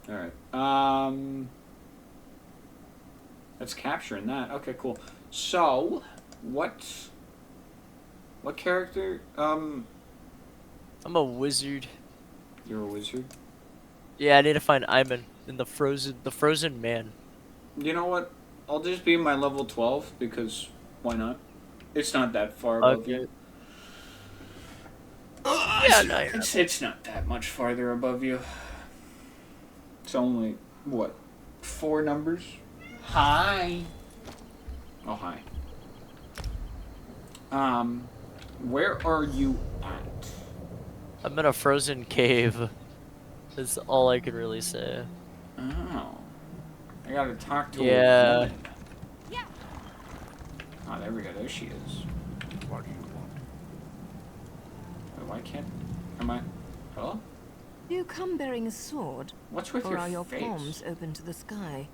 Alright. That's capturing that. Okay, cool. So, what character? I'm a wizard. You're a wizard? Yeah, I need to find Iman in the frozen man. You know what? I'll just be my level 12 because why not? It's not that far above you. Okay. Yeah, no, you're not. It's not that much farther above you. It's only, what, 4 numbers? Hi. Oh, hi. Where are you at? I'm in a frozen cave. That's all I can really say. Oh. I gotta talk to a Yeah. woman. Oh, there we go. There she is. What do you want? Why can't... Am I... Hello? Do you come bearing a sword? What's with Or your are your face? palms open to the sky?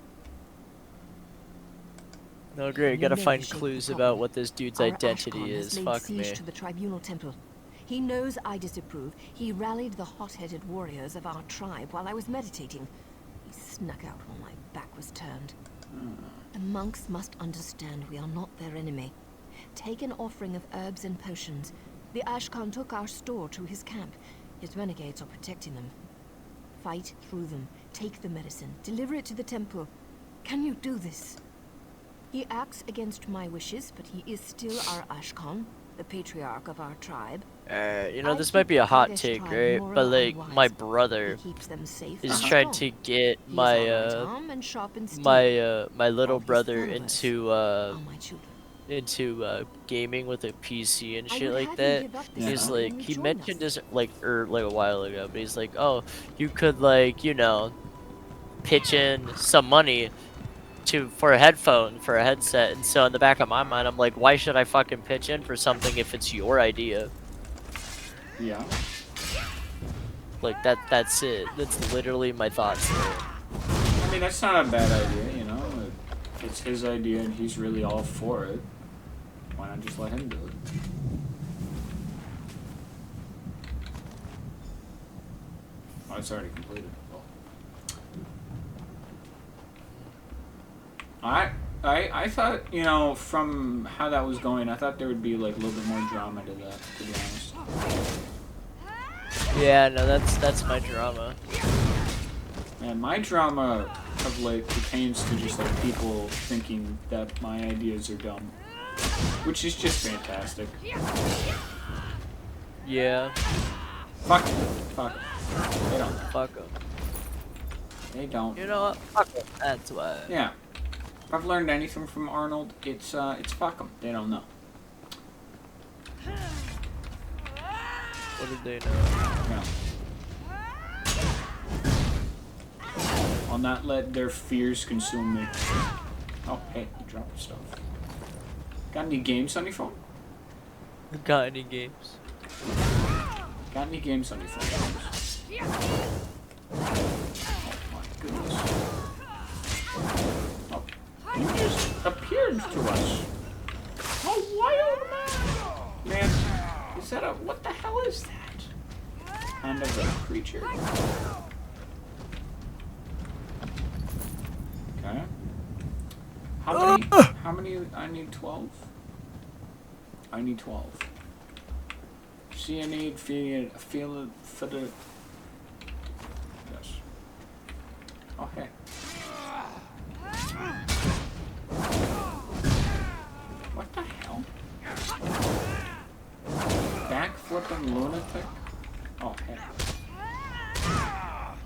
No, great. You Gotta know find the shape of clues the about problem. what this dude's Our identity Ashkan has is. laid Fuck siege me. to the tribunal temple. He knows I disapprove. He rallied the hot-headed warriors of our tribe while I was meditating. He snuck out while my back was turned. The monks must understand we are not their enemy. Take an offering of herbs and potions. The Ashkan took our store to his camp. His renegades are protecting them. Fight through them. Take the medicine. Deliver it to the temple. Can you do this? He acts against my wishes, but he is still our Ashkan, the patriarch of our tribe. You know, this might be a hot take, right? But like, my brother He keeps them safe is and trying strong. to get He is our my right arm and sharpened steel. my little All his brother followers are my children. into gaming with a PC and I shit would like have you that. give up this Yeah. He's title when like, you he join mentioned us. this like a while ago, but he's like, oh, you could like, you know, pitch in some money for a headphone, for a headset. And so in the back of my mind, I'm like, why should I fucking pitch in for something if it's your idea? Yeah. Like that's it. That's literally my thoughts there. I mean, that's not a bad idea, you know? It's his idea and he's really all for it. Why not just let him do it? Oh, it's already completed. Well. I thought, you know, from how that was going, I thought there would be like a little bit more drama to that, to be honest. Yeah, no, that's my drama. And my drama of late pertains to just like people thinking that my ideas are dumb. Which is just fantastic. Yeah. Fuck it. Fuck it. They don't. Fuck 'em. They don't. You know what? Fuck 'em. That's why. Yeah. If I've learned anything from Arnold, it's fuck 'em. They don't know. What did they know? Yeah. I'll not let their fears consume me. Oh, hey, you dropped stuff. Got any games on your phone? Got any games? Got any games on your phone? Oh my goodness. Oh, you just appeared to us. A wild man! Man, is that what the hell is that? Kind of a creature. Okay. How many, I need 12? I need 12. See, I need feel it for the... Yes. Okay. What the hell? Backflipping lunatic? Oh, hey.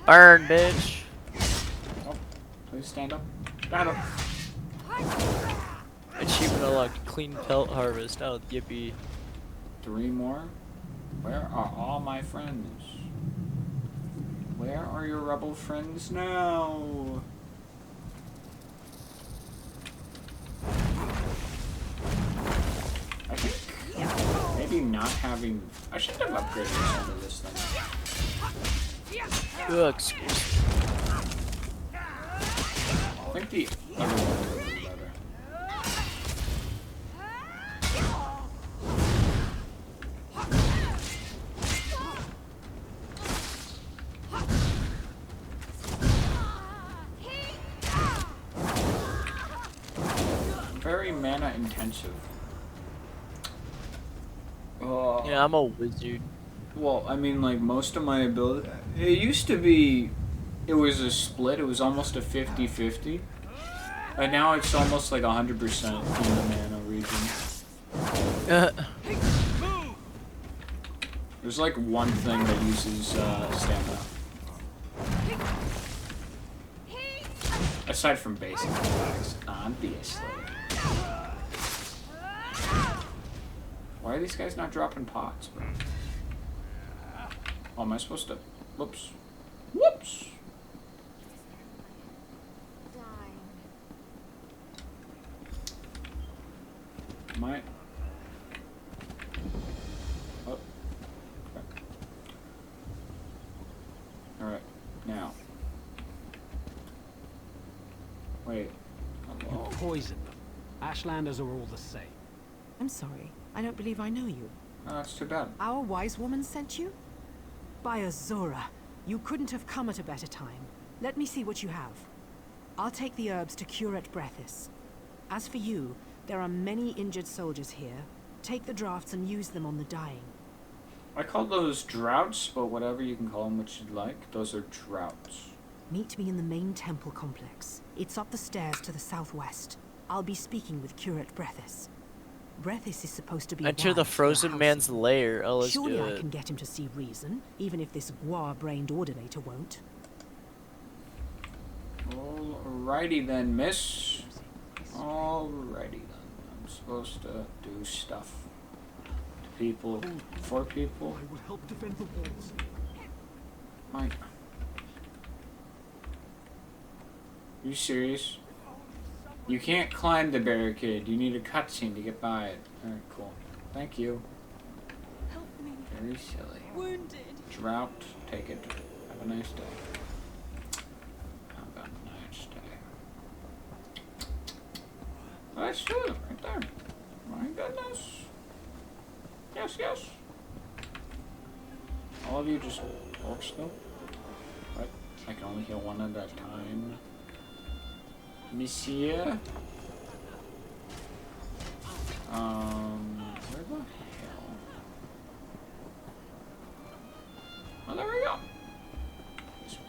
Burn, bitch. Oh, please stand up. Stand up. Achievement unlocked. Clean pelt harvest. Oh, yippee. 3 more? Where are all my friends? Where are your rebel friends now? I think maybe not having... I should have upgraded some of this thing. Ugh, excuse me. I think the other one would be better. very mana intensive. Yeah, I'm a wizard. Well, I mean, like, most of my ability... It used to be... It was a split. It was almost a 50-50. And now it's almost like 100% in the mana region. There's like one thing that uses stamina. Aside from basic attacks, obviously. Why are these guys not dropping pots, bro? Oh, am I supposed to... Whoops. Whoops! Am I... Oh. Okay. Alright, now. Wait. Hello? You poisoned them. Ashlanders are all the same. I'm sorry. I don't believe I know you. Oh, that's too bad. Our wise woman sent you? By Azora, you couldn't have come at a better time. Let me see what you have. I'll take the herbs to Curate Breathis. As for you, there are many injured soldiers here. Take the drafts and use them on the dying. I call those droughts, but whatever you can call them, which you'd like. Those are droughts. Meet me in the main temple complex. It's up the stairs to the southwest. I'll be speaking with Curate Breathis. Breathis is supposed to be Enter wise the to a frozen house man's of- lair. Oh, let's Surely do I it. can get him to see reason, even if this guar-brained ordinator won't. Alrighty then, miss. Alrighty then. I'm supposed to do stuff. To people. For people. I will help defend the walls. Mike. You serious? You can't climb the barricade. You need a cutscene to get by it. Alright, cool. Thank you. Help me. Very silly. Wounded. Drought. Take it. Have a nice day. Have a nice day. That's true. Right there. My goodness. Yes, yes. All of you just walk still. What? I can only heal one at a time. Monsieur? Where the hell? Oh, there we go. This way.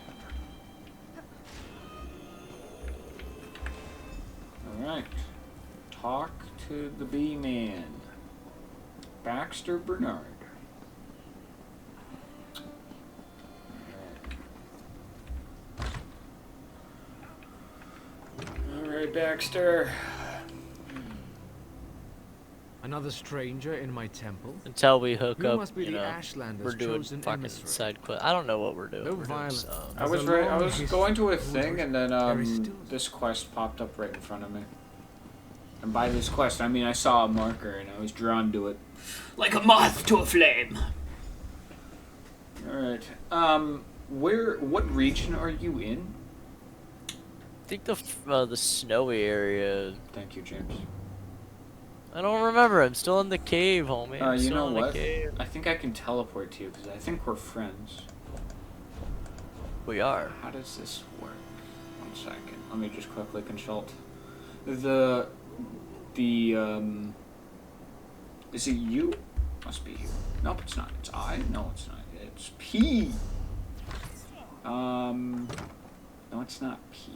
Alright. Talk to the bee-man. Baxter Bernard. Alright, Baxter. Another stranger in my temple? Until we hook You up, must be you the know, Ashlander's we're doing chosen fucking emissary. side quest. I don't know what we're doing. No We're doing violence. some- I was There's a I long was history going to a of thing, and then there is still- this quest popped up right in front of me. And by this quest, I mean I saw a marker and I was drawn to it, like a moth to a flame. All right. What region are you in? I think the snowy area. Thank you, James. I don't remember. I'm still in the cave, homie. I'm You still know in what? the cave. I think I can teleport to you because I think we're friends. We are. How does this work? 1 second. Let me just quickly consult. The is it you? Must be you. Nope, it's not. It's I. No, it's not. It's P. No, it's not P.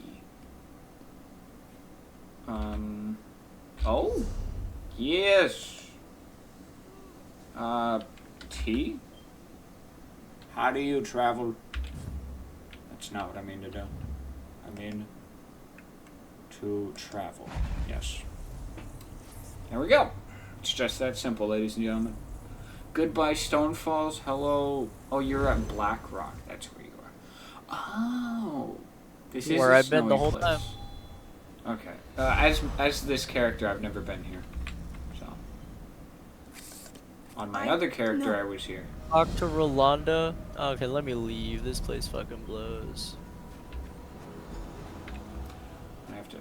Oh, yes. T. How do you travel? That's not what I mean to do. I mean to travel. Yes. There we go. It's just that simple, ladies and gentlemen. Goodbye, Stonefalls. Hello. Oh, you're at Black Rock. That's where you are. Oh. This is Where a I've been the snowy whole place. time. Okay. As this character, I've never been here. So. On my other character, I was here. Talk to Rolanda. Okay, let me leave. This place fucking blows. I have to.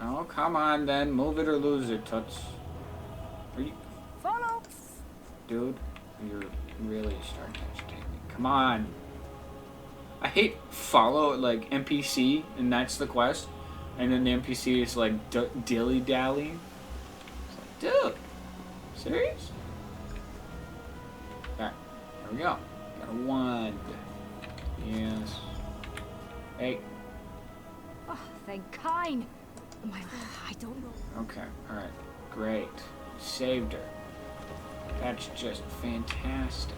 Oh, come on then. Move it or lose it, Toots. Are you. Follow. Dude, you're really starting to agitate me. Come on. I hate follow, like, NPC, and that's the quest. And then the NPC is like dilly-dallying. It's like, dude, serious? Alright, there we go. Got a wand. Yes. Hey. Oh, thank kind. I don't know. Okay, alright. Great. Saved her. That's just fantastic.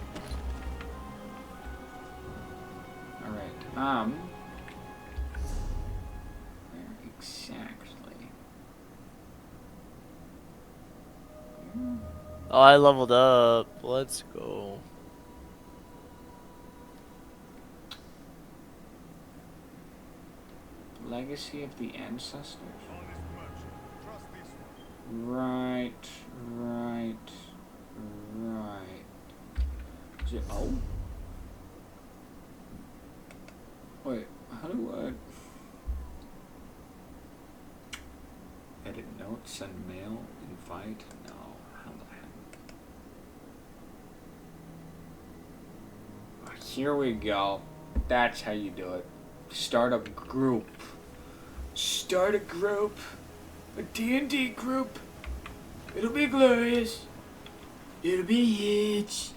Alright, where exactly? Oh, I leveled up. Let's go. Legacy of the Ancestors? Right. Is it, oh? Wait, how do I... Edit notes, send mail, invite? No, how the heck? Here we go. That's how you do it. Start a group. Start a group. A D&D group. It'll be glorious. It'll be huge.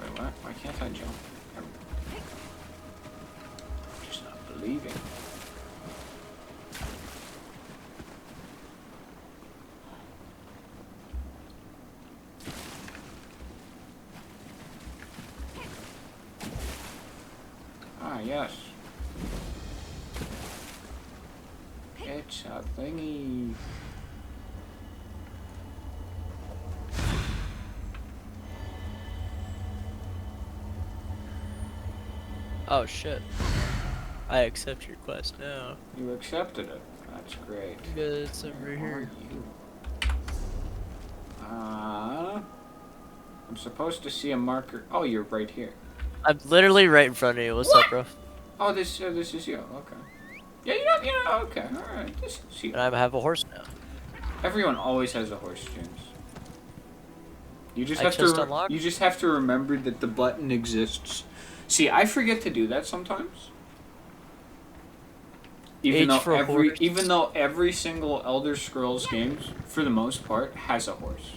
Wait, what? Why can't I jump? I'm just not believing. Ah, yes. It's a thingy. Oh shit. I accept your quest now. You accepted it. That's great. It's over Where here. are you? I'm supposed to see a marker. Oh, you're right here. I'm literally right in front of you. What's up, bro? Oh, this is you. Okay. Yeah, okay. All right. This is you. And I have a horse now. Everyone always has a horse, James. You just I have just to. unlocked? You just have to remember that the button exists. See, I forget to do that sometimes. Even though every single Elder Scrolls game, for the most part, has a horse.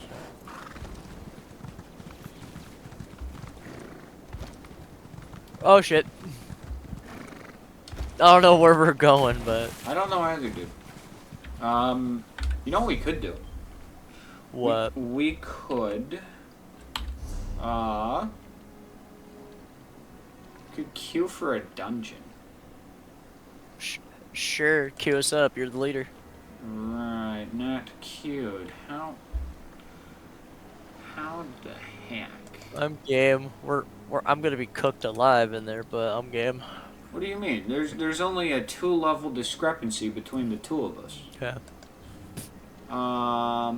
Oh shit. I don't know where we're going, but I don't know either, dude. You know what we could do? what? We could queue for a dungeon. Sure, queue us up. You're the leader. Right, not queued. How the heck? I'm game. I'm gonna be cooked alive in there, but I'm game. What do you mean? There's only a 2-level discrepancy between the two of us. Yeah. How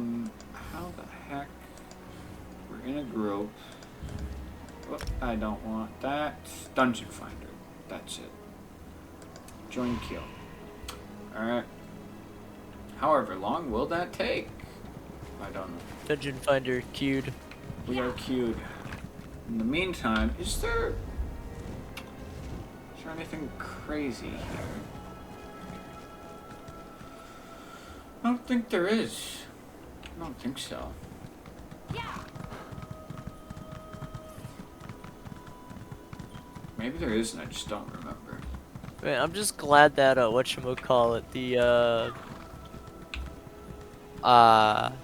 the heck? We're in a group. Oh, I don't want that. Dungeon Finder. That's it. Join queue. Alright. However long will that take? I don't know. Dungeon finder queued. We are queued. In the meantime, is there anything crazy here? I don't think there is. I don't think so. Maybe there is and I just don't remember. Man, I'm just glad that whatchamacallit,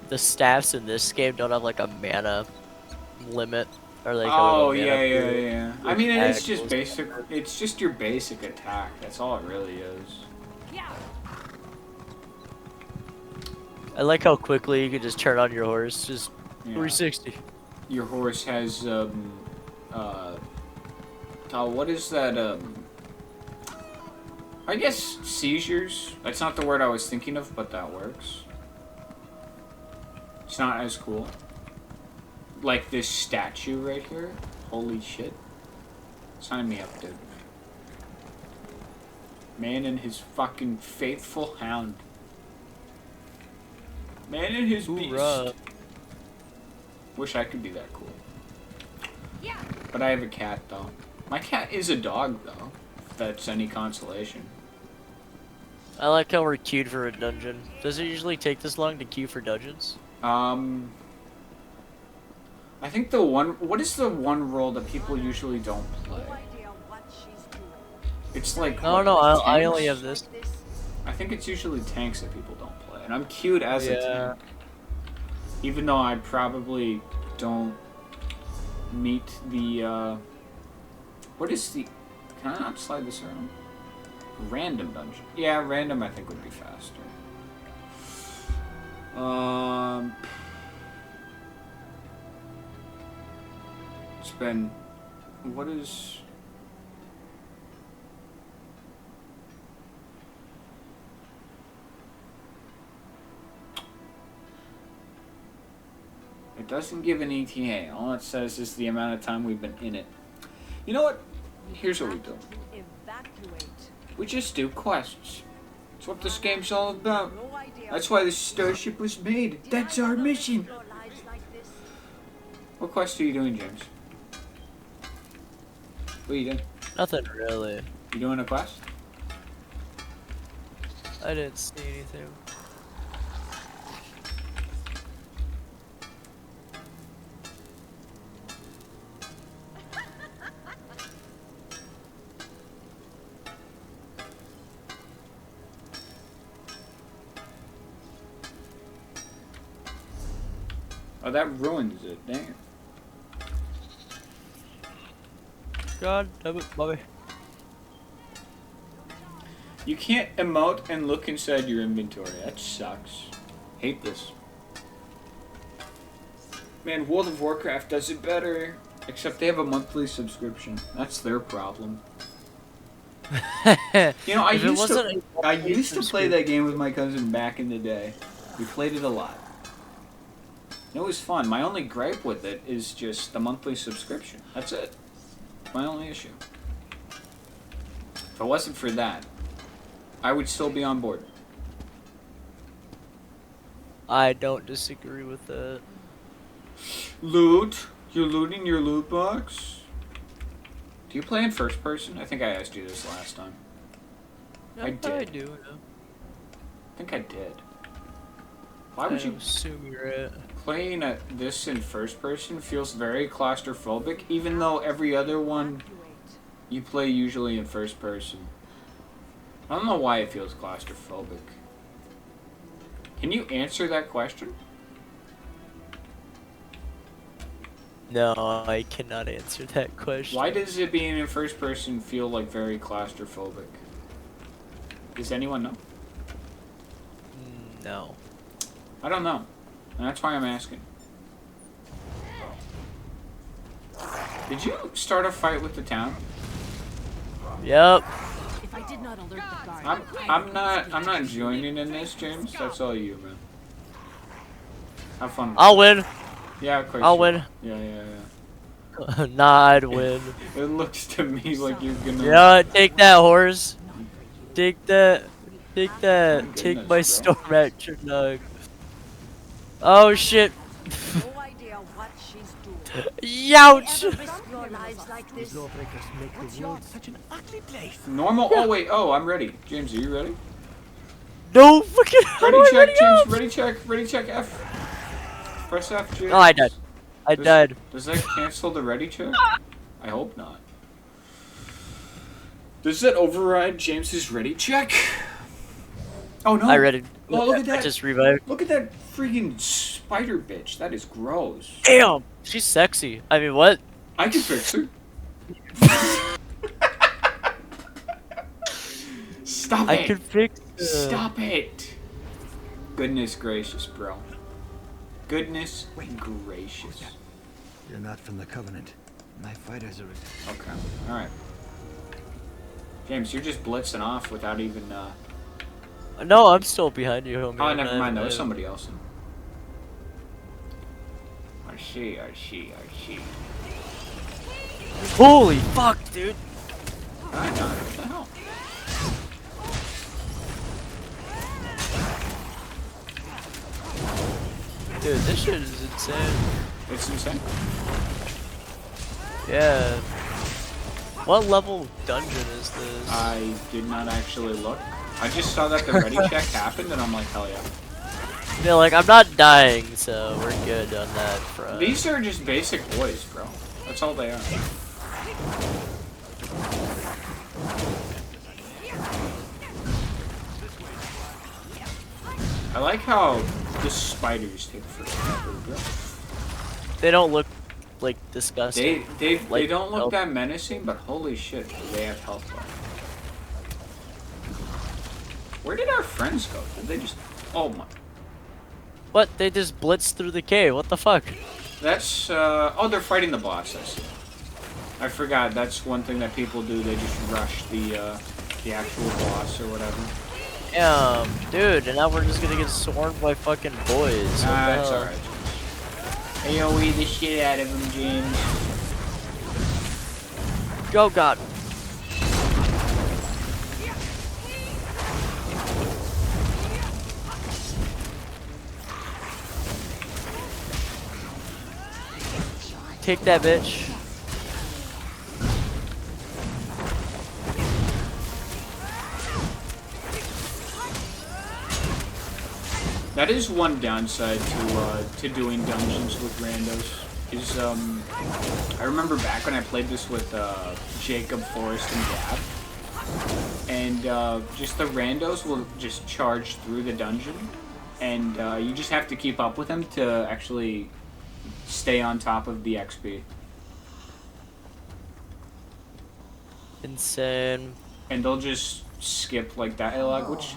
the staffs in this game don't have like a mana limit or like Oh a little mana pool. yeah. I mean, it is just Attack basic. It's just your basic attack. That's all it really is. I like how quickly you can just turn on your horse, just Yeah. 360. Your horse has what is that I guess seizures. That's not the word I was thinking of, but that works. It's not as cool. Like this statue right here. Holy shit. Sign me up, dude. Man and his fucking faithful hound. Man and his beast. Hoorah. Wish I could be that cool. Yeah. But I have a cat, though. My cat is a dog, though. If that's any consolation. I like how we're queued for a dungeon. Does it usually take this long to queue for dungeons? I think the one... What is the one role that people usually don't play? It's like... No, what, no, I tanks? only have this. I think it's usually tanks that people don't play. And I'm queued as a tank. Even though I probably don't meet the, what is the... Can I not slide this around? Random dungeon. Yeah, random I think would be faster. It's been... What is... It doesn't give an ETA. All it says is the amount of time we've been in it. You know what? Here's what we do. We just do quests. That's what this game's all about. That's why the starship was made. That's our mission. What quest are you doing, James? What are you doing? Nothing really. You doing a quest? I didn't see anything. Oh, that ruins it. Dang it. God damn it, Bobby. You can't emote and look inside your inventory. That sucks. Hate this. Man, World of Warcraft does it better. Except they have a monthly subscription. That's their problem. You know, I used to play that game with my cousin back in the day. We played it a lot. It was fun. My only gripe with it is just the monthly subscription. That's it. My only issue. If it wasn't for that, I would still be on board. I don't disagree with that. Loot? You're looting your loot box? Do you play in first person? I think I asked you this last time. I did. I do, yeah. I think I did. Why would you assume you're it? playing this in first person feels very claustrophobic, even though every other one you play usually in first person. I don't know why it feels claustrophobic. Can you answer that question? No, I cannot answer that question. Why does it being in first person feel like very claustrophobic? Does anyone know? No. I don't know. And that's why I'm asking. Did you start a fight with the town? Yep. If I did not alert the guard, I'm not joining in this, James. That's all you, man. Have fun. I'll win. Yeah, of course. I'll win. Yeah. Nah, I'd win. It looks to me like you're gonna. Yeah, take that, horse. Take that. Take that. Oh, Take goodness, my bro. storm Chernug. Oh shit. No idea what she's doing. Youch! Risk your lives like this. What's your such an ugly place? Normal. Oh wait. Oh, I'm ready. James, are you ready? No fucking. How do Ready I check, ready James. up? Ready check. Ready check. F. Press F, James. Oh, I died. I died. Does that cancel the ready check? I hope not. Does that override James's ready check? Oh no! I read it. Oh, look at that! I just revived. Look at that freaking spider bitch. That is gross. Damn! She's sexy. I mean, what? I can fix her. Stop I it! can fix her. Stop it! Goodness gracious, bro. Goodness gracious. You're not from the Covenant. My fighters are... Okay, alright. James, you're just blitzing off without even, No, I'm still behind you, homie. Oh, never mind. There was I- somebody else. I see. Holy fuck, dude. I know. What the hell? Dude, this shit is insane. It's insane. Yeah. What level dungeon is this? I did not actually look. I just saw that the ready check happened, and I'm like, hell yeah. Yeah, like, I'm not dying, so we're good on that front. These are just basic boys, bro. That's all they are. I like how the spiders take forever, bro. They don't look, like, disgusting. They Like, don't look nope. that menacing, but holy shit, do they have health bar. Where did our friends go? Did they just... Oh my... What? They just blitzed through the cave. What the fuck? That's, oh, they're fighting the boss, I see. I forgot, that's one thing that people do, they just rush the actual boss or whatever. Damn, dude, and now we're just gonna get swarmed by fucking boys. Nah, it's alright. AoE the shit out of them, James. Go, God. Take that, bitch. That is one downside to doing dungeons with randos. Is I remember back when I played this with Jacob, Forrest, and Gab, and just the randos will just charge through the dungeon, and you just have to keep up with them to actually stay on top of the XP. Insane. And they'll just skip like dialogue, which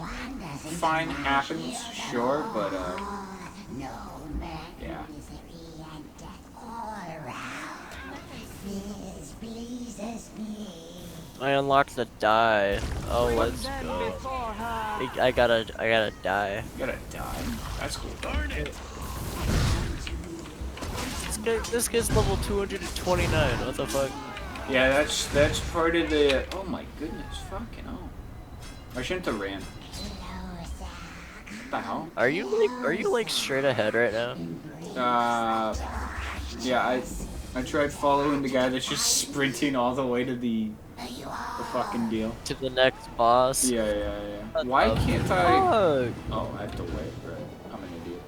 fine happens, sure, but yeah. I unlocked the die. Oh, let's go. I gotta die. You gotta die. That's cool. This guy's level 229. What the fuck? Yeah, that's part of the. Oh my goodness, fucking hell! I shouldn't have ran. What the hell? Are you like straight ahead right now? Yeah, I tried following the guy that's just sprinting all the way to the fucking deal. To the next boss? Yeah. Why can't I? Fuck? Oh, I have to wait, right? I'm an idiot.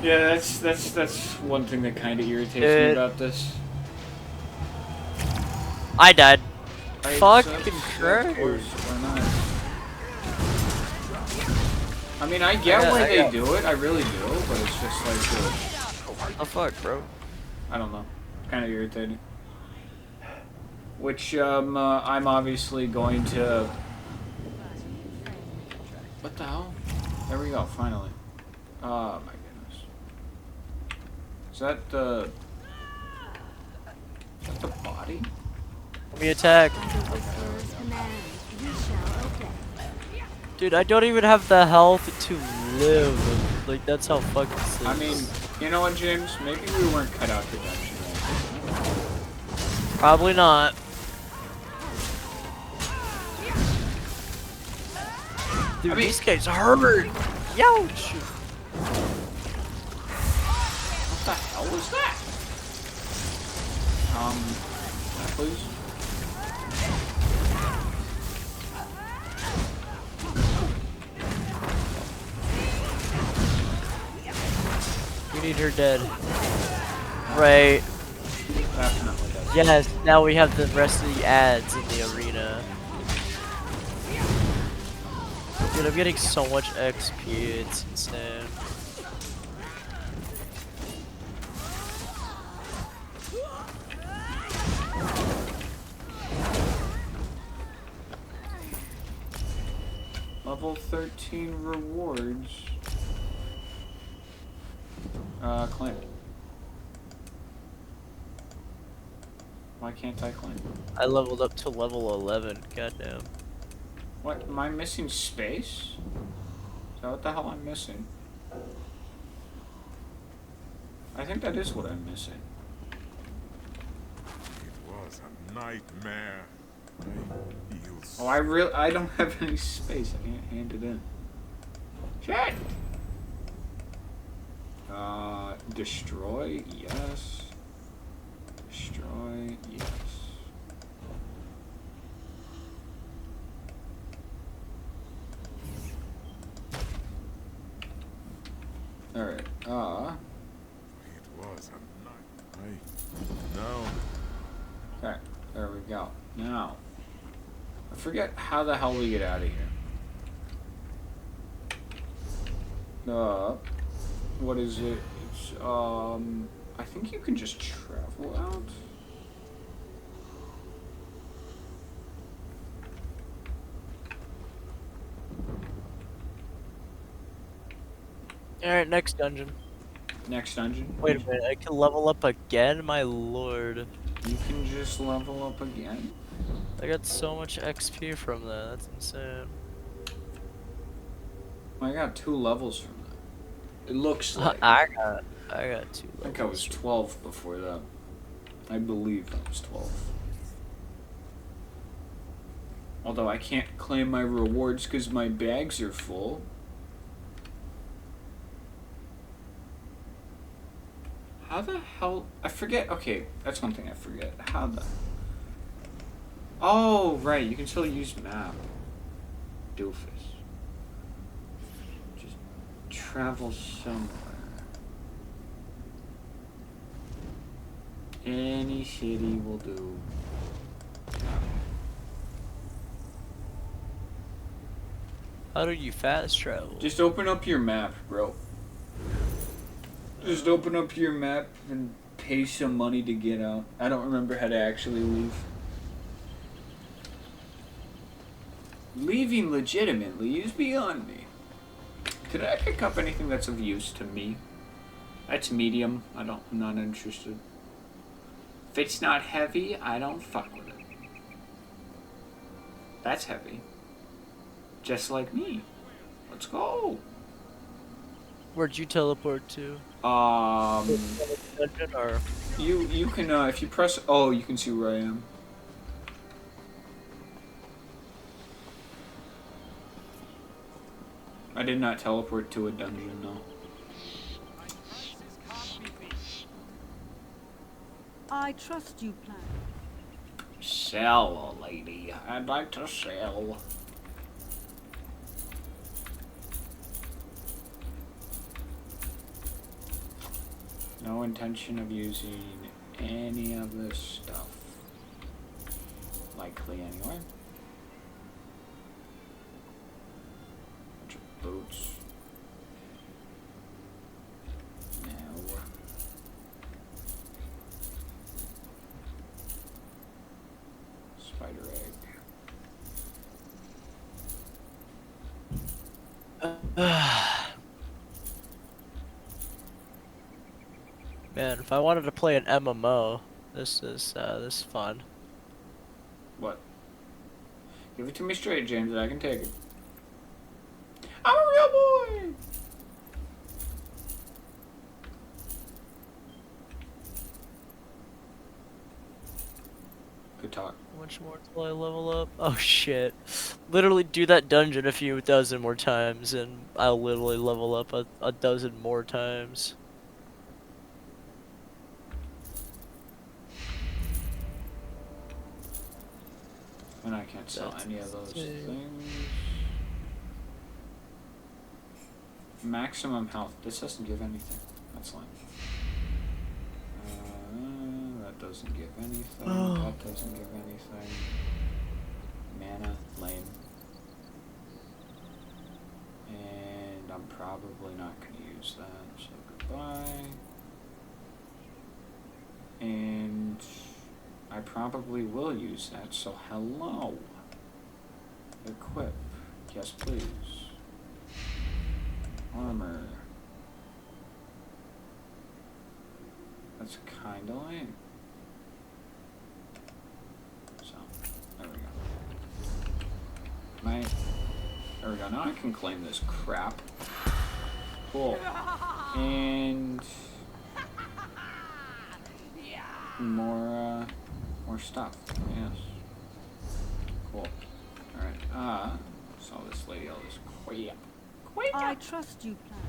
Yeah, that's one thing that kind of irritates me about this. I died. Right, Fucking of Christ. course, why not? I mean, I get why they do it, I really do, but it's just like, What the fuck, bro? I don't know, kind of irritating. Which, I'm obviously going to... What the hell? There we go, finally. Oh my goodness. Is that the body? Let me attack. Dude, I don't even have the health to live. Like, that's how fucked this is. I mean, you know what, James? Maybe we weren't cut out for dungeon. Probably not. Dude, I mean, these guys hurt. Youch. What the hell was that? Please? We need her dead. Right. Definitely does. Yes, now we have the rest of the ads in the arena. Dude, I'm getting so much XP, it's insane. Level 13 rewards. Claim. Why can't I claim? I leveled up to level 11, goddamn. What, am I missing space? Is that what the hell I'm missing? I think that is what I'm missing. It was a nightmare. Oh, I don't have any space. I can't hand it in. Shit! Destroy, yes. Destroy, yes. Alright, It was a night. No. okay, there we go. Now, I forget how the hell we get out of here. What is it? It's, I think you can just travel out. Alright, next dungeon. Next dungeon. Wait a minute, I can level up again? My lord. You can just level up again. I got so much XP from that, that's insane. I got 2 levels from that. It looks like. I got 2 I levels. think I was 12 before that. I believe I was 12. Although I can't claim my rewards because my bags are full. How the hell? I forget. Okay, that's one thing I forget. How the... Oh, right. You can still use map. Doofus. Just travel somewhere. Any city will do. How do you fast travel? Just open up your map, bro. Just open up your map and pay some money to get out. I don't remember how to actually leave. Leaving legitimately is beyond me. Did I pick up anything that's of use to me? That's medium. I'm not interested. If it's not heavy, I don't fuck with it. That's heavy. Just like me. Let's go. Where'd you teleport to? Dungeon or you can if you press O, you can see where I am. I did not teleport to a dungeon, no. I trust you, plan. Sell, lady. I'd like to sell. No intention of using any of this stuff. Likely, anyway. Bunch of boots. No. Spider egg. Man, if I wanted to play an MMO, this is fun. What? Give it to me straight, James, and I can take it. I'm a real boy! Good talk. How much more till I level up? Oh shit. Literally do that dungeon a few dozen more times and I'll literally level up a dozen more times. And I can't sell any of those things. Maximum health. This doesn't give anything. That's lame. That doesn't give anything. That doesn't give anything. Mana, lame. And I'm probably not going to use that, so goodbye. And I probably will use that, so hello. Equip. Yes, please. Armor. That's kinda lame. So, there we go. There we go. Now I can claim this crap. Cool. And more stuff. Yes. Cool. Alright. So this lady, I'll just quit. I trust you, plan.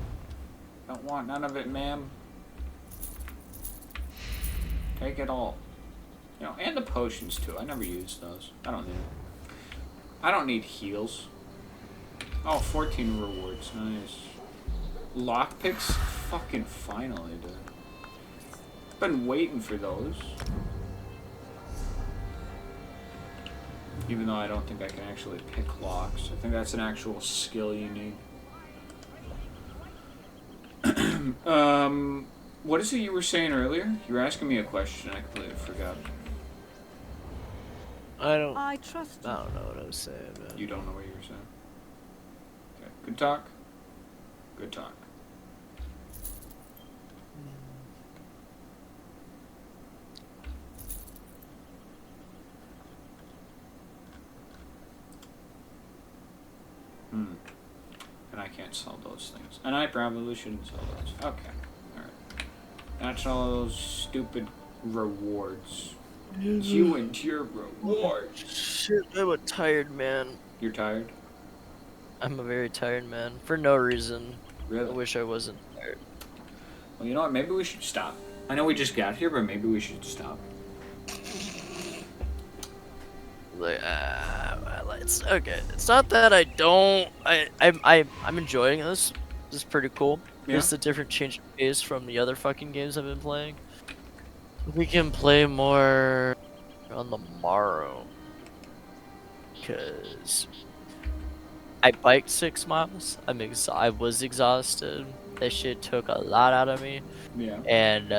Don't want none of it, ma'am. Take it all. You know, and the potions too. I never used those. I don't need it. I don't need heals. Oh, 14 rewards. Nice. Lockpicks? Fucking finally, dude. Been waiting for those. Even though I don't think I can actually pick locks. I think that's an actual skill you need. What is it you were saying earlier? You were asking me a question. I completely forgot. I don't I trust you. know what I was saying, man. You don't know what you were saying. Okay. Good talk. Good talk. And I can't sell those things. And I probably shouldn't sell those. Okay. Alright. That's all those stupid rewards. You and your rewards. Shit, I'm a tired man. You're tired? I'm a very tired man. For no reason. Really? I wish I wasn't tired. Well, you know what? Maybe we should stop. I know we just got here, but maybe we should stop. Like, well, it's okay. It's not that I don't. I'm enjoying this. This is pretty cool. Yeah. It's a different change of pace from the other fucking games I've been playing. We can play more on the morrow. Cause I biked 6 miles. I was exhausted. That shit took a lot out of me. Yeah. And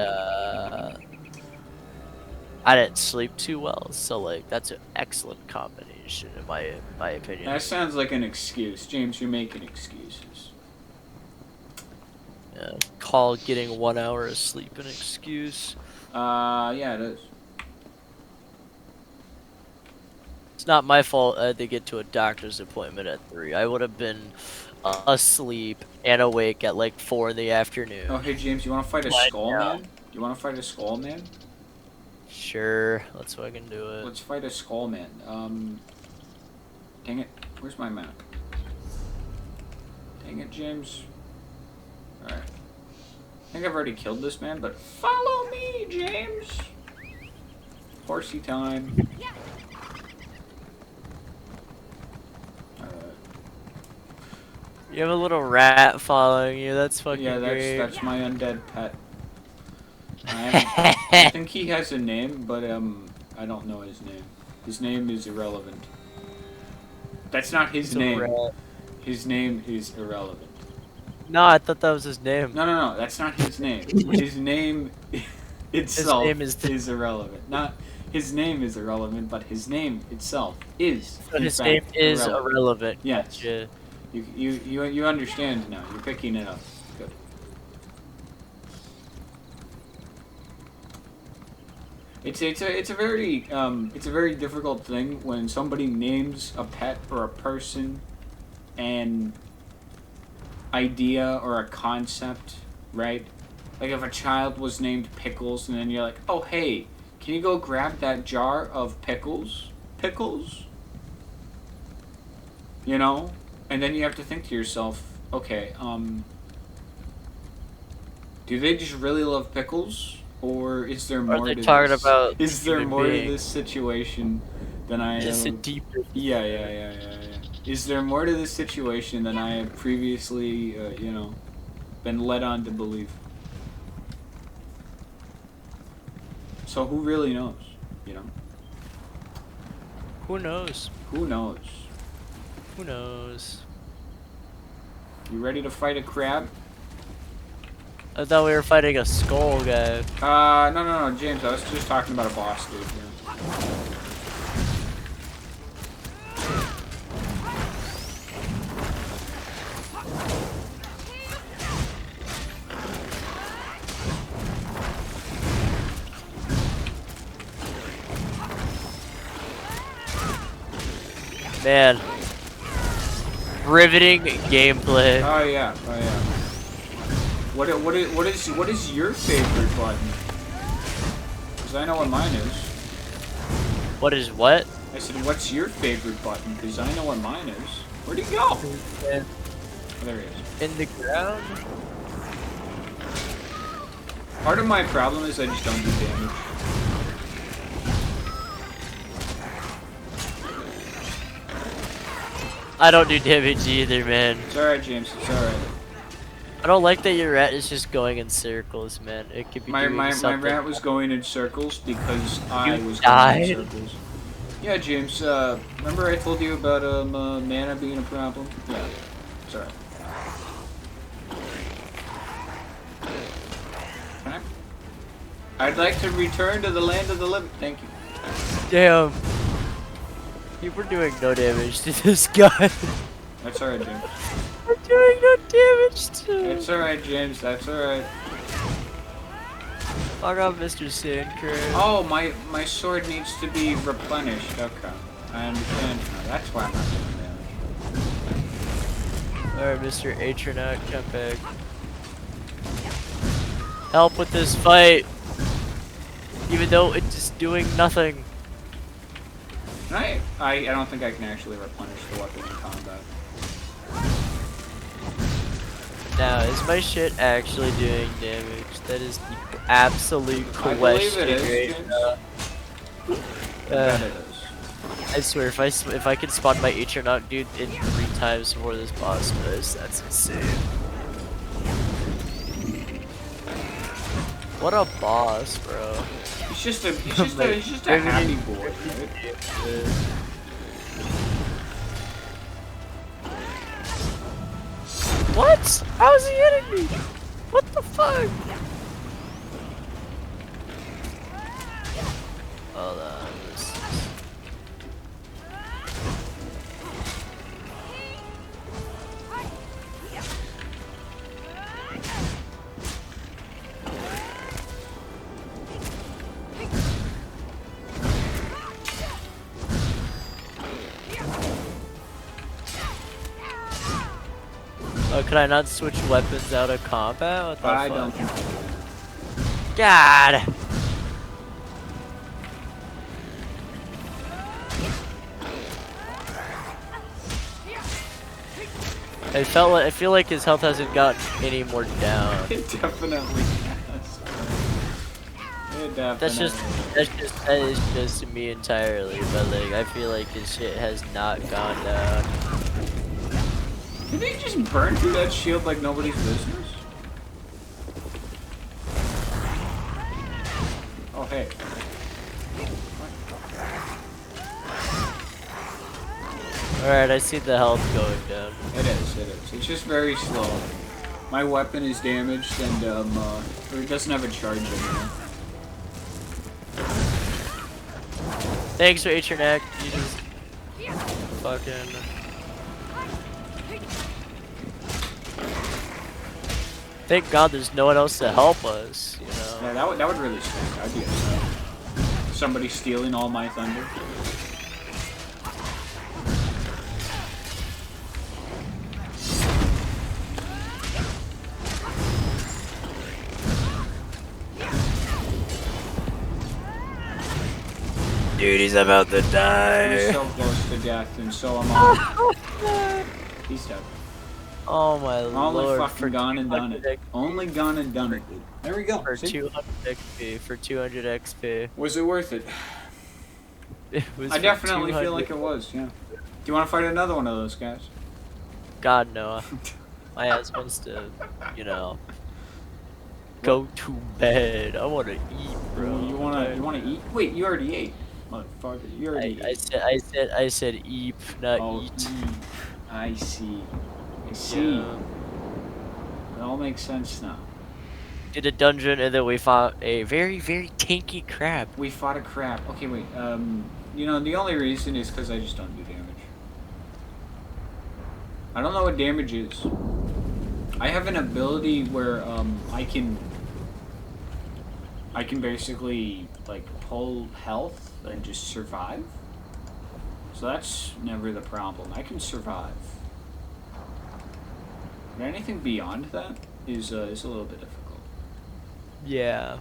I didn't sleep too well, so like that's an excellent combination in my opinion. That sounds like an excuse. James, you're making excuses. Yeah, call getting 1 hour of sleep an excuse. Yeah, it is. It's not my fault I had to get to a doctor's appointment at 3. I would have been asleep and awake at like 4 in the afternoon. Oh, hey James, you want to fight a skull man? You want to fight a skull man? Sure, let's fucking do it. Let's fight a skull man. Dang it. Where's my map? Dang it, James. Alright. I think I've already killed this man, but follow me, James! Horsey time. You have a little rat following you. That's fucking great. Yeah, that's my undead pet. I think he has a name, but I don't know his name. His name is irrelevant. That's not his name. His name is irrelevant. No, I thought that was his name. No, that's not his name. His name itself is irrelevant. Not his name is irrelevant, but his name itself is. So his name is irrelevant. Yes. Gotcha. You understand now. You're picking it up. Good. It's a very difficult thing when somebody names a pet or a person an idea or a concept, right? Like if a child was named Pickles and then you're like, oh hey, can you go grab that jar of pickles? Pickles? You know? And then you have to think to yourself, okay, do they just really love pickles? Or is there more to this? Is there more to this situation than I am? Yeah. Is there more to this situation than I have previously, been led on to believe? So who really knows, you know? Who knows? Who knows? Who knows? You ready to fight a crab? I thought we were fighting a skull guy. No, James, I was just talking about a boss dude, Man. Riveting gameplay. Oh yeah. What is your favorite button? Because I know what mine is. What is what? I said, what's your favorite button? Because I know what mine is. Where'd he go? Yeah. Oh, there he is. In the ground? Part of my problem is I just don't do damage. I don't do damage either, man. It's alright, James. It's alright. I don't like that your rat is just going in circles, man. It could be doing My something. rat was going in circles because I was died? going in circles. Yeah, James. Remember I told you about mana being a problem? Yeah. It's alright. I'd like to return to the land of the living. Thank you. Damn. You were doing no damage to this guy. That's alright, James. We're doing no damage to him. It's alright, James. That's alright. Fuck off, Mr. Sandcrab. Oh, my sword needs to be replenished. Okay. I understand now. That's why I'm not doing damage. Alright, Mr. Atronaut, come back. Help with this fight. Even though it's just doing nothing. I don't think I can actually replenish the weapon in combat. Now, is my shit actually doing damage? That is the absolute I believe question. it is, Right James. I bet it is. I swear, if I could spawn my Atronaut dude in 3 times before this boss does, that's insane. What a boss, bro. He's just a happy boy, right? What? How is he hitting me? What the fuck? Hold on. Oh, could I not switch weapons out of combat? What the I fuck? don't think so. God! I feel like his health hasn't gotten any more down. It definitely has. It definitely. That is just me entirely, but like I feel like his shit has not gone down. Did he just burn through that shield like nobody's business? Oh hey. Alright, I see the health going down. It is. It's just very slow. My weapon is damaged and or it doesn't have a charge anymore. Thanks for your neck. You just fucking. Thank God there's no one else to help us, you know. Yeah, that would really stink. I'd be upset. Somebody stealing all my thunder. Dude, he's about to die. He's so close to death, and so am I. He's dead. Oh my Only lord. fucking gone and done it. Only gone and done it. There we go. For See? 200 XP. For 200 XP. Was it worth it? It was I for definitely 200. feel like it was, yeah. Do you want to fight another one of those guys? God, no. My ass wants to, you know, go to bed. I want to eat, bro. You wanna eat? Wait, you already ate, motherfucker. You already ate. I said eep, not Oh, eat. I see. I see. Yeah. It all makes sense now. Did a dungeon and then we fought a very, very tanky crab. We fought a crab. Okay, wait. You know, the only reason is because I just don't do damage. I don't know what damage is. I have an ability where I can basically like pull health and just survive. So that's never the problem. I can survive. But anything beyond that is a little bit difficult. Yeah.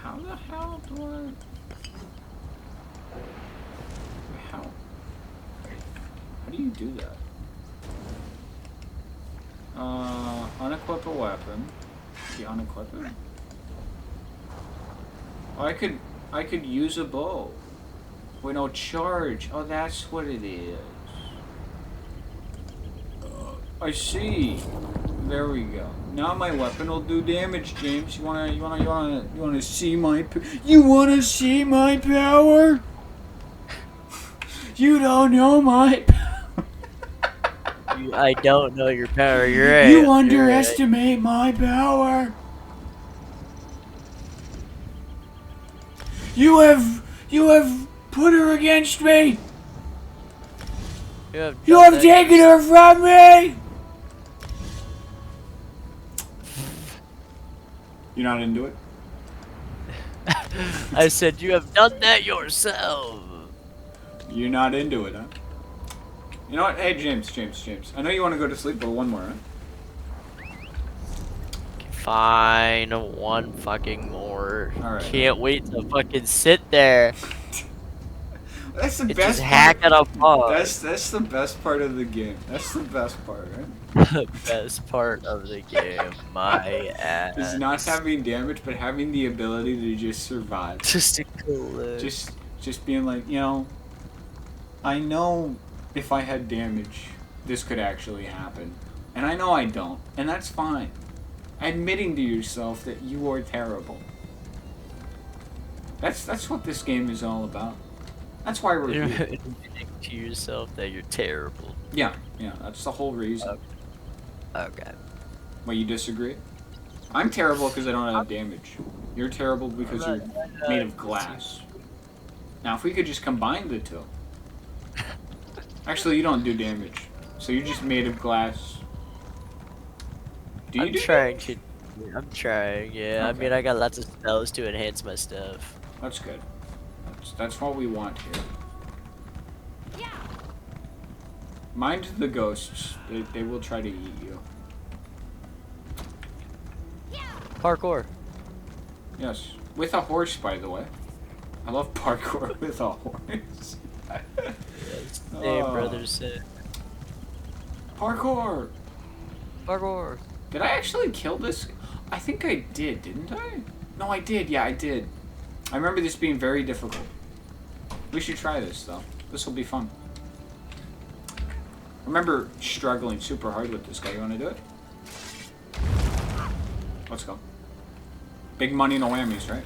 How the hell do I? How do you do that? Unequip a weapon. The unequip it. Oh, I could use a bow. Wait, no, charge. Oh, that's what it is. I see. There we go. Now my weapon will do damage, James. You wanna see my you wanna see my power? You don't know my I don't know your power. You're right. You underestimate my power. You have put her against me. You have taken her from me. You're not into it? I said you have done that yourself. You're not into it, huh? You know what? Hey, James. I know you want to go to sleep, but one more, huh? Fine, one fucking more. Alright. Can't wait to fucking sit there. That's the It's best just part. hack it apart. That's the best part of the game. That's the best part, right? The best part of the game, my ass. Is not having damage, but having the ability to just survive. Just to kill Just being like, you know, I know if I had damage, this could actually happen. And I know I don't. And that's fine. Admitting to yourself that you are terrible. That's what this game is all about. That's why we're here. Admitting to yourself that you're terrible. Yeah, that's the whole reason. Okay. Well, you disagree? I'm terrible because I don't have damage. You're terrible because you're made of glass. Now, if we could just combine the two. Actually, you don't do damage. So you're just made of glass. I'm trying, yeah. Okay. I mean, I got lots of spells to enhance my stuff. That's good. That's what we want here. Mind the ghosts. They will try to eat you. Parkour. Yes. With a horse, by the way. I love parkour with a horse. Hey, brother said. Parkour! Parkour! Did I actually kill this? I think I did, didn't I? No, I did. Yeah, I did. I remember this being very difficult. We should try this, though. This will be fun. I remember struggling super hard with this guy. You want to do it? Let's go. Big money, no whammies, right?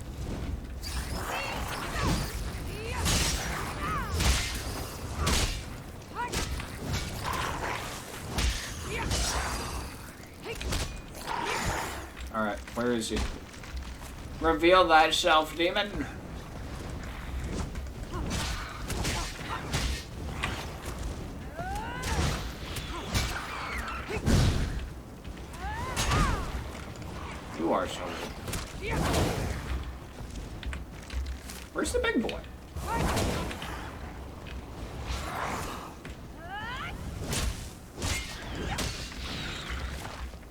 Alright, where is he? Reveal thyself, demon! You are so good. Where's the big boy?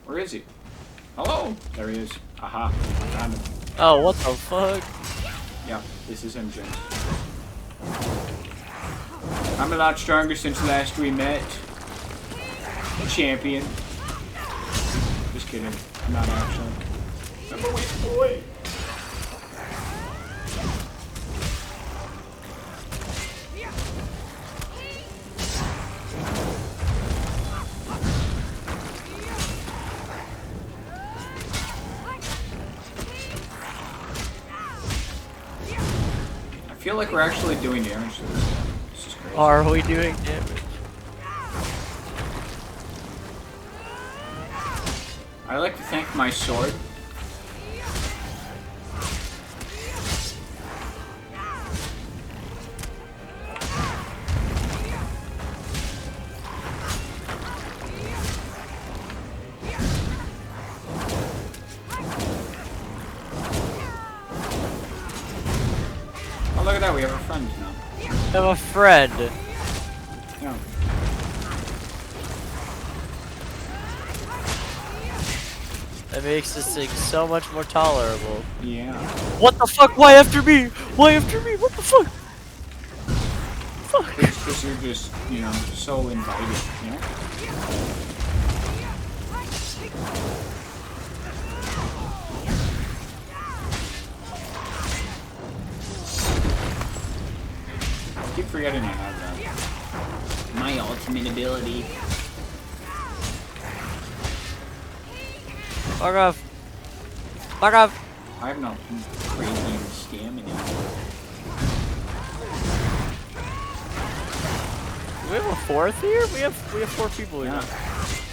Where is he? Hello! There he is. Aha. Found him. Oh, what the fuck? Yeah, this is him, James. I'm a lot stronger since last we met. Champion. Just kidding. I'm not actually. I'm a weak boy. I feel like we're actually doing damage to this guy. This is crazy. Are we doing damage? I like to thank my sword. Oh, look at that, we have a friend now. I have a friend. Yeah. That makes this thing so much more tolerable. Yeah. What the fuck? Why after me? Why after me? What the fuck? Fuck. Because you're just, you know, so inviting, you know? I keep forgetting I have that. My ultimate ability. Fuck off. Fuck off. I have no crazy stamina. Do we have a fourth here? We have 4 people here. Yeah.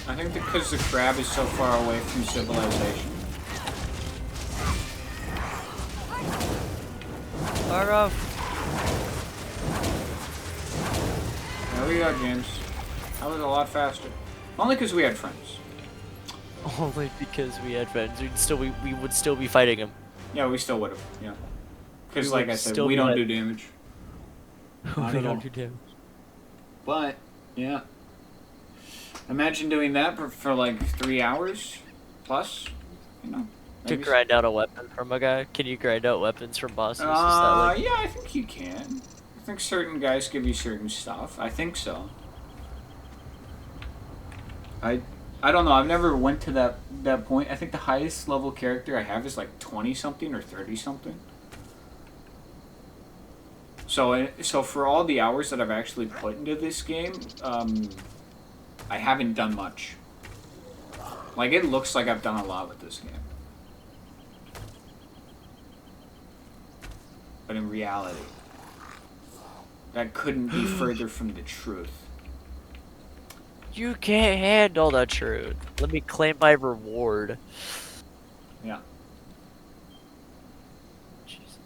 I think because the crab is so far away from civilization. Fuck off. There we go, James. That was a lot faster. Only because we had friends. Only because we had friends. We would still be fighting him. Yeah, we still would have. Yeah. Because, We like would I said, still we be don't like- do damage. Not we at all. don't do damage. But, yeah. Imagine doing that for like 3 hours plus. You know. To maybe grind out a weapon from a guy? Can you grind out weapons from bosses? Is that like... Yeah, I think you can. I think certain guys give you certain stuff. I think so. I don't know. I've never went to that point. I think the highest level character I have is like 20 something or 30 something. So for all the hours that I've actually put into this game, I haven't done much. Like, it looks like I've done a lot with this game. But in reality, that couldn't be further from the truth. You can't handle the truth. Let me claim my reward. Yeah. Jeez.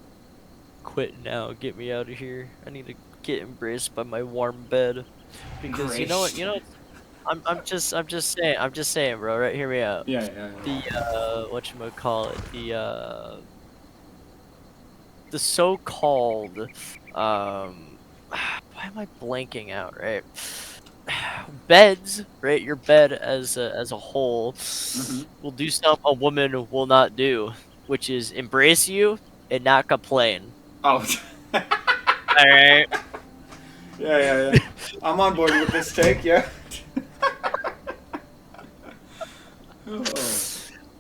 Quit now. Get me out of here. I need to get embraced by my warm bed. Because you know what? I'm just saying, bro. Right? Hear me out. Yeah. The whatchamacallit, the so-called why am I blanking out, right? Beds, right? Your bed as a whole will do something a woman will not do, which is embrace you and not complain. Oh. Alright. Yeah. I'm on board with this take, yeah.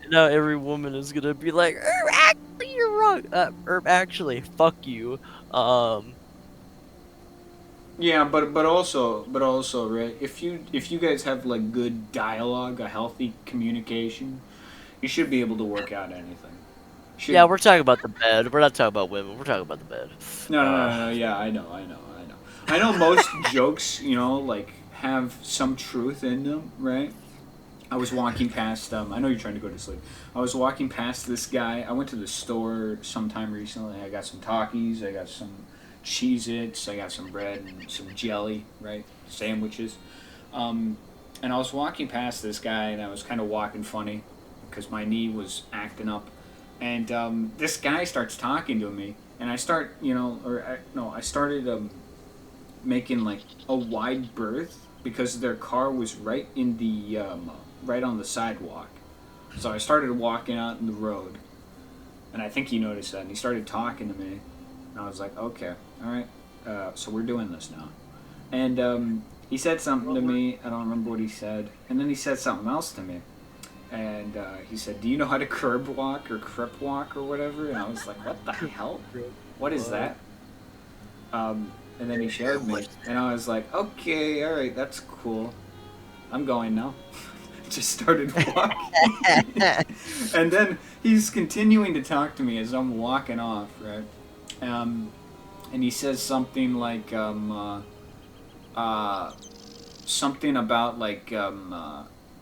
Now every woman is gonna be like, actually, you're wrong. Actually, fuck you. Yeah, but also, right? If you guys have like good dialogue, a healthy communication, you should be able to work out anything. Yeah, we're talking about the bed. We're not talking about women. We're talking about the bed. No. Yeah, I know. I know most jokes, like have some truth in them, right? I was walking past. I know you're trying to go to sleep. I was walking past this guy. I went to the store sometime recently. I got some Takis. I got some Cheez-Its. I got some bread and some jelly, right? Sandwiches. And I was walking past this guy, and I was kind of walking funny because my knee was acting up. And this guy starts talking to me, and I start, I started making like a wide berth because their car was right in the right on the sidewalk. So I started walking out in the road, and I think he noticed that, and he started talking to me. And I was like, okay, all right, so we're doing this now. And he said something to me. I don't remember what he said. And then he said something else to me. And he said, do you know how to curb walk or crip walk or whatever? And I was like, what the hell? What is that? And then he showed me. And I was like, okay, all right, that's cool. I'm going now. Just started walking. And then he's continuing to talk to me as I'm walking off, right? And he says something like, something about like,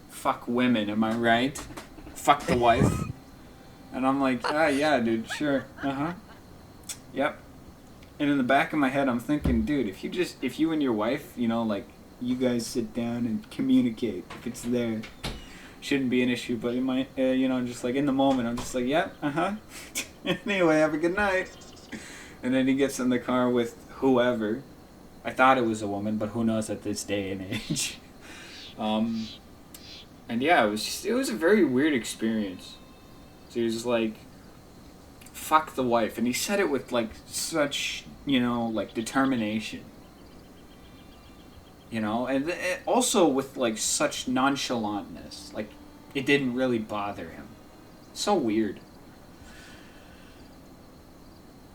fuck women, am I right? Fuck the wife. And I'm like, yeah, dude, sure. Yep. And in the back of my head, I'm thinking, dude, if you and your wife, like, you guys sit down and communicate, if it's there, shouldn't be an issue. But in my, just like in the moment, I'm just like, yep, Anyway, have a good night. And then he gets in the car with whoever. I thought it was a woman, but who knows at this day and age. And yeah, it was a very weird experience. So he was like, fuck the wife. And he said it with like such, like determination. And also with like such nonchalantness. Like, it didn't really bother him. So weird.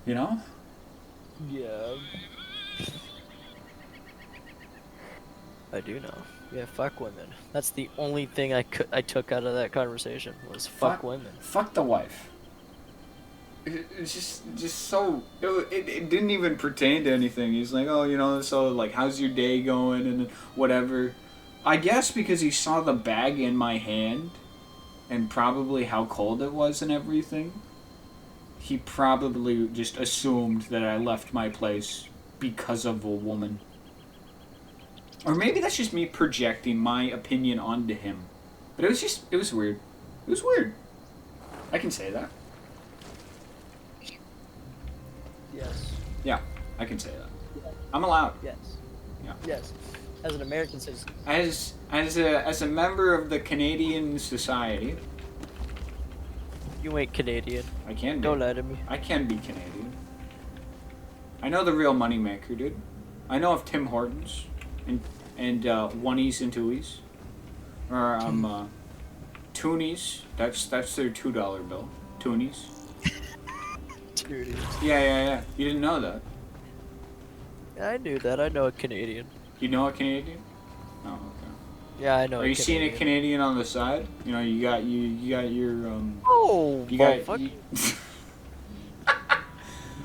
You know? Yeah. I do know. Yeah, fuck women. That's the only thing I took out of that conversation was fuck women. Fuck the wife. It's just so it didn't even pertain to anything. He's like, oh, you know, so like, how's your day going and whatever. I guess because he saw the bag in my hand and probably how cold it was and everything, he probably just assumed that I left my place because of a woman. Or maybe that's just me projecting my opinion onto him. But it was weird. It was weird. I can say that. Yes. Yeah, I can say that. I'm allowed. Yes. Yeah. Yes. As an American citizen. As a member of the Canadian Society. You ain't Canadian. I can be. Don't lie to me. I can be Canadian. I know the real moneymaker, dude. I know of Tim Hortons and oneies and twoies. Or toonies. That's their $2 bill. Toonies. Toonies. Yeah. You didn't know that. I knew that. I know a Canadian. You know a Canadian? Oh, okay. Yeah, I know. Are you seeing a Canadian on the side? You know, you got your Oh, you got.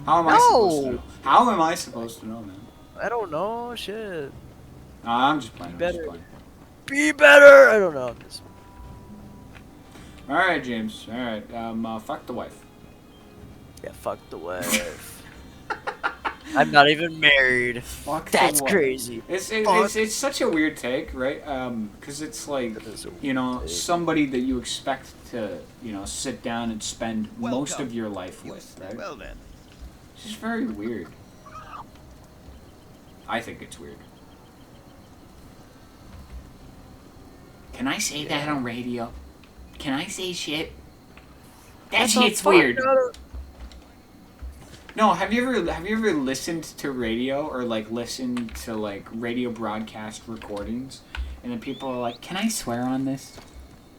How am I supposed to know? How am I supposed to know, man? I don't know. Shit. I'm just playing. Be better. I don't know. All right, James. All right. Fuck the wife. Yeah, fuck the wife. I'm not even married. Fuck That's the wife. Crazy. It's such a weird take, right? Because it's like, you know, somebody that you expect to, you know, sit down and spend most of your life with, right? Well then. It's just very weird. I think it's weird. Can I say that on radio? Can I say shit? That shit's weird. No, have you ever listened to radio or like listened to like radio broadcast recordings, and then people are like, "Can I swear on this?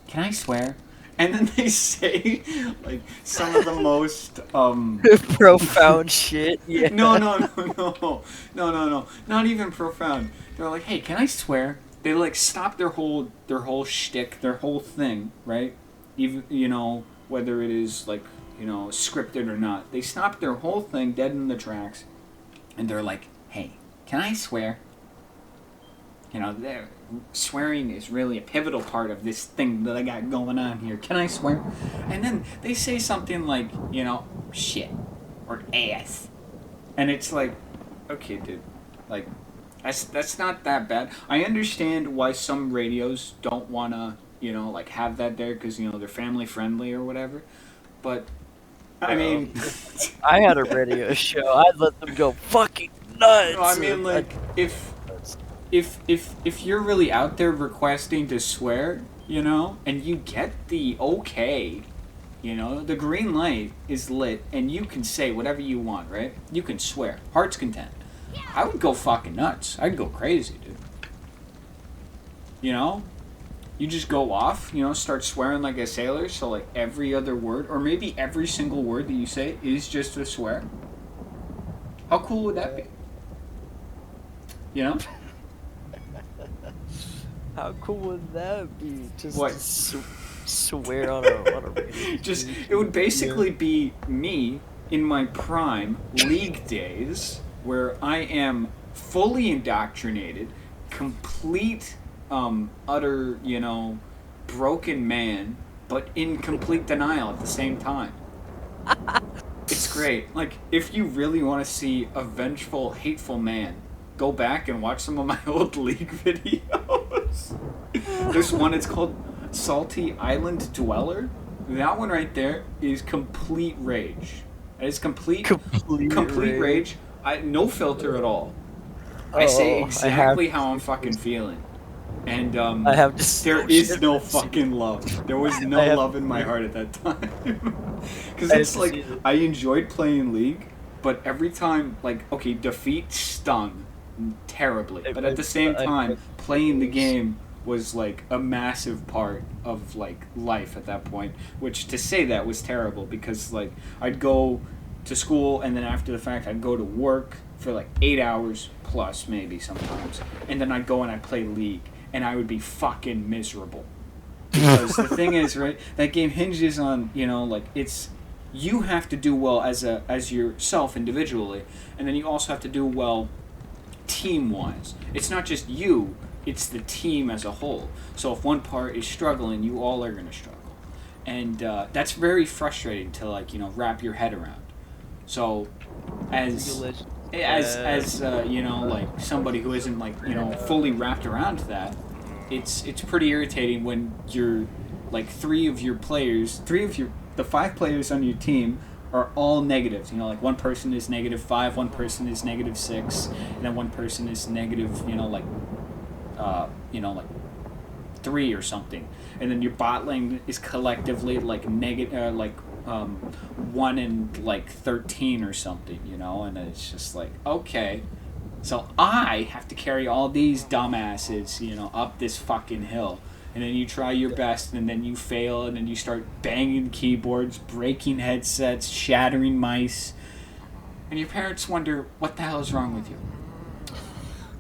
Can I swear?" And then they say like some of the most profound shit. Yeah. No, not even profound. They're like, "Hey, can I swear?" They like stop their whole shtick, their whole thing, right? Even, you know, whether it is like, you know, scripted or not. They stop their whole thing dead in the tracks, and they're like, "Hey, can I swear?" You know, swearing is really a pivotal part of this thing that I got going on here. Can I swear? And then they say something like, you know, shit or ass, and it's like, okay, dude, like, that's not that bad. I understand why some radios don't wanna, you know, like have that there because, you know, they're family friendly or whatever, but I mean, I had a radio show. I'd let them go fucking nuts. No, I mean, like, if you're really out there requesting to swear, you know, and you get the okay, you know, the green light is lit, and you can say whatever you want, right? You can swear, heart's content. I would go fucking nuts. I'd go crazy, dude. You know? You just go off, you know, start swearing like a sailor, so like every other word, or maybe every single word that you say is just a swear. How cool would that be? You know? How cool would that be? Just what? Swear on a radio. Just, it would basically be me in my prime league days, where I am fully indoctrinated, complete utter, you know, broken man, but in complete denial at the same time. It's great. Like, if you really want to see a vengeful, hateful man, go back and watch some of my old League videos. There's one, it's called Salty Island Dweller. That one right there is complete rage. It's complete rage. No filter at all. I say exactly how I'm fucking feeling. And there is no fucking love. There was no love in my heart at that time. Because it's like, I enjoyed playing League, but every time, like, defeat stung terribly. But at the same time, playing the game was like a massive part of like life at that point, which to say that was terrible because like I'd go to school and then after the fact I'd go to work for like 8 hours plus maybe sometimes, and then I'd go and I'd play League and I would be fucking miserable because the thing is, right, that game hinges on, you know, like it's you have to do well as yourself individually, and then you also have to do well team wise. It's not just you, it's the team as a whole. So if one part is struggling, you all are going to struggle, and that's very frustrating to like, you know, wrap your head around. So as you know, like somebody who isn't like, you know, fully wrapped around that, it's pretty irritating when you're like the 5 players on your team are all negatives. You know, like one person is -5, one person is -6, and then one person is negative, you know, like 3 or something. And then your bot lane is collectively like 1 and like 13 or something, you know, and it's just like, okay, so I have to carry all these dumbasses, you know, up this fucking hill. And then you try your best, and then you fail, and then you start banging keyboards, breaking headsets, shattering mice. And your parents wonder, what the hell is wrong with you?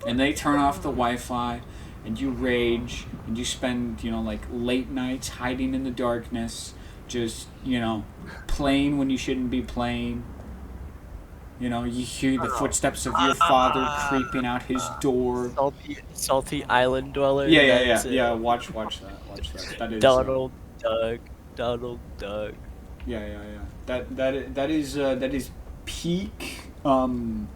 And they turn off the Wi-Fi, and you rage, and you spend, you know, like late nights hiding in the darkness, just, you know, playing when you shouldn't be playing. You know, you hear the footsteps of your father creeping out his door. Salty Island Dweller. Yeah. Watch that. That is Donald Duck. Yeah. That is peak. That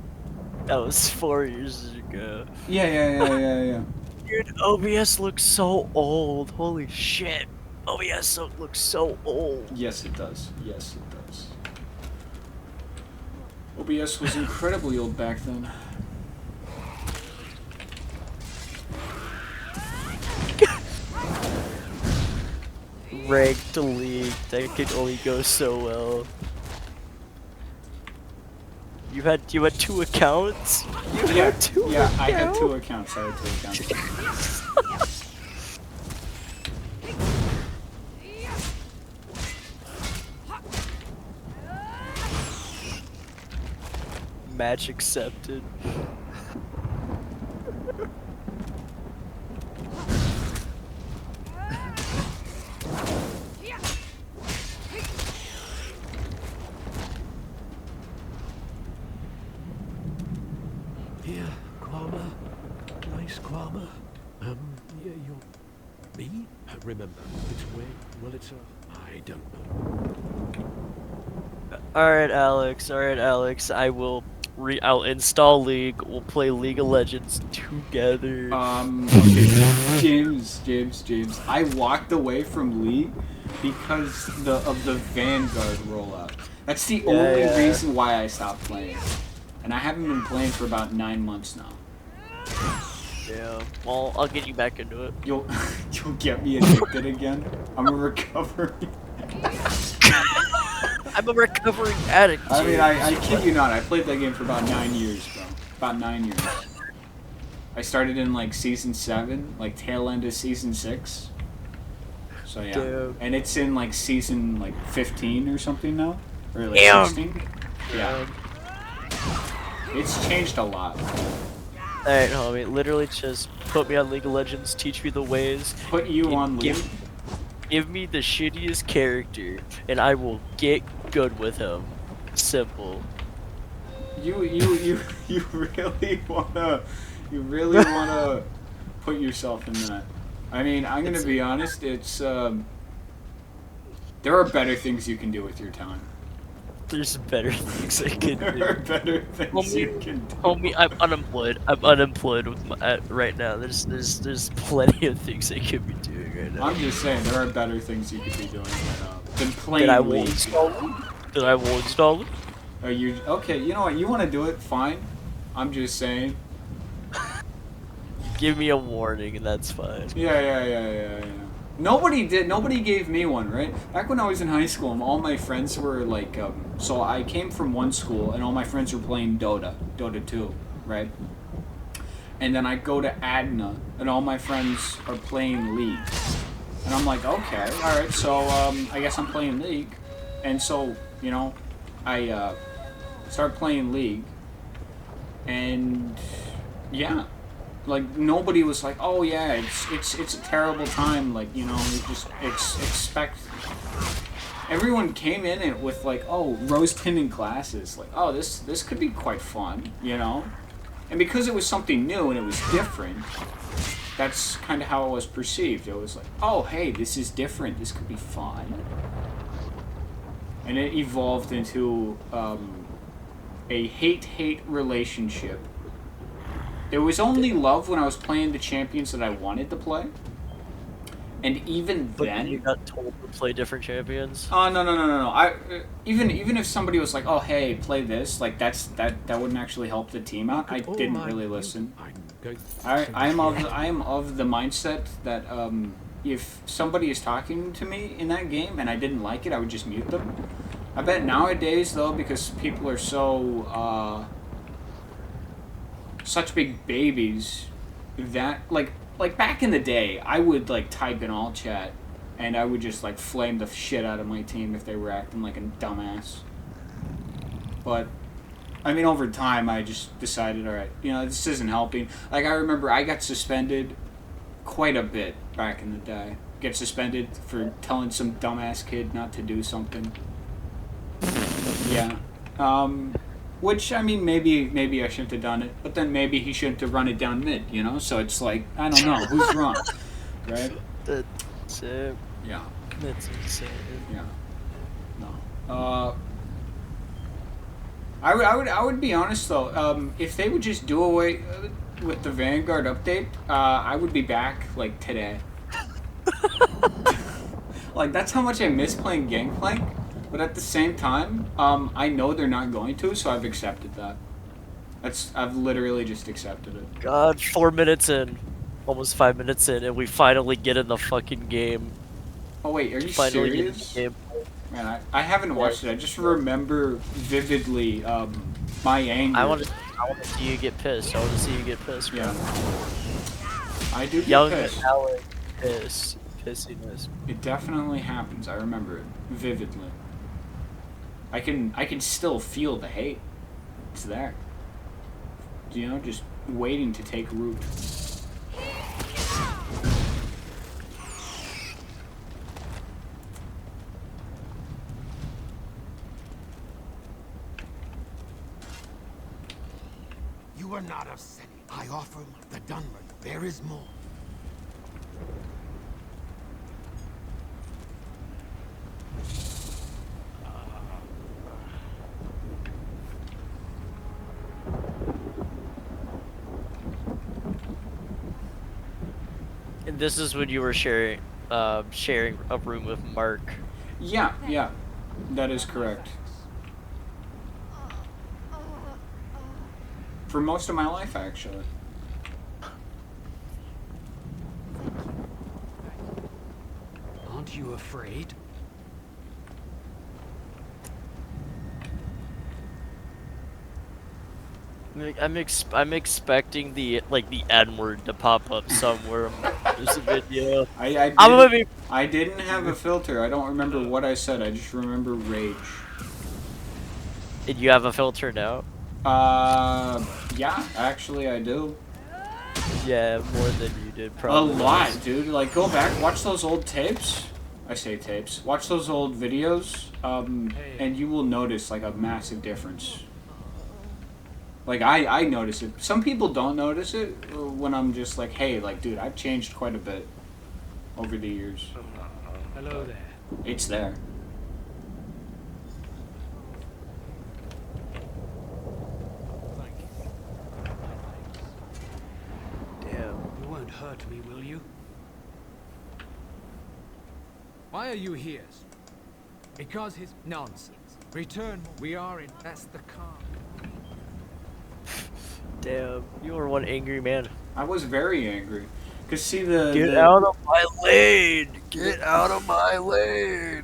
was 4 years ago. Yeah. Dude, OBS looks so old. Holy shit. OBS looks so old. Yes, it does. OBS was incredibly old back then. Ranked League, that could only go so well. You had 2 accounts? I had 2 accounts. Match accepted. Here, Kwama. Nice Kwama. Yeah, you're... Me? Remember, it's way... Well, it's I don't know. Alright, Alex. I'll install League. We'll play League of Legends together. Okay. James. I walked away from League because of the Vanguard rollout. That's the only reason why I stopped playing. And I haven't been playing for about 9 months now. Yeah. Well, I'll get you back into it. You'll get me addicted again? I'm a recovering... I'm a recovering addict. I mean, I kid you not. I played that game for about 9 years, bro. About 9 years. I started in like season 7, like tail end of season 6. So yeah, Damn. and it's in like season like 15 or something now, or like Damn. 16. Yeah, it's changed a lot. Alright, homie. Literally just put me on League of Legends. Teach me the ways. Put you on League. Give me the shittiest character, and I will get good with him. Simple. You really wanna put yourself in that. I mean, I'm gonna be honest. It's there are better things you can do with your time. There's better things I can do. There are better things you can do. Homie, I'm unemployed. I'm unemployed with right now. There's plenty of things I could be doing right now. I'm just saying there are better things you could be doing right now than playing That I League. will install it. Are you okay? You know what? You want to do it? Fine. I'm just saying. Give me a warning, and that's fine. Yeah. Nobody did. Nobody gave me one, right? Back when I was in high school, all my friends were like, so I came from one school, and all my friends were playing Dota 2, right? and then I go to Adna, and all my friends are playing League. And I'm like, okay, alright, so I guess I'm playing League. And so, you know, I start playing League, and yeah, like nobody was like, oh yeah, it's a terrible time, like, you know, you just expect. Everyone came in it with like, oh, rose tinted glasses, like, oh, this could be quite fun, you know, and because it was something new and it was different, that's kind of how it was perceived. It was like, oh, hey, this is different, this could be fun, and it evolved into a hate relationship. There was only love when I was playing the champions that I wanted to play. And even But then, you got told to play different champions. Oh no! Even if somebody was like, "Oh hey, play this," like that wouldn't actually help the team out. I didn't really listen. I am of the mindset that if somebody is talking to me in that game and I didn't like it, I would just mute them. I bet nowadays though, because people are so such big babies, that like back in the day, I would like type in all chat, and I would just like flame the shit out of my team if they were acting like a dumbass. But I mean, over time, I just decided, all right, you know, this isn't helping. Like I remember, I got suspended quite a bit back in the day. Get suspended for telling some dumbass kid not to do something. Yeah. Which, I mean, maybe I shouldn't have done it, but then maybe he shouldn't have run it down mid, you know? So it's like, I don't know, who's wrong, right? That's it. Yeah. That's insane. Yeah. No. I would be honest, though, if they would just do away with the Vanguard update, I would be back, like, today. Like, that's how much I miss playing Gangplank. But at the same time, I know they're not going to, so I've accepted that. I've literally just accepted it. God, 4 minutes in, almost 5 minutes in, and we finally get in the fucking game. Oh wait, are you Finally serious? get in the game. Man, I haven't watched it. I just remember vividly my anger. I want to see you get pissed. I want to see you get pissed, bro. Yeah. I do get Young pissed. Alec pissiness. It definitely happens. I remember it vividly. I can still feel the hate. It's there. You know, just waiting to take root. You are not upset. I offer the Dunmer. There is more. And this is when you were sharing a room with Mark. Yeah, that is correct. For most of my life, actually. Aren't you afraid? I'm expecting the N-word to pop up somewhere in this video. I didn't have a filter. I don't remember what I said. I just remember rage. Did you have a filter now? Yeah, actually I do. Yeah, more than you did probably. A lot, dude. Like, go back, watch those old tapes. I say tapes. Watch those old videos, and you will notice, like, a massive difference. Like, I notice it. Some people don't notice it when I'm just like, hey, like, dude, I've changed quite a bit over the years. Hello there. It's there. Thank you. Damn, you won't hurt me, will you? Why are you here? Because his nonsense. Return. We are in. That's the calm. Damn, you were one angry man. I was very angry. Cause see Get out of my lane! Get out of my lane!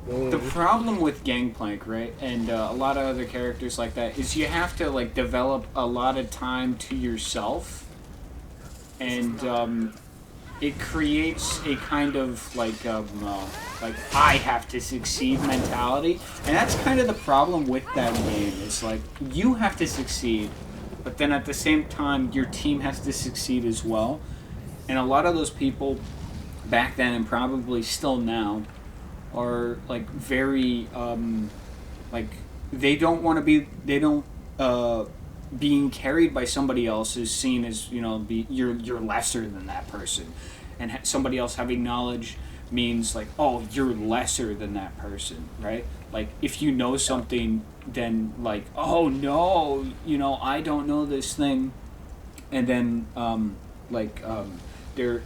The problem with Gangplank, right, and a lot of other characters like that, is you have to like develop a lot of time to yourself, and it creates a kind of like I have to succeed mentality, and that's kind of the problem with that game. It's like you have to succeed, but then at the same time your team has to succeed as well, and a lot of those people back then and probably still now are like very like they don't want to be being carried by somebody else is seen as, you know, you're lesser than that person, and somebody else having knowledge means like, oh, you're lesser than that person, right? Like if you know something, then like, oh no, you know, I don't know this thing, and then there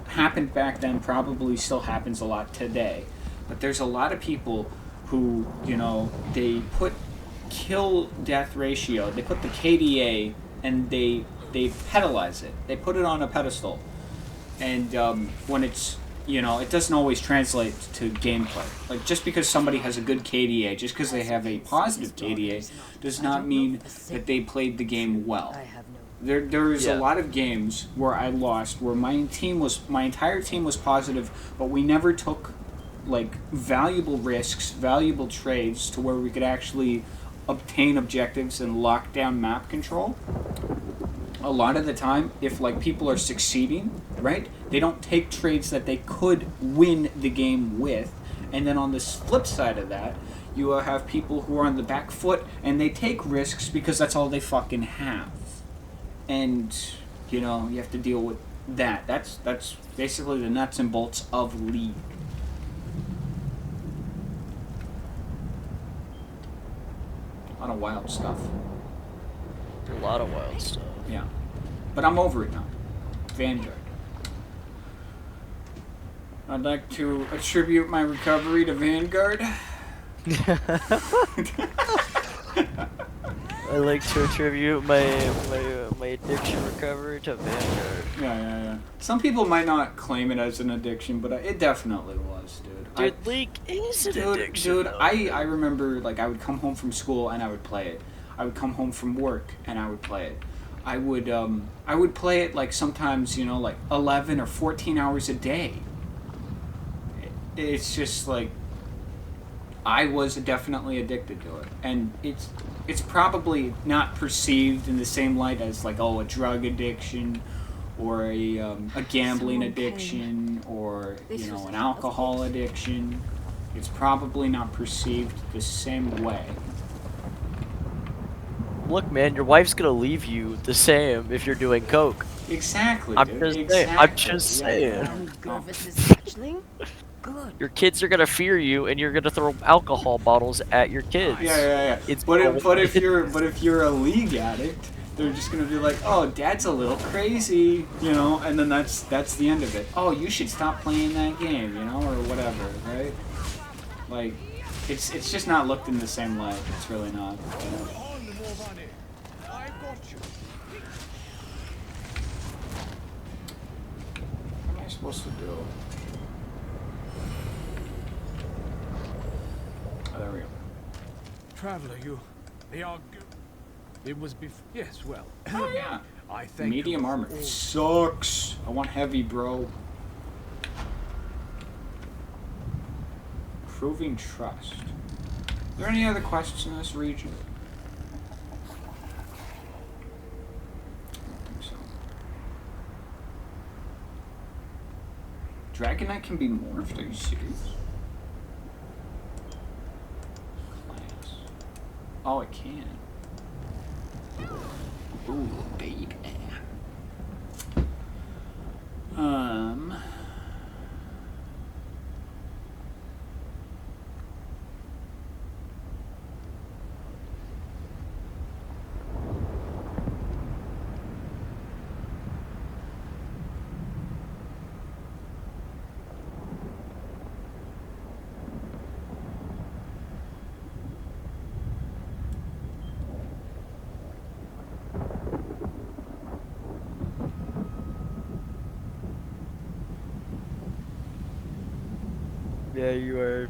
happened back then, probably still happens a lot today, but there's a lot of people who, you know, they put kill death ratio, they put the KDA, and they pedalize it, they put it on a pedestal, and when it's, you know, it doesn't always translate to gameplay. Like just because somebody has a good KDA, just because they have a positive KDA, does not mean that they played the game well. There's a lot of games where I lost, where my entire team was positive, but we never took like valuable risks, valuable trades to where we could actually obtain objectives and lock down map control. A lot of the time, if like people are succeeding, right, they don't take trades that they could win the game with, and then on the flip side of that, you have people who are on the back foot and they take risks because that's all they fucking have. And, you know, you have to deal with that. That's basically the nuts and bolts of League. A lot of wild stuff. A lot of wild stuff. Yeah. But I'm over it now. Vanguard. I'd like to attribute my recovery to Vanguard. I like to attribute my addiction recovery to Vanguard. Yeah. Some people might not claim it as an addiction, but it definitely was, dude. Dude, League is an addiction. Dude, I remember, like, I would come home from school and I would play it. I would come home from work and I would play it. I would play it, like, sometimes, you know, like 11 or 14 hours a day. It's just, like, I was definitely addicted to it. And it's probably not perceived in the same light as, like, oh, a drug addiction or a gambling addiction or, you know, an alcohol addiction. It's probably not perceived the same way. Look, man, your wife's gonna leave you the same if you're doing coke. Exactly, I'm dude. just saying. Good. Your kids are gonna fear you, and you're gonna throw alcohol bottles at your kids. Yeah. But if you're a League addict, they're just gonna be like, oh, Dad's a little crazy, you know, and then that's the end of it. Oh, you should stop playing that game, you know, or whatever, right? Like, it's just not looked in the same light. It's really not. You know? What am I supposed to do? Oh, there we go. Traveler, they are good. It was before. Yes, well. Oh, yeah. I think medium armor. It sucks. I want heavy, bro. Proving trust. Are there any other quests in this region? I don't think so. Dragonite can be morphed? Are you serious? Class. Oh, it can. Ooh, baby. Yeah, you are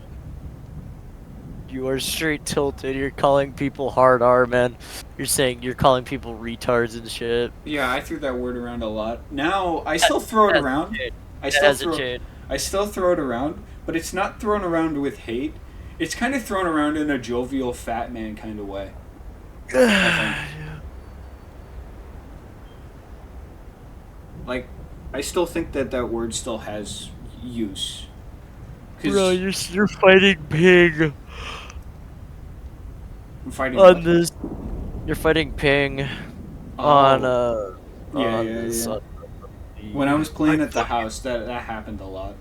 You are straight tilted. You're calling people hard R, man. You're calling people retards and shit. Yeah, I threw that word around a lot. Now I still throw it around. I That still hasn't throw. changed. I still throw it around, but it's not thrown around with hate. It's kind of thrown around in a jovial, fat man kind of way. I think. Like, I still think that word still has use. Bro, you're fighting ping I'm fighting on what? this. You're fighting ping on Yeah, on yeah, this. yeah. When I was playing at the house, that happened a lot.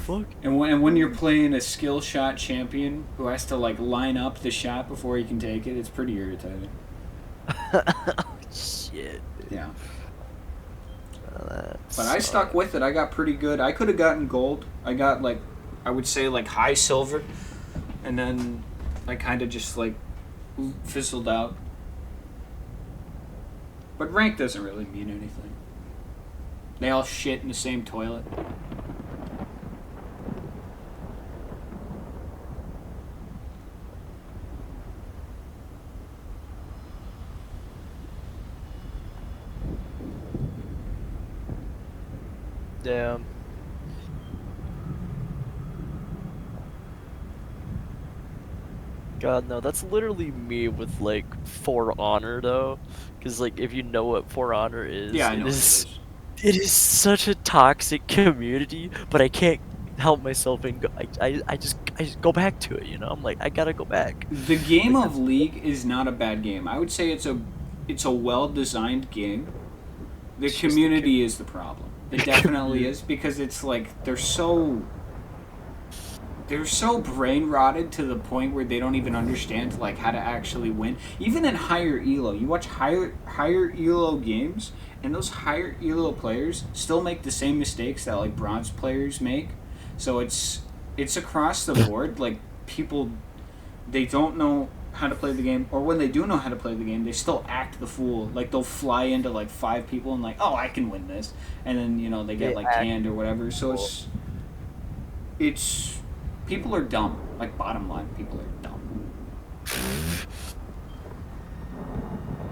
Fuck. And when you're playing a skill shot champion who has to like line up the shot before he can take it, it's pretty irritating. Shit. Yeah. Well, But I stuck with it. I got pretty good. I could have gotten gold. I got like, I would say like high silver, and then I kind of just like fizzled out. But rank doesn't really mean anything. They all shit in the same toilet. Damn. God, no, that's literally me with like For Honor though, because like if you know what For Honor is, Yeah, I know it is such a toxic community, but I can't help myself and go, I just go back to it, you know. I'm like, I gotta go back. The game of League is not a bad game. I would say it's a well designed game. The community is the problem. It definitely is, because it's like they're so brain rotted to the point where they don't even understand like how to actually win. Even in higher elo, you watch higher elo games, and those higher elo players still make the same mistakes that like bronze players make. So it's across the board. Like, people, they don't know how to play the game, or when they do know how to play the game, they still act the fool. Like, they'll fly into like 5 people and like, oh, I can win this, and then, you know, they get like canned or whatever. So it's people are dumb. Like, bottom line, people are dumb.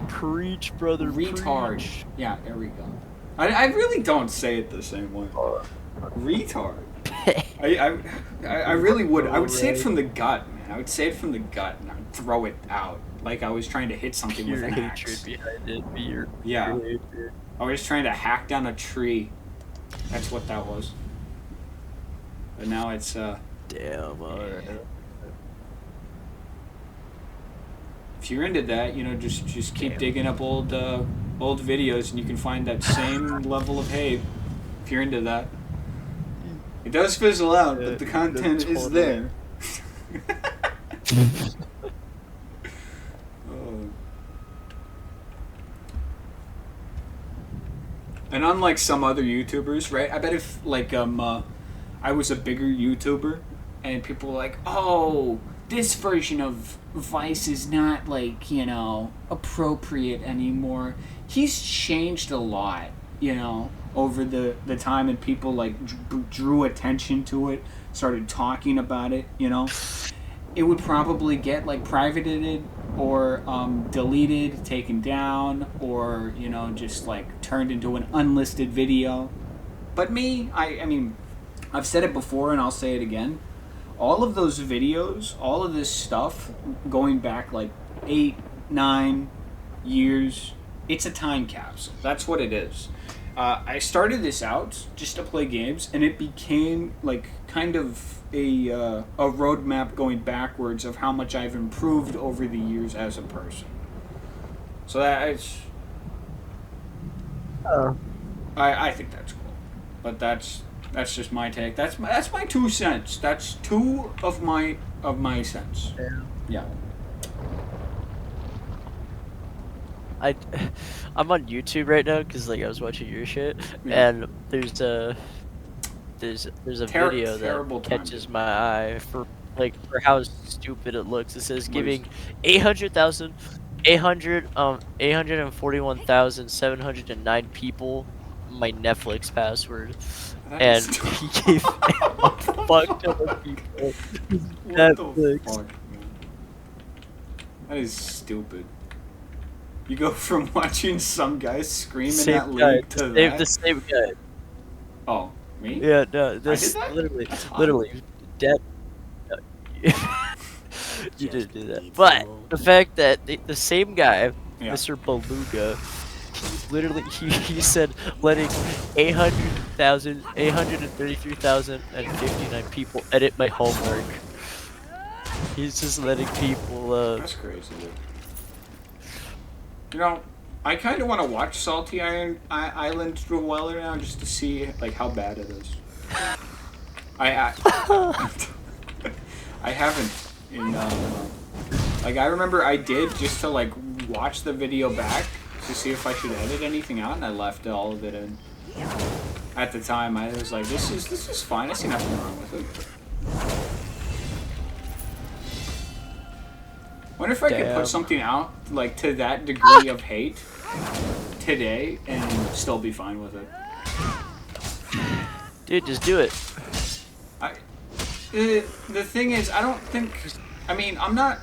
Preach, brother. Retard. Preach. Yeah, there we go. I really don't say it the same way. Retard. I really would. I would say it from the gut, man. I would say it from the gut, and I would throw it out like I was trying to hit something with an axe. Hatred behind it. Pure hatred. I was trying to hack down a tree. That's what that was. But now it's Damn. Alright. if you're into that, you know, just keep digging up old videos, and you can find that same level of hate. If you're into that. It does fizzle out, but the content is there. And unlike some other YouTubers, right? I bet if like I was a bigger YouTuber, and people were like, "Oh, this version of Vice is not like, you know, appropriate anymore." He's changed a lot, you know, over the time, and people like drew attention to it, started talking about it, you know. It would probably get like privated or deleted, taken down, or, you know, just like turned into an unlisted video. But me, I mean, I've said it before and I'll say it again. All of those videos, all of this stuff going back like 8, 9 years, it's a time capsule. That's what it is. I started this out just to play games, and it became like kind of a roadmap going backwards of how much I've improved over the years as a person. So that's I think that's cool, but that's just my take. That's my 2 cents. That's 2 of my cents. Yeah. I'm on YouTube right now because like I was watching your shit, and there's a video that catches my eye for how stupid it looks. It says giving 841,709 people my Netflix password, and he gave fuck ton of people. What the Netflix. fuck, man? That is stupid. You go from watching some guy scream in Same that guy. league to that. The same guy. Oh, me? Yeah, no, I this did that? literally, That's odd. literally, dead. You didn't do that. But the fact that the same guy, Yeah. Mr. Beluga, he said letting 833,059 people edit my homework. He's just letting people. That's crazy, dude. You know, I kind of want to watch Salty Island Dweller now just to see like how bad it is. I I haven't in like I remember I did just to like watch the video back to see if I should edit anything out, and I left all of it in. At the time, I was like, this is fine. I see nothing wrong with it. Wonder if I could put something out like to that degree of hate today and still be fine with it. Dude, just do it. The thing is, I don't think. I mean, I'm not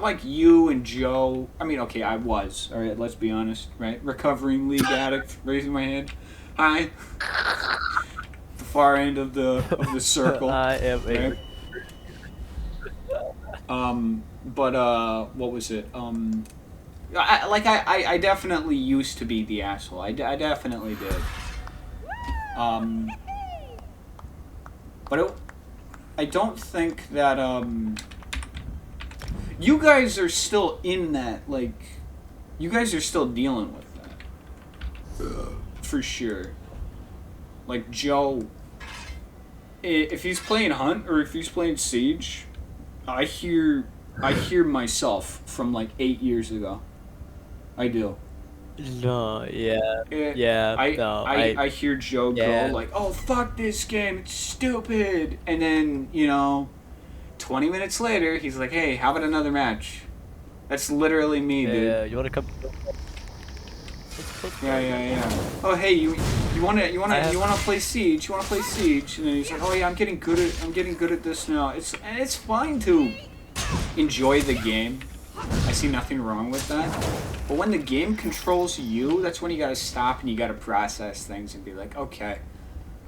like you and Joe. I mean, okay, I was. All right, let's be honest, right? Recovering league addict, raising my hand. Hi. The far end of the circle. I am right? But what was it? I definitely used to be the asshole. I definitely did. But I don't think that you guys are still in that, like, you guys are still dealing with that. For sure. Like, Joe, if he's playing Hunt or if he's playing Siege, I hear myself from, like, 8 years ago. I do. No, yeah. I hear Joe go, like, oh, fuck this game, it's stupid. And then, 20 minutes later, he's like, hey, how about another match? That's literally me, dude. Yeah, you wanna come? Yeah. Oh, hey, you wanna play Siege? You wanna play Siege? And then he's like, oh yeah, I'm getting good at this now. It's fine to enjoy the game. I see nothing wrong with that. But when the game controls you, that's when you gotta stop and you gotta process things and be like, okay.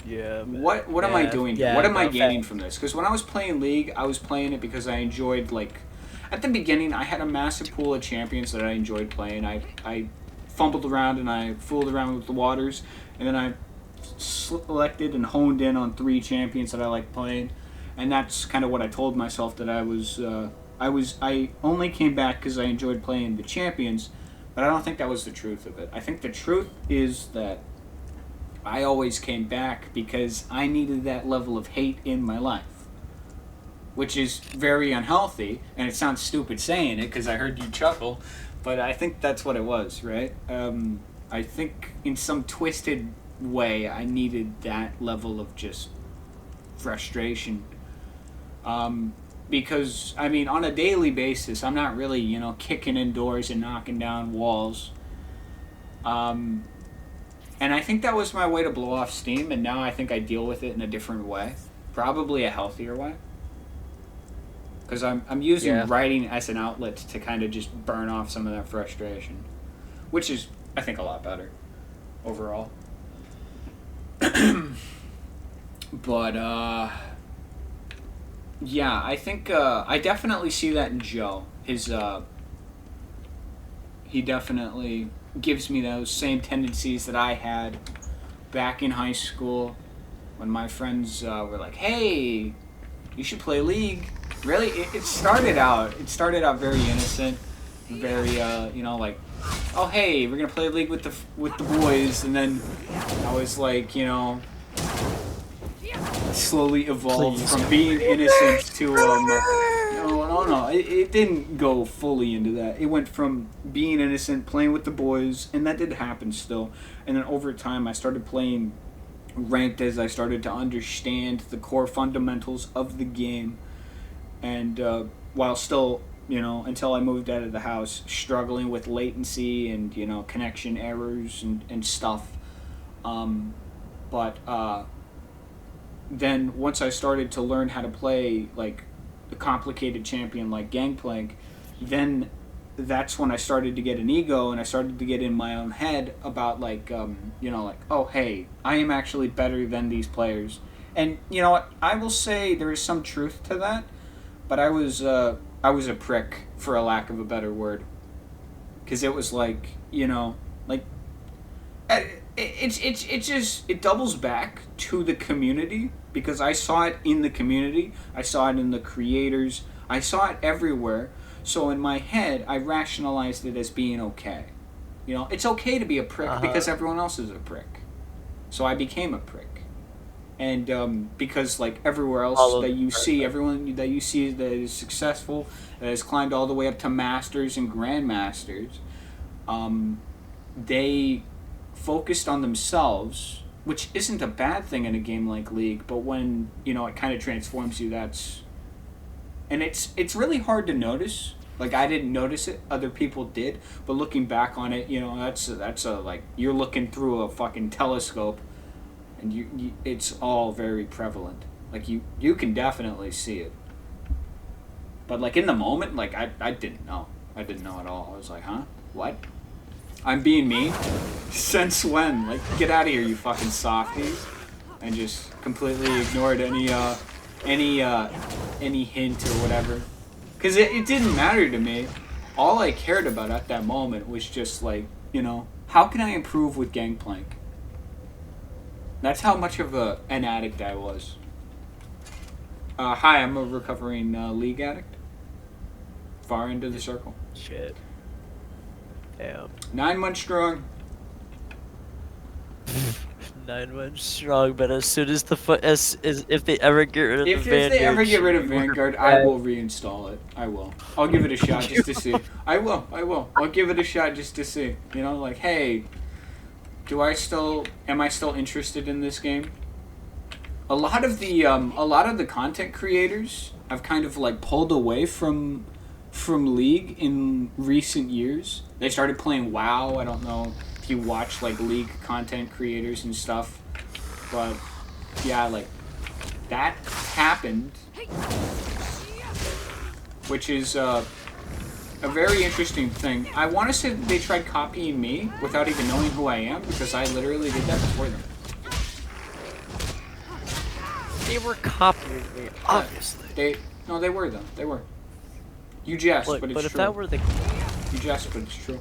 Yeah. What am I doing here? What am I gaining from this? Because when I was playing League, I was playing it because I enjoyed, like, at the beginning, I had a massive pool of champions that I enjoyed playing. I fumbled around and I fooled around with the waters, and then I selected and honed in on 3 champions that I liked playing, and that's kind of what I told myself that I only came back because I enjoyed playing the champions, but I don't think that was the truth of it. I think the truth is that I always came back because I needed that level of hate in my life, which is very unhealthy, and it sounds stupid saying it because I heard you chuckle, but I think that's what it was, right? I think in some twisted way I needed that level of just frustration. Because, I mean, on a daily basis, I'm not really, kicking in doors and knocking down walls. And I think that was my way to blow off steam, and now I think I deal with it in a different way. Probably a healthier way. Because I'm using writing as an outlet to kind of just burn off some of that frustration. Which is, I think, a lot better overall. But, yeah, I think, I definitely see that in Joe. He definitely gives me those same tendencies that I had back in high school when my friends were like, hey, you should play League. Really, it started out very innocent, very, like, oh, hey, we're going to play League with the boys, and then I was like, slowly evolved from being innocent to, no, it didn't go fully into that. It went from being innocent, playing with the boys, and that did happen still, and then over time I started playing ranked as I started to understand the core fundamentals of the game, and while still, until I moved out of the house, struggling with latency and, connection errors and stuff, but then once I started to learn how to play like a complicated champion like Gangplank, then that's when I started to get an ego and I started to get in my own head about like like, oh hey, I am actually better than these players. And you know what? I will say there is some truth to that, but I was a prick, for a lack of a better word, because it was like, like it's just, it doubles back to the community, because I saw it in the community, I saw it in the creators, I saw it everywhere. So in my head, I rationalized it as being okay. It's okay to be a prick because everyone else is a prick. So I became a prick. And because like everywhere else that you see, everyone that you see that is successful, that has climbed all the way up to masters and grandmasters, they focused on themselves, which isn't a bad thing in a game like League, but when it kind of transforms you, and it's really hard to notice. Like, I didn't notice it, other people did, but looking back on it, that's a like, you're looking through a fucking telescope, and you it's all very prevalent. Like, you can definitely see it. But like in the moment, like I didn't know. I didn't know at all. I was like, huh? What? I'm being mean? Since when? Like, get out of here, you fucking softies. And just completely ignored any hint or whatever. Because it didn't matter to me. All I cared about at that moment was just like, how can I improve with Gangplank? That's how much of an addict I was. Hi, I'm a recovering League addict. Far into the circle. Shit. Damn. 9 months strong. 9 months strong, but as soon as if they ever get rid of the Vanguard, if they ever get rid of Vanguard, I will reinstall it. I will. I'll give it a shot just to see. I will. I'll give it a shot just to see. Like, hey, am I still interested in this game? A lot of the content creators have kind of like pulled away from League in recent years. They started playing WoW. I don't know if you watch like League content creators and stuff, but yeah, like that happened, which is a very interesting thing. I want to say that they tried copying me without even knowing who I am, because I literally did that before them. They were copying me, obviously. They were though. They were. You jest, but it's true. But if that were the... You jest, but it's true.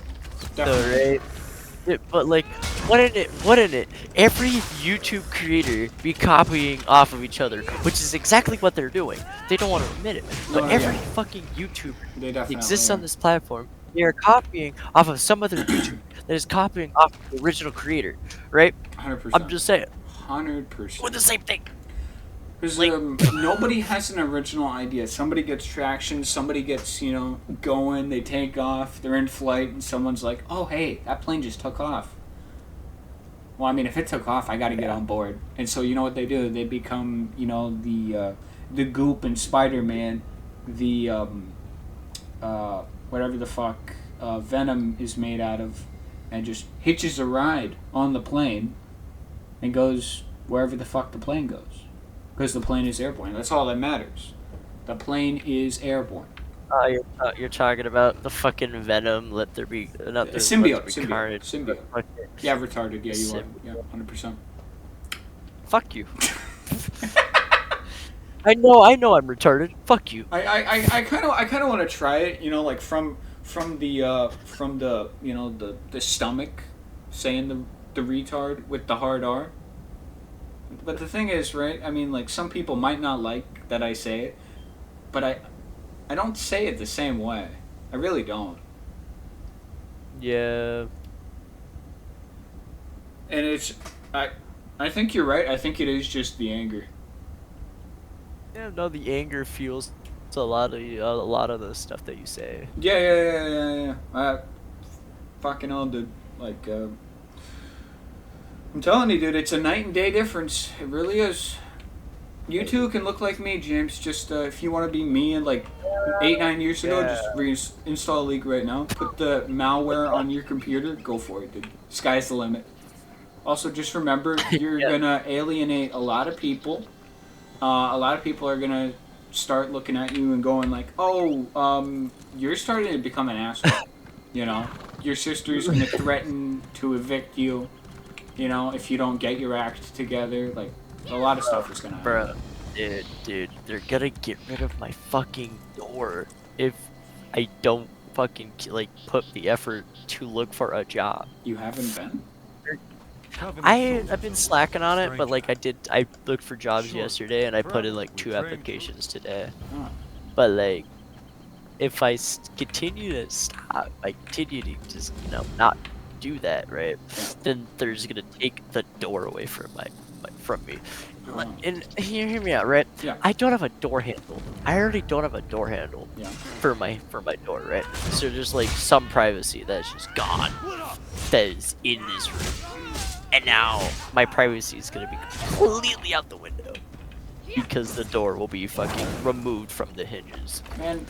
Definitely. Right. But like, wouldn't it? Every YouTube creator be copying off of each other, which is exactly what they're doing. They don't want to admit it, but every fucking YouTuber that exists on this platform, they are copying off of some other YouTuber that is copying off of the original creator, right? 100%. I'm just saying. 100%. With the same thing. Because nobody has an original idea. Somebody gets traction, somebody gets, going, they take off, they're in flight, and someone's like, oh, hey, that plane just took off. Well, I mean, if it took off, I gotta get on board. And so, you know what they do? They become, the Goop and Spider-Man, the, whatever the fuck Venom is made out of, and just hitches a ride on the plane and goes wherever the fuck the plane goes. Because the plane is airborne. That's all that matters. The plane is airborne. You're talking about the fucking Venom. Let there be symbiote. Carnage. Symbiote. Yeah, retarded. Yeah, you are. Yeah, 100%. Fuck you. I know I'm retarded. Fuck you. I kind of want to try it. Like from the the stomach, saying the retard with the hard R. But the thing is, right, I mean, like, some people might not like that I say it, but I don't say it the same way. I really don't. Yeah. And it's, I think you're right. I think it is just the anger. Yeah, no, the anger fuels a lot of the stuff that you say. Yeah. Fucking hell, dude. Like, I'm telling you, dude, it's a night and day difference. It really is. You too can look like me, James. Just if you want to be me in like 8-9 years ago, just reinstall League right now. Put the malware on your computer. Go for it, dude. Sky's the limit. Also, just remember, you're gonna alienate a lot of people, a lot of people are gonna start looking at you and going like, oh, you're starting to become an asshole. You know, your sister's gonna threaten to evict you. You know, if you don't get your act together, like a lot of stuff is gonna happen. Bruh, dude, they're gonna get rid of my fucking door if I don't fucking like put the effort to look for a job. You haven't been? I've been slacking on it, but like I looked for jobs yesterday and I put in like 2 applications today. Huh. But like, if I continue to stop, I continue to just not do that, right? Then they're just gonna take the door away from from me. And hear me out, right? Yeah. I don't have a door handle. I already don't have a door handle Yeah. for my door, right? So there's like some privacy that's just gone. That is in this room, and now my privacy is gonna be completely out the window because the door will be fucking removed from the hinges. Man,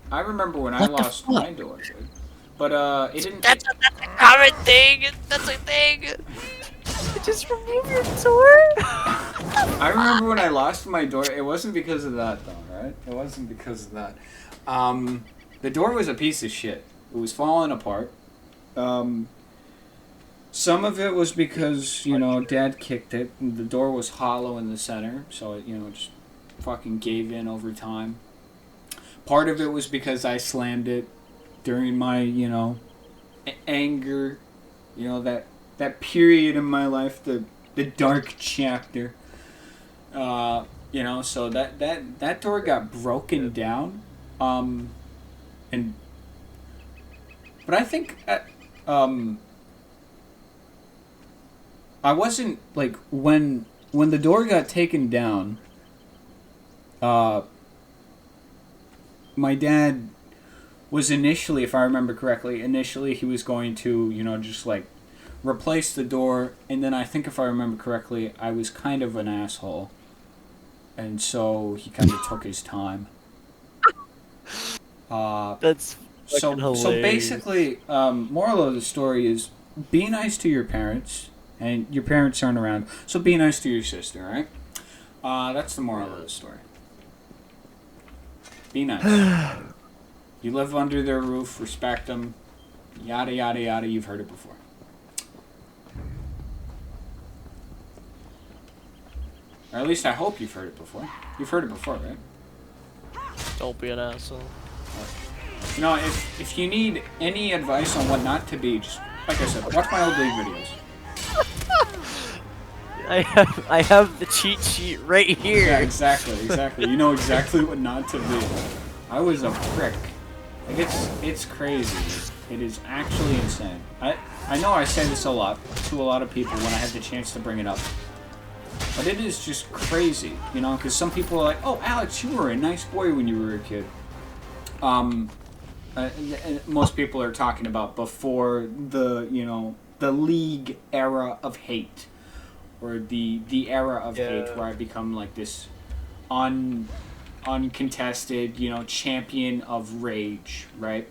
I remember when I lost my door, dude. But it didn't. That's a common thing. That's a thing. Just remove your door. I remember when I lost my door. It wasn't because of that, though, right? It wasn't because of that. The door was a piece of shit. It was falling apart. Some of it was because, Dad kicked it, and the door was hollow in the center, so it, just fucking gave in over time. Part of it was because I slammed it during my, anger, that period in my life, the dark chapter. So that door got broken down, but I think, I wasn't, like, when the door got taken down, my dad was initially, if I remember correctly, he was going to, just, like, replace the door, and then I think if I remember correctly, I was kind of an asshole, and so he kind of took his time. That's hilarious. So basically, moral of the story is, be nice to your parents, and your parents aren't around, so be nice to your sister, right? That's the moral of the story. Be nice. You live under their roof, respect them, yada yada yada, you've heard it before. Or at least I hope you've heard it before. You've heard it before, right? Don't be an asshole. If you need any advice on what not to be, just, like I said, watch my old League videos. I have the cheat sheet right here. Yeah, exactly. You know exactly what not to be. I was a prick. Like, it's crazy. It is actually insane. I know I say this a lot to a lot of people when I have the chance to bring it up. But it is just crazy, because some people are like, oh, Alex, you were a nice boy when you were a kid. Most people are talking about before the League era of hate. Or the era of hate where I become like this uncontested, champion of rage, right?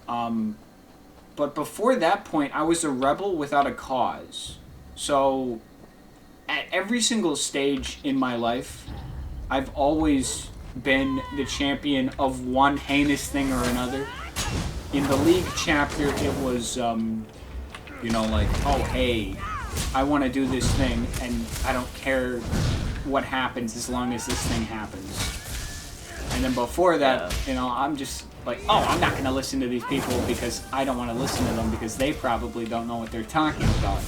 But before that point, I was a rebel without a cause. So, at every single stage in my life, I've always been the champion of one heinous thing or another. In the League chapter, it was, like, oh, hey, I want to do this thing, and I don't care what happens as long as this thing happens. And then before that, I'm just like, oh, I'm not going to listen to these people because I don't want to listen to them because they probably don't know what they're talking about.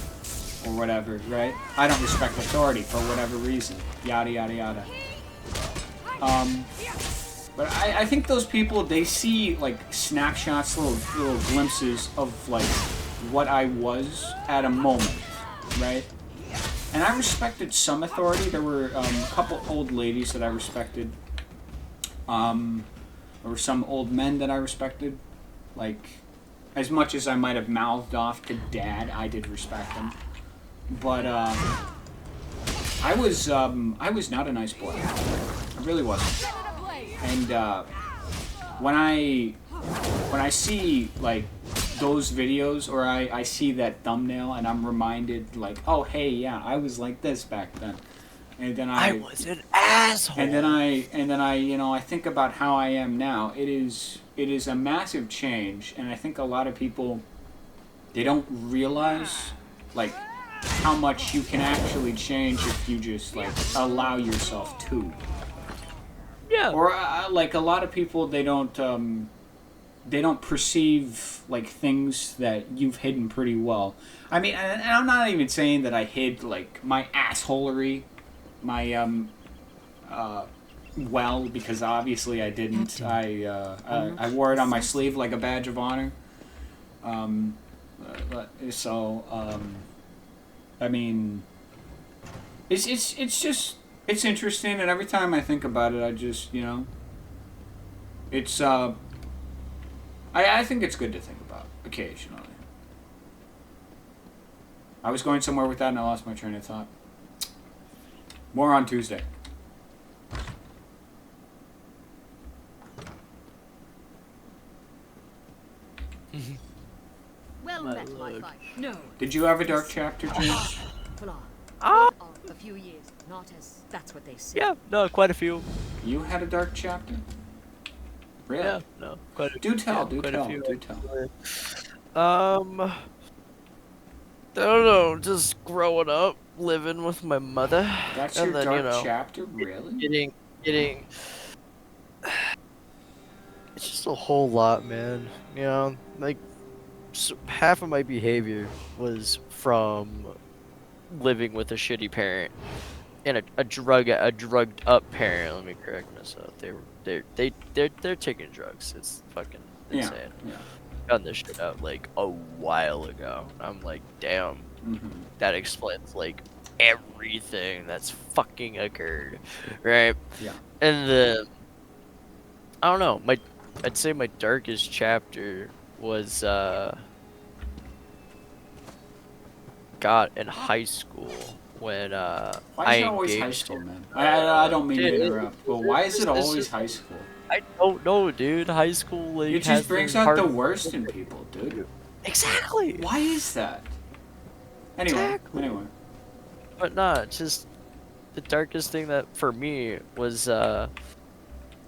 Or whatever, right? I don't respect authority for whatever reason. Yada, yada, yada. But I think those people, they see, like, snapshots, little glimpses of, like, what I was at a moment, right? And I respected some authority. There were a couple old ladies that I respected. There were some old men that I respected. Like, as much as I might have mouthed off to Dad, I did respect them. But I was not a nice boy. I really wasn't. And when I see, like, those videos, or I see that thumbnail and I'm reminded, like, oh, hey, yeah, I was like this back then. And then I was an asshole. And then I, you know, I think about how I am now. It is a massive change, and I think a lot of people, they don't realize, like, how much you can actually change if you just, like, allow yourself to. Yeah. Or, like, a lot of people, they don't perceive, like, things that you've hidden pretty well. I mean, and I'm not even saying that I hid, like, my assholery, my, well, because obviously I didn't. I wore it on my sleeve like a badge of honor. I mean, it's just, it's interesting, and every time I think about it, I just, you know, it's, I think it's good to think about, occasionally. I was going somewhere with that, and I lost my train of thought. More on Tuesday. Well met, my fight. No. Did you have a dark chapter, James? Ah. A few years, not as that's what they say. Yeah, no, quite a few. You had a dark chapter? Really? Yeah, no, quite a Do tell, yeah, do quite tell, a few. do tell. I don't know, just growing up, living with my mother. That's and your then, dark you know, chapter? Really? Getting it's just a whole lot, man. You know, like, half of my behavior was from living with a shitty parent and a drugged up parent. Let me correct myself. They're taking drugs. It's fucking insane. Yeah. Found this shit out like a while ago. I'm like, damn, that explains like everything that's fucking occurred, right? Yeah. And then I don't know. I'd say my darkest chapter was in high school when Why is it always high engaged school, man? I don't mean to interrupt, but why is it it's always just- high school? I don't know, dude. High school, like, It has just brings been out hard the to- worst in people, dude. Exactly. Why is that? Anyway. But nah, it's just the darkest thing that for me was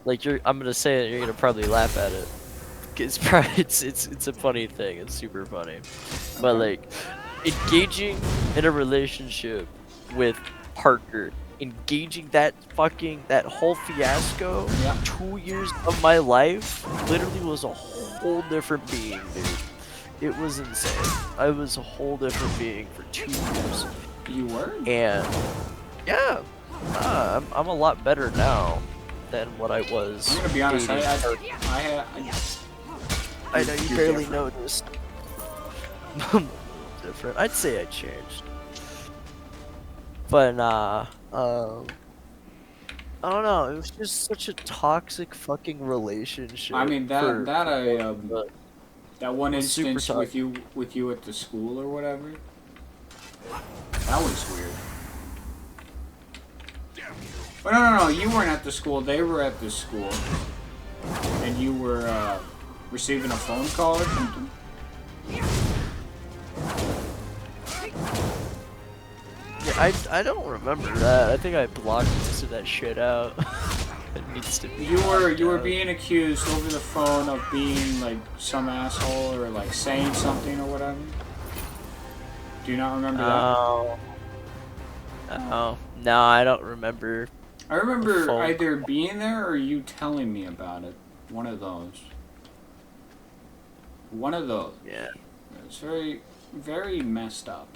like I'm gonna say it, you're gonna probably laugh at it. It's probably it's a funny thing. It's super funny, but like engaging in a relationship with Parker, engaging that whole fiasco, 2 years of my life literally was a whole different being, dude. It was insane. I was a whole different being for 2 years. You were? And yeah, I'm a lot better now than what I was. I'm gonna be honest. dating Parker. I know you barely noticed. Different. I'd say I changed. But I don't know. It was just such a toxic fucking relationship. I mean that one super instance with you at the school or whatever. That was weird. But no, you weren't at the school. They were at the school, and you were receiving a phone call or something. Yeah, I don't remember that. I think I blocked most of that shit out. It needs to be. You were being accused over the phone of being like some asshole or like saying something or whatever. Do you not remember that? Oh, no, I don't remember. I remember either being there or you telling me about it. One of those. Yeah. It's very, very messed up.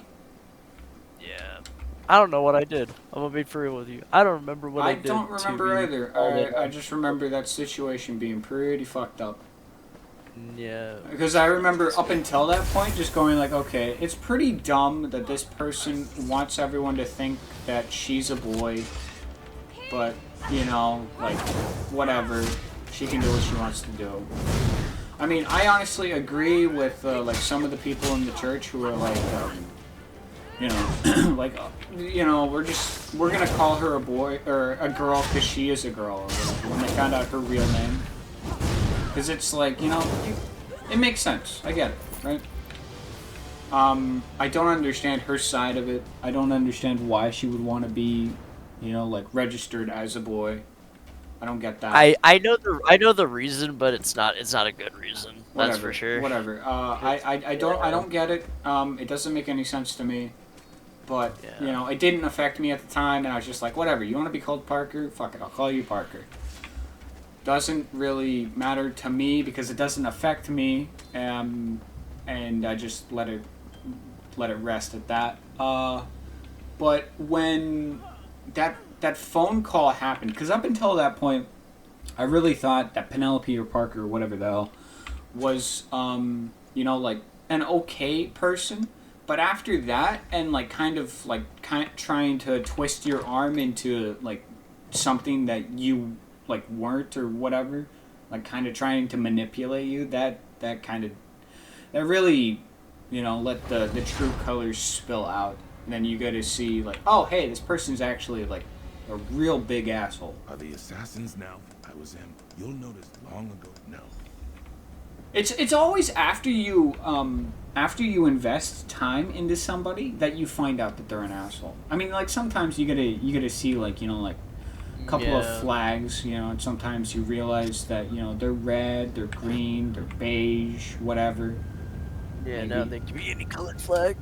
Yeah. I don't know what I did. I'm gonna be for real with you. I don't remember what I did. I don't remember either. I just remember that situation being pretty fucked up. Yeah. Because I remember up until that point just going like, okay, it's pretty dumb that this person wants everyone to think that she's a boy, but, you know, like, whatever. She can do what she wants to do. I mean, I honestly agree with, like, some of the people in the church who are like, you know, like, you know, we're gonna call her a boy, or a girl because she is a girl, or whatever, when they found out her real name. Because it's like, you know, it makes sense. I get it, right? I don't understand her side of it. I don't understand why she would want to be, You know, like registered as a boy. I don't get that. I know the reason, but it's not a good reason. Whatever. That's for sure. Whatever. I don't get it. It doesn't make any sense to me. But you know, it didn't affect me at the time, and I was just like, whatever. You want to be called Parker? Fuck it, I'll call you Parker. Doesn't really matter to me because it doesn't affect me, and I just let it rest at that. But when that phone call happened, because up until that point, I really thought that Penelope or Parker or whatever the hell was, you know, like an okay person. But after that, and like kind of trying to twist your arm into like something that you like weren't or whatever, like kind of trying to manipulate you, that really, you know, let the true colors spill out. And then you get to see like, oh hey, this person's actually like a real big asshole. Are the assassins now? I was him. You'll notice long ago. No. It's always after you invest time into somebody that you find out that they're an asshole. I mean, like sometimes you gotta see like, you know, like a couple of flags, you know, and sometimes you realize that, you know, they're red, they're green, they're beige, whatever. Yeah, Maybe. no, they can be any colored flag.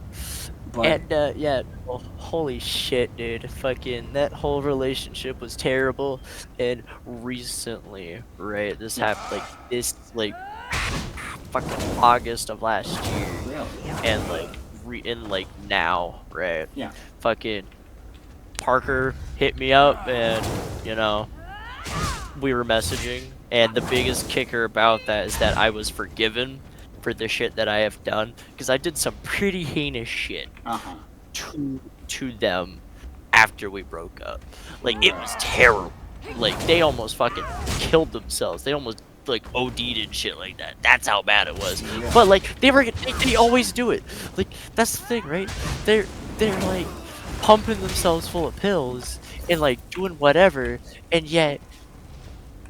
But And yeah, well, holy shit, dude! Fucking that whole relationship was terrible. And recently, right, this happened like fucking August of last year, really? and like now, right? Yeah. Fucking Parker hit me up, and you know, we were messaging. And the biggest kicker about that is that I was forgiven for the shit that I have done, because I did some pretty heinous shit to them after we broke up. Like it was terrible. Like they almost fucking killed themselves. They almost like OD'd and shit like that. That's how bad it was. But like they always do it. Like that's the thing, right? They're like pumping themselves full of pills and like doing whatever, and yet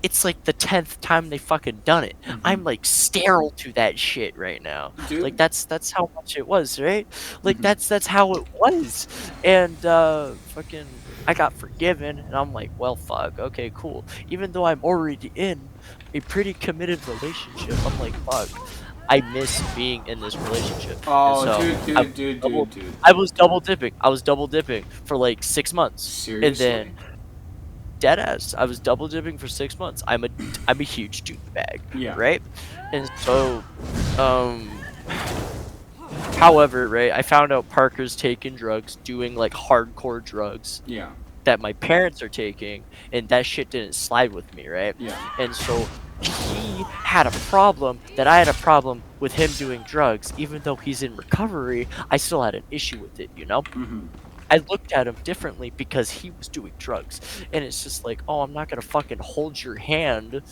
it's like the 10th time they fucking done it. I'm like sterile to that shit right now. Dude. Like that's how much it was, right? Like that's how it was. And fucking I got forgiven, and I'm like, well, fuck, okay, cool. Even though I'm already in a pretty committed relationship, I'm like, fuck, I miss being in this relationship. Oh, so dude. I was double dipping for like 6 months. Seriously? And then deadass, I was double dipping for 6 months. I'm a huge douchebag. Yeah. Right? And so however, right, I found out Parker's taking drugs, doing like hardcore drugs. Yeah. That my parents are taking, and that shit didn't slide with me, right? Yeah. And so he had a problem that I had a problem with him doing drugs. Even though he's in recovery, I still had an issue with it, you know? I looked at him differently because he was doing drugs. And it's just like, oh, I'm not gonna fucking hold your hand.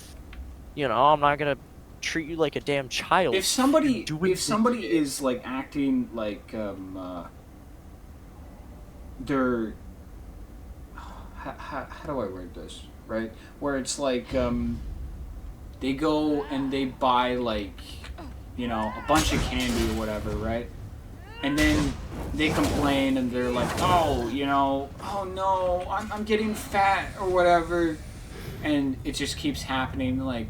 You know, I'm not gonna treat you like a damn child. If somebody is like acting like they're how do I word this, right? Where it's like they go and they buy like, you know, a bunch of candy or whatever, right? And then they complain and they're like, oh, you know, oh no, I'm getting fat or whatever, and it just keeps happening. Like,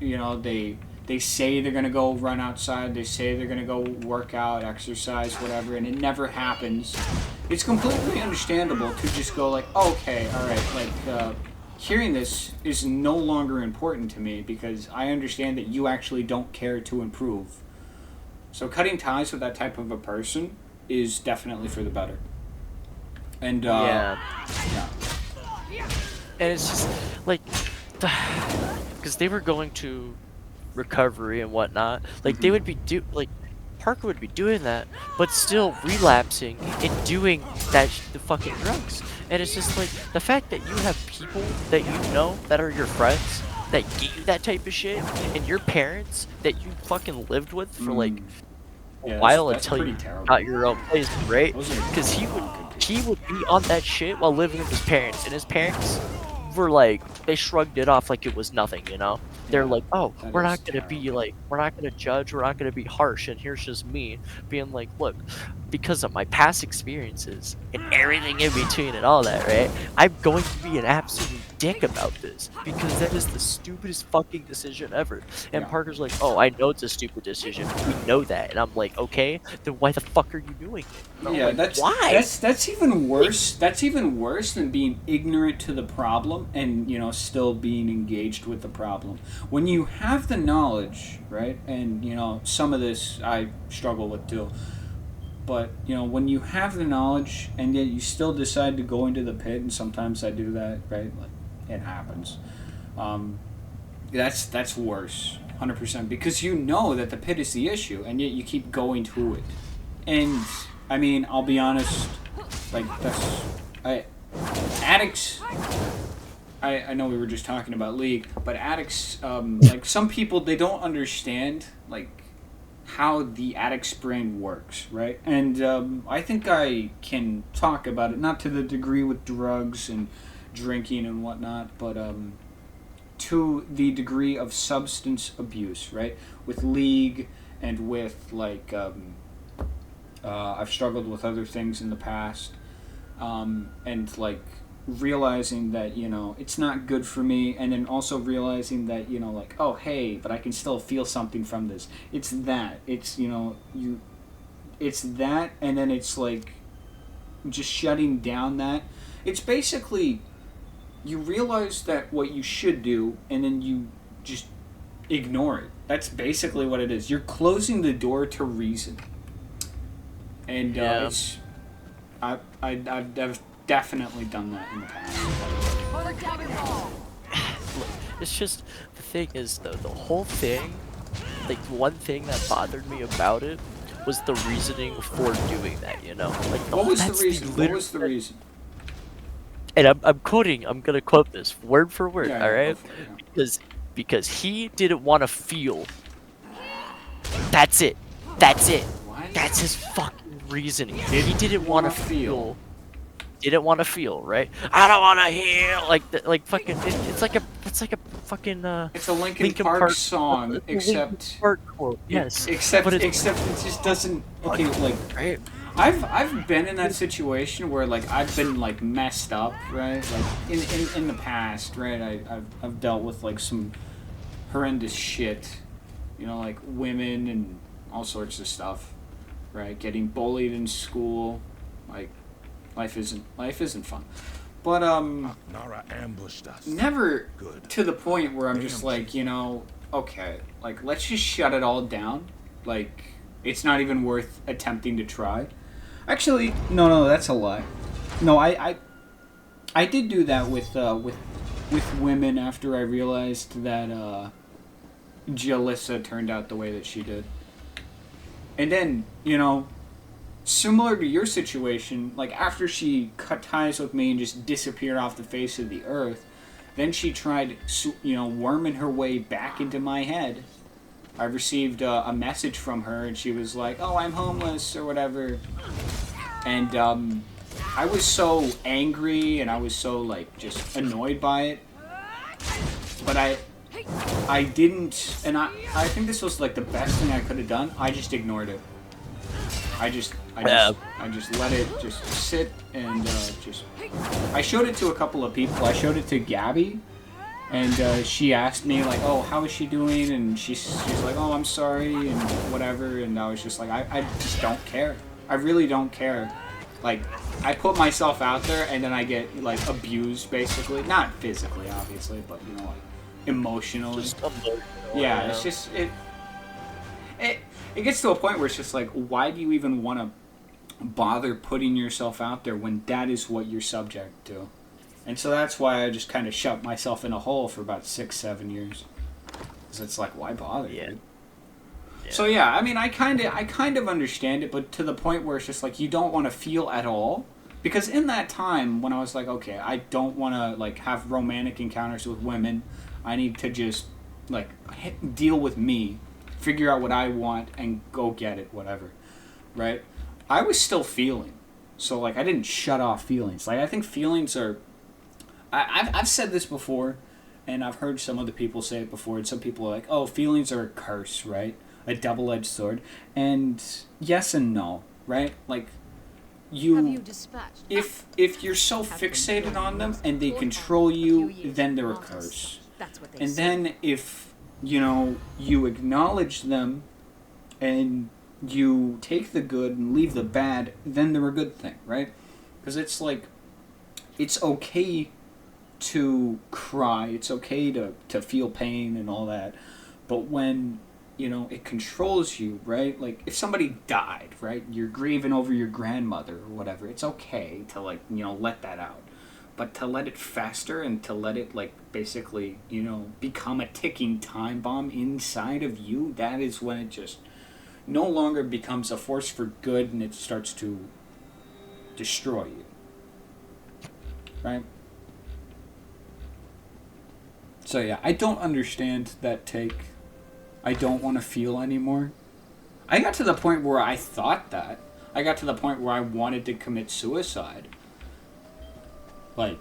you know, they say they're gonna go run outside, they say they're gonna go work out, exercise, whatever, and it never happens. It's completely understandable to just go like, okay, all right, like hearing this is no longer important to me because I understand that you actually don't care to improve. So cutting ties with that type of a person is definitely for the better. And yeah. And it's just like, because they were going to recovery and whatnot, like they would be Parker would be doing that, but still relapsing and doing the fucking drugs. And it's just like the fact that you have people that you know that are your friends that get you that type of shit, and your parents that you fucking lived with for like a while that's until you terrible. got your own place, right? Because he would be on that shit while living with his parents, and his parents were like, they shrugged it off like it was nothing, you know? they're like, oh, that we're is not gonna be terrible. like, we're not gonna judge, we're not gonna be harsh, and here's just me being like, look, because of my past experiences and everything in between and all that, right? I'm going to be an absolute dick about this because that is the stupidest fucking decision ever. And Yeah. Parker's like, oh, I know it's a stupid decision. We know that. And I'm like, okay, then why the fuck are you doing it? And I'm Yeah, like, why? that's even worse. That's even worse than being ignorant to the problem and still being engaged with the problem. When you have the knowledge, right? And some of this I struggle with too. But when you have the knowledge and yet you still decide to go into the pit, and sometimes I do that, right? Like it happens. That's worse, 100%, because you know that the pit is the issue, and yet you keep going to it. And I mean, I'll be honest, like addicts. I know we were just talking about League, but addicts, like some people, they don't understand like how the addict's brain works, right? And I think I can talk about it, not to the degree with drugs and drinking and whatnot, but to the degree of substance abuse, right? With League and with like I've struggled with other things in the past, and like realizing that it's not good for me, and then also realizing that like, oh hey, but I can still feel something from this. It's that it's that, and then it's like just shutting down that. It's basically you realize that what you should do, and then you just ignore it. That's basically what it is. You're closing the door to reason. And it's I've definitely done that in the past. It's just, the thing is though, the whole thing, like one thing that bothered me about it was the reasoning for doing that, like What was the reason? What was the reason? And I'm gonna quote this word for word, Yeah, all right? go for it, yeah. Because he didn't want to feel. That's it. What? That's his fucking reasoning. He didn't want to feel. Didn't want to feel, right? I don't want to heal. Like fucking. It's like a fucking. It's a Linkin Park song, except. Park quote. Yes. Except it just doesn't. Okay, like. Right. I've been in that situation where like I've been like messed up, right? Like in the past, right? I've dealt with like some horrendous shit, like women and all sorts of stuff, right? Getting bullied in school, like life isn't fun, but Nara ambushed us. never Good. to the point where I'm Damn. just like okay, like let's just shut it all down, like it's not even worth attempting to try. Actually, no, that's a lie. No, I did do that with women after I realized that Jalissa turned out the way that she did. And then, similar to your situation, like after she cut ties with me and just disappeared off the face of the earth, then she tried, worming her way back into my head. I received a message from her, and she was like, "Oh, I'm homeless," or whatever. And I was so angry, and I was so like just annoyed by it. But I didn't, and I think this was like the best thing I could have done. I just ignored it. I just let it just sit, and I showed it to a couple of people. I showed it to Gabby. And she asked me, like, oh, how is she doing? And she's like, oh, I'm sorry, and whatever. And I was just like, I just don't care. I really don't care. Like, I put myself out there, and then I get, like, abused, basically. Not physically, obviously, but, like, emotionally. Just emotional, yeah, it's just, it gets to a point where it's just like, why do you even want to bother putting yourself out there when that is what you're subject to? And so that's why I just kind of shut myself in a hole for about 6-7 years. Because it's like, why bother, dude? Yeah. So yeah, I mean, I kind of understand it, but to the point where it's just like you don't want to feel at all. Because in that time when I was like, okay, I don't want to like have romantic encounters with women. I need to just like deal with me, figure out what I want, and go get it, whatever, right? I was still feeling, so like I didn't shut off feelings. Like I think feelings are. I've said this before, and I've heard some other people say it before, and some people are like, oh, feelings are a curse, right? A double-edged sword. And yes and no, right? Like, Have you dispatched? if you're so fixated on them and they control you, then they're a curse. That's what they And say. then if, you know, you acknowledge them and you take the good and leave the bad, then they're a good thing, right? Because it's like, it's okay to cry, it's okay to feel pain and all that, but when, you know, it controls you, right? Like, if somebody died, right? You're grieving over your grandmother or whatever, it's okay to, like, you know, let that out. But to let it fester and to let it, like, basically, you know, become a ticking time bomb inside of you, that is when it just no longer becomes a force for good and it starts to destroy you. Right? So yeah, I don't understand that take. I don't want to feel anymore. I got to the point where I thought that. I got to the point where I wanted to commit suicide. Like,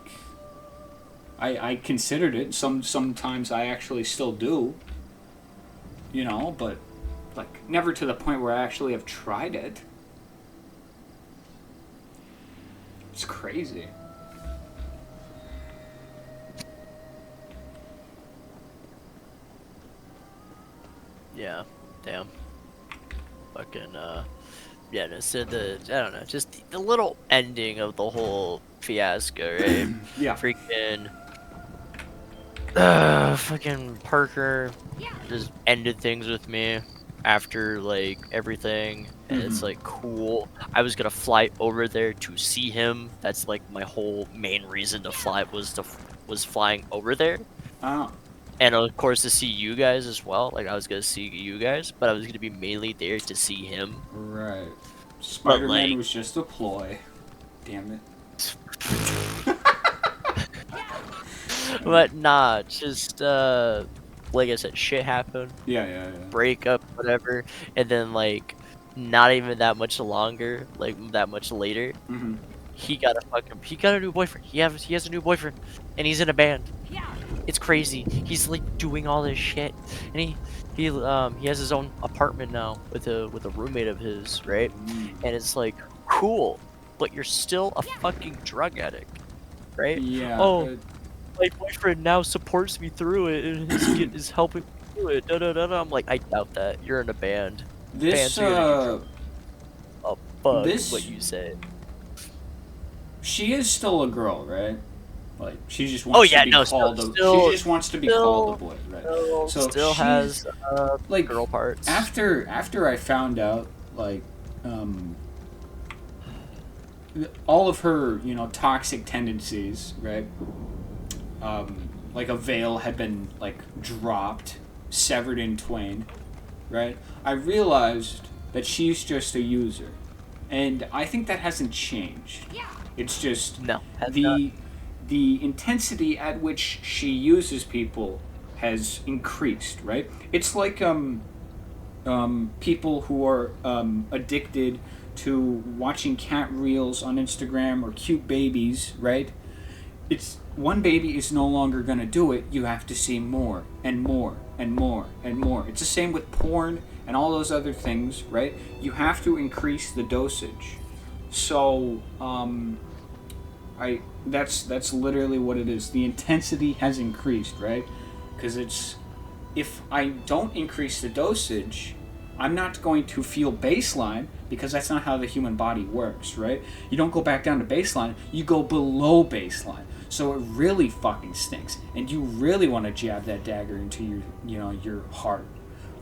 I considered it. Sometimes I actually still do. You know, but like never to the point where I actually have tried it. It's crazy. Yeah, damn. Fucking, yeah, no, so I don't know, just the little ending of the whole fiasco, right? Yeah. Freaking, fucking Parker just ended things with me after, like, everything, and it's, like, cool. I was gonna fly over there to see him. That's, like, my whole main reason to fly was flying over there. Oh. And of course to see you guys as well. Like, I was gonna see you guys, but I was gonna be mainly there to see him. Right. Spider-Man like, was just a ploy. Damn it. But nah, just like I said, shit happened. Yeah. Breakup, whatever, and then like not even that much longer, like that much later, Mm-hmm. he got a new boyfriend. He has a new boyfriend, and he's in a band. It's crazy. He's like doing all this shit, and he has his own apartment now with a roommate of his, right? And it's like cool, but you're still a fucking drug addict, right? Yeah. Oh, my boyfriend now supports me through it and is helping me through it. I'm like, I doubt that. You're in a band. This Bands are gonna get a bug. this- What you say? She is still a girl, right? Like, she just wants to be called still, she just wants to be called a boy, right? So still has like girl parts. After I found out, like, all of her, you know, toxic tendencies, right? Like a veil had been like dropped, severed in twain, right? I realized that she's just a user, and I think that hasn't changed. It's just the intensity at which she uses people has increased, right? It's like people who are addicted to watching cat reels on Instagram or cute babies, right? It's one baby is no longer going to do it. You have to see more and more and more and more. It's the same with porn and all those other things, right? You have to increase the dosage. So, that's literally what it is. The intensity has increased, right? Because it's, if I don't increase the dosage, I'm not going to feel baseline, because that's not how the human body works, right? You don't go back down to baseline, you go below baseline. So it really fucking stinks, and you really want to jab that dagger into your, you know, your heart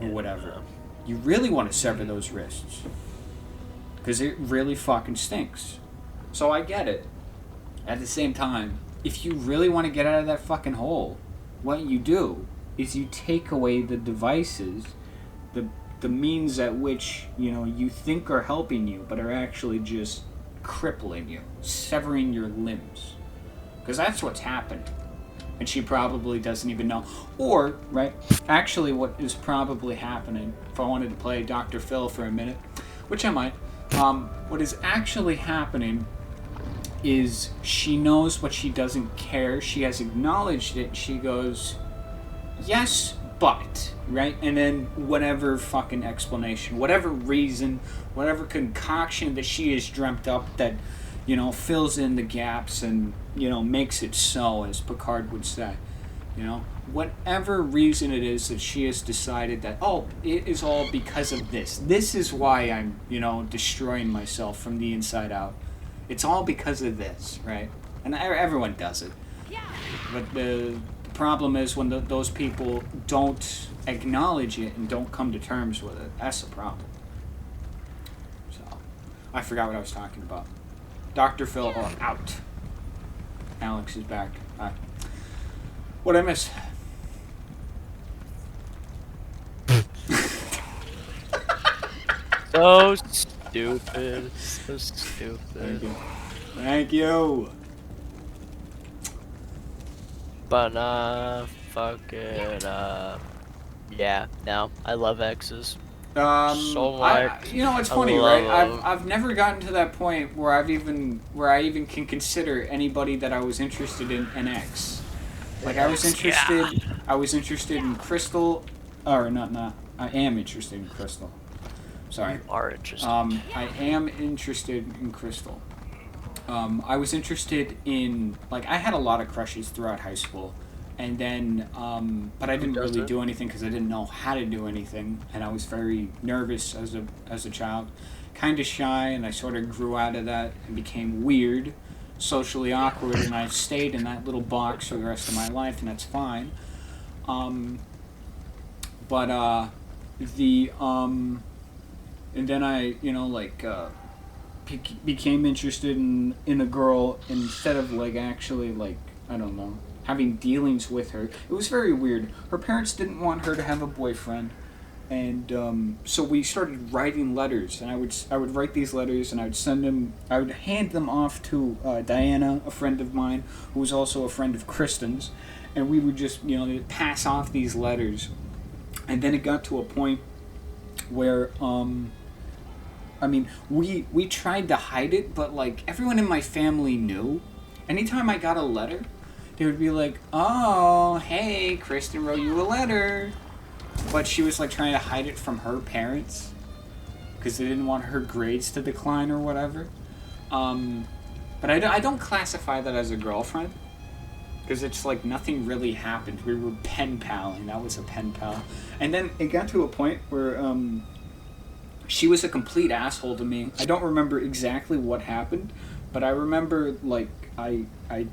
or whatever. You really want to sever those wrists, because it really fucking stinks. So I get it. At the same time, if you really want to get out of that fucking hole, what you do is you take away the devices, the means at which, you know, you think are helping you, but are actually just crippling you, severing your limbs. Because that's what's happened. And she probably doesn't even know. Or, right, actually what is probably happening, if I wanted to play Dr. Phil for a minute, which I might, what is actually happening is she knows what she doesn't care. She has acknowledged it. She goes, yes, but, right? And then whatever fucking explanation, whatever reason, whatever concoction that she has dreamt up that, you know, fills in the gaps and, you know, makes it so, as Picard would say. You know, whatever reason it is that she has decided that, oh, it is all because of this. This is why I'm, you know, destroying myself from the inside out. It's all because of this, right? And everyone does it. But the problem is when those people don't acknowledge it and don't come to terms with it. That's the problem. So, I forgot what I was talking about. Dr. Phil are out. Alex is back. Hi. What'd I miss? So stupid. So stupid. Thank you. Thank you. But fucking yeah. No, I love X's. So much. You know, it's funny, right? I've never gotten to that point where I even can consider anybody that I was interested in an X. Like I was interested in Crystal, or not. I am interested in Crystal. Sorry. You are interested. I am interested in Crystal. I was interested in, like, I had a lot of crushes throughout high school, and then, but I didn't really do anything because I didn't know how to do anything, and I was very nervous as a child, kind of shy, and I sort of grew out of that and became weird, socially awkward, and I stayed in that little box for the rest of my life, and that's fine. And then I, you know, like, became interested in a girl instead of, like, actually, like, I don't know, having dealings with her. It was very weird. Her parents didn't want her to have a boyfriend, and so we started writing letters, and I would write these letters, and I would hand them off to Diana, a friend of mine, who was also a friend of Kristen's, and we would just, you know, pass off these letters, and then it got to a point where, I mean, we tried to hide it, but, like, everyone in my family knew. Anytime I got a letter, they would be like, oh, hey, Kristen wrote you a letter. But she was, like, trying to hide it from her parents because they didn't want her grades to decline or whatever. But I don't classify that as a girlfriend because it's, like, nothing really happened. We were pen paling. That was a pen pal. And then it got to a point where, she was a complete asshole to me. I don't remember exactly what happened, but I remember, like, I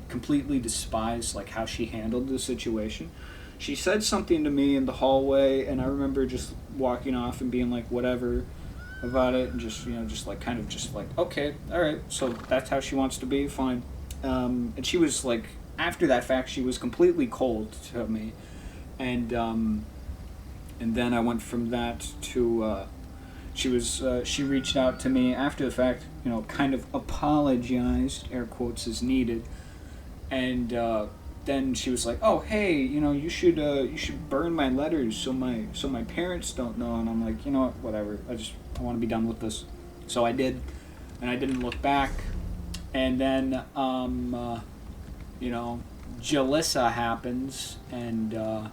completely despised, like, how she handled the situation. She said something to me in the hallway, and I remember just walking off and being like, whatever about it, and just, you know, just, like, kind of just, like, okay, alright, so that's how she wants to be, fine. And she was, like, after that fact, she was completely cold to me. And then I went from that to, she reached out to me after the fact, you know, kind of apologized, air quotes as needed, and then she was like, oh, hey, you know, you should burn my letters so my parents don't know. And I'm like, you know what, whatever, I want to be done with this. So I did, and I didn't look back. And then you know, Jalissa happens, and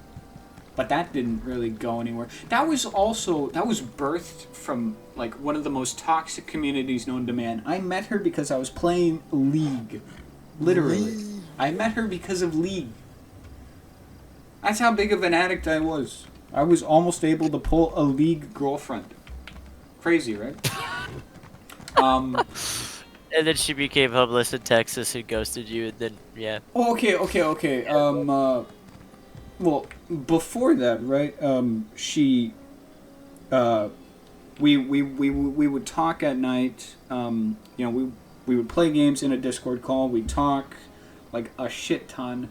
but that didn't really go anywhere. That was birthed from, like, one of the most toxic communities known to man. I met her because I was playing League. Literally. I met her because of League. That's how big of an addict I was. I was almost able to pull a League girlfriend. Crazy, right? And then she became homeless in Texas and ghosted you, and then, yeah. Oh, okay. Well, before that, right? She, we would talk at night. You know, we would play games in a Discord call. We'd talk, like, a shit ton.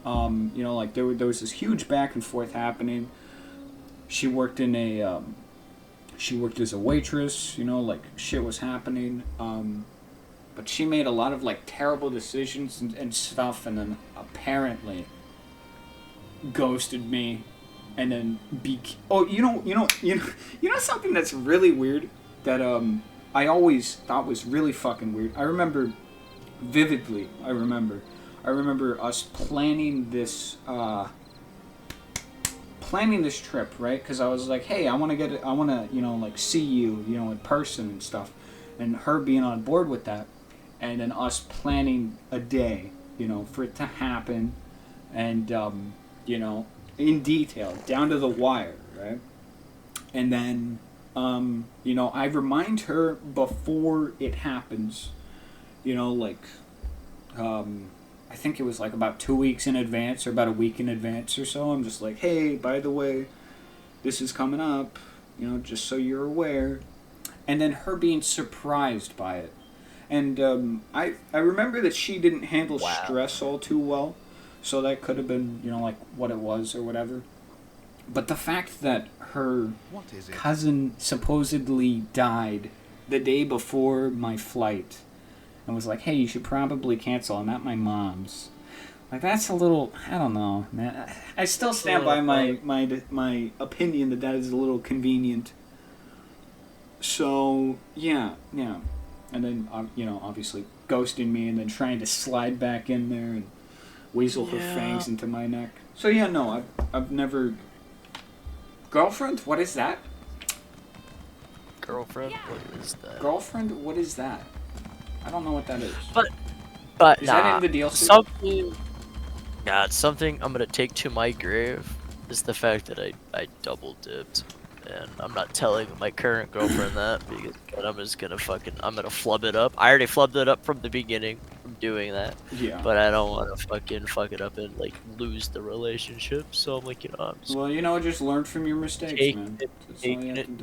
You know, like, there was this huge back and forth happening. She worked as a waitress. You know, like, shit was happening. But she made a lot of, like, terrible decisions and stuff, and then apparently ghosted me, and then you know something that's really weird that I always thought was really fucking weird. I remember vividly. I remember us planning this trip, right? Because I was like, hey, I want to like see you, in person and stuff, and her being on board with that, and then us planning a day, for it to happen, and in detail, down to the wire, right? And then, I remind her before it happens, like, I think it was like about 2 weeks in advance or about a week in advance or so. I'm just like, hey, by the way, this is coming up, just so you're aware. And then her being surprised by it. And I remember that she didn't handle stress all too well. So that could have been, like what it was or whatever. But the fact that her cousin supposedly died the day before my flight and was like, hey, you should probably cancel. I'm at my mom's. Like, that's a little, I don't know, man. I still stand by my opinion that is a little convenient. So, yeah. And then, obviously ghosting me and then trying to slide back in there and weasel her fangs into my neck. So, yeah, no, I've never... Girlfriend? What is that? Girlfriend? What is that? Girlfriend? What is that? I don't know what that is. But is that in the DLC? Something... Yeah, it's something I'm gonna take to my grave is the fact that I double dipped. And I'm not telling my current girlfriend that because I'm gonna flub it up. I already flubbed it up from the beginning from doing that. Yeah. But I don't want to fucking fuck it up and like lose the relationship. So I'm like, I'm just just learn from your mistakes, man.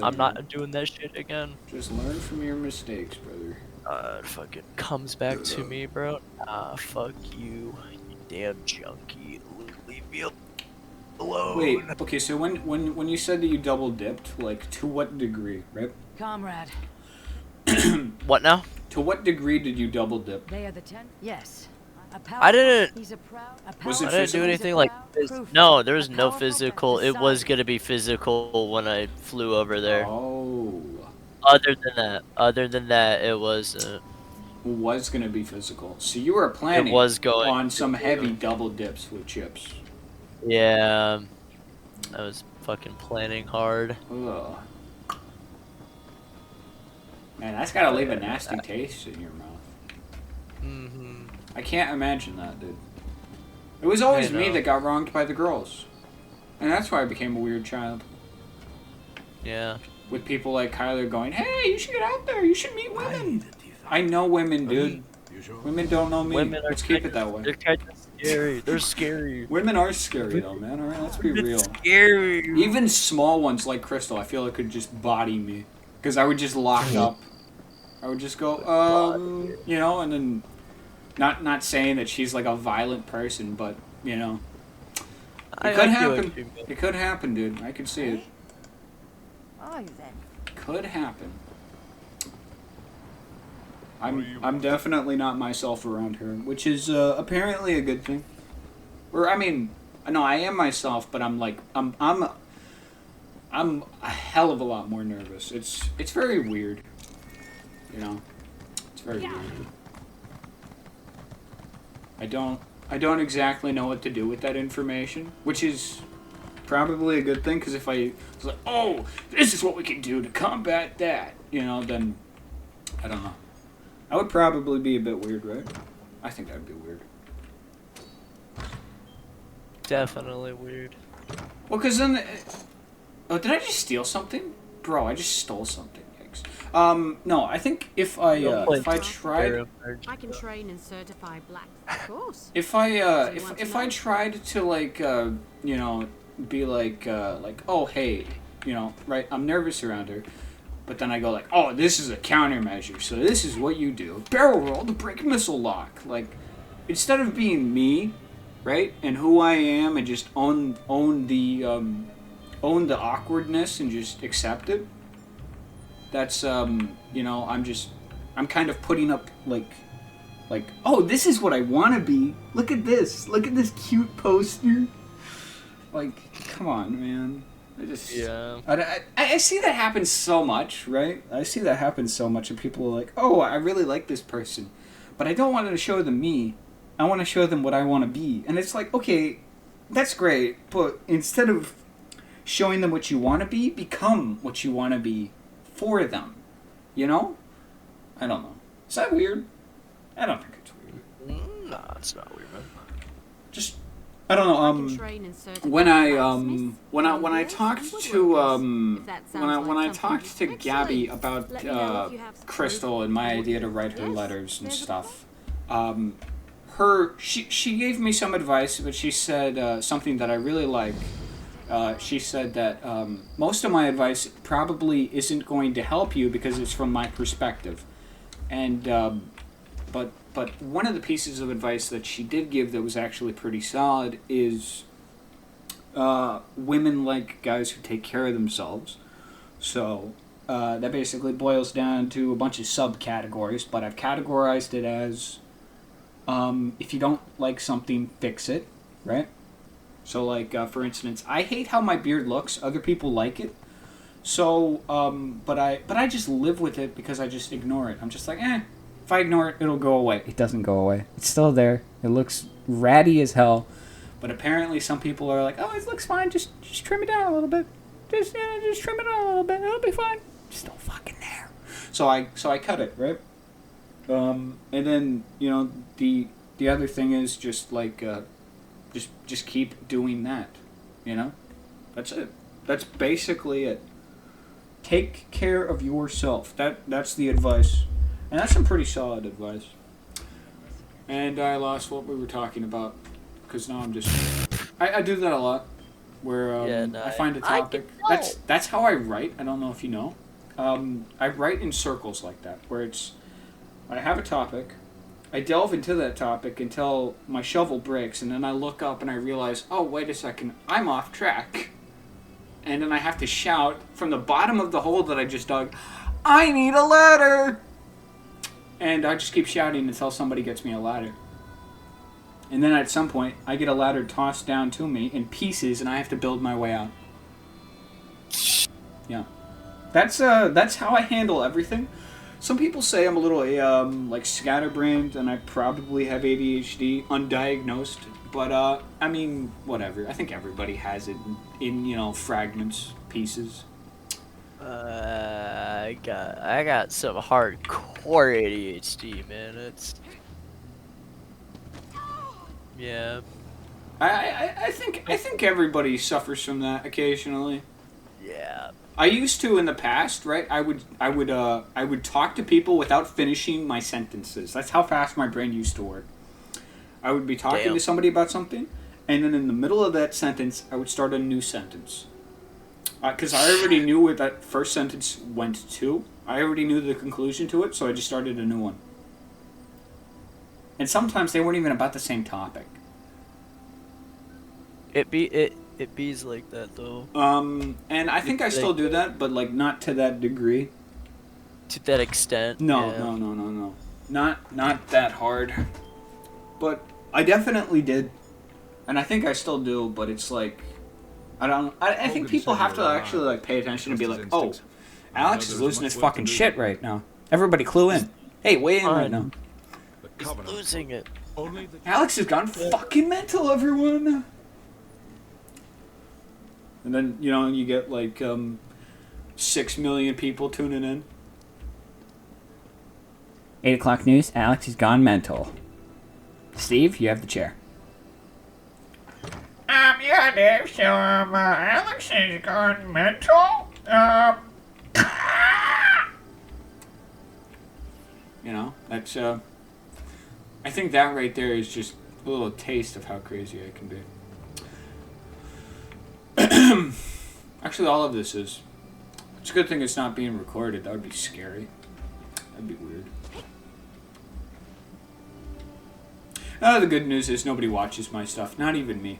I'm not doing that shit again. Just learn from your mistakes, brother. It fucking comes back to me, bro. Fuck you, you damn junkie. Leave me alone. Wait, okay, so when you said that you double dipped, like, to what degree, right? Comrade. What now? To what degree did you double dip? They are the 10? Yes. I didn't. He's a proud, Was it I didn't do anything like no, there was no physical. It was gonna be physical when I flew over there. Oh. Other than that, it wasn't. Was gonna be physical. So you were planning on some heavy double dips with chips. Yeah, I was fucking planning hard. Ugh. Man, that's gotta leave a nasty taste in your mouth. Mm-hmm. I can't imagine that, dude. It was always me that got wronged by the girls. And that's why I became a weird child. Yeah. With people like Kyler going, hey, you should get out there, you should meet women. I know women, dude. Women don't know me. Let's keep it that way. They're kind of scary. They're scary. Women are scary, though, man. Alright, let's be real. Scary. Even small ones like Crystal, I feel like could just body me. Because I would just lock up. I would just go, and then... Not saying that she's like a violent person, but, it could happen. It could happen, dude. I could see it. Are you then? Could happen. I'm definitely not myself around her, which is apparently a good thing. Or I mean, no, I am myself, but I'm a hell of a lot more nervous. It's very weird. It's very weird. I don't exactly know what to do with that information, which is probably a good thing, because if I was like, oh, this is what we can do to combat that, then I don't know. That would probably be a bit weird, right? I think that would be weird. Definitely weird. Well, because then... Oh, did I just steal something? Bro, I just stole something. Yikes. No, I think if I tried... I can train and certify black. Of course. If I tried to, like, be like, oh, hey, right, I'm nervous around her. But then I go like, oh, this is a countermeasure, so this is what you do. Barrel roll to break missile lock. Like, instead of being me, right, and who I am, and just own the awkwardness and just accept it. That's I'm kind of putting up like, oh, this is what I want to be. Look at this cute poster. Like, come on, man. I see that happen so much, right? I see that happen so much, and people are like, oh, I really like this person. but I don't want to show them me. I want to show them what I want to be. And it's like, okay, that's great, but instead of showing them what you want to be, become what you want to be for them. You know? I don't know. Is that weird? I don't think it's weird. Nah, it's not weird, man. Just, I don't know. When I talked to when I talked to Gabby about Crystal and my idea to write her letters and stuff, she gave me some advice, but she said something that I really like. She said that most of my advice probably isn't going to help you because it's from my perspective, and but one of the pieces of advice that she did give that was actually pretty solid is women like guys who take care of themselves. So that basically boils down to a bunch of subcategories, but I've categorized it as if you don't like something, fix it, right? So, like, for instance, I hate how my beard looks. Other people like it. So, but I just live with it because I just ignore it. I'm just like, if I ignore it, it'll go away. It doesn't go away. It's still there. It looks ratty as hell. But apparently some people are like, oh, it looks fine. Just trim it down a little bit. Just trim it down a little bit. It'll be fine. It's still fucking there. So I cut it, right? And then, you know, the other thing is just like, just keep doing that, you know? That's it. That's basically it. Take care of yourself. That's the advice. And that's some pretty solid advice. And I lost what we were talking about, because now I'm just... I do that a lot, where I find a topic. That's how I write. I don't know if you know. I write in circles like that, where it's... I have a topic, I delve into that topic until my shovel breaks, and then I look up and I realize, oh, wait a second, I'm off track. And then I have to shout from the bottom of the hole that I just dug, I need a ladder! And I just keep shouting until somebody gets me a ladder. And then at some point, I get a ladder tossed down to me in pieces, and I have to build my way out. Yeah. That's how I handle everything. Some people say I'm a little like scatterbrained, and I probably have ADHD, undiagnosed. But I mean, whatever. I think everybody has it in you know, fragments, pieces. I got some hardcore ADHD, man. It's yeah. I think everybody suffers from that occasionally. Yeah. I used to in the past, right? I would talk to people without finishing my sentences. That's how fast my brain used to work. I would be talking to somebody about something, and then in the middle of that sentence, I would start a new sentence. Because I already knew where that first sentence went to. I already knew the conclusion to it, so I just started a new one. And sometimes they weren't even about the same topic. It bees like that though. And I think I still do that, but like not to that degree. To that extent. No, yeah. no. Not that hard. But I definitely did. And I think I still do, but it's like I think people have to actually like pay attention and be like, oh, Alex is losing his fucking shit right now. Everybody clue in. Hey, weigh in right now. He's losing it. Alex has gone fucking mental, everyone. And then, you know, you get like 6 million people tuning in. 8 o'clock news, Alex has gone mental. Steve, you have the chair. Yeah, Dave, so, Alex has gone mental. You know, that's, I think that right there is just a little taste of how crazy I can be. Actually, all of this is. It's a good thing it's not being recorded. That would be scary. That'd be weird. The good news is nobody watches my stuff. Not even me.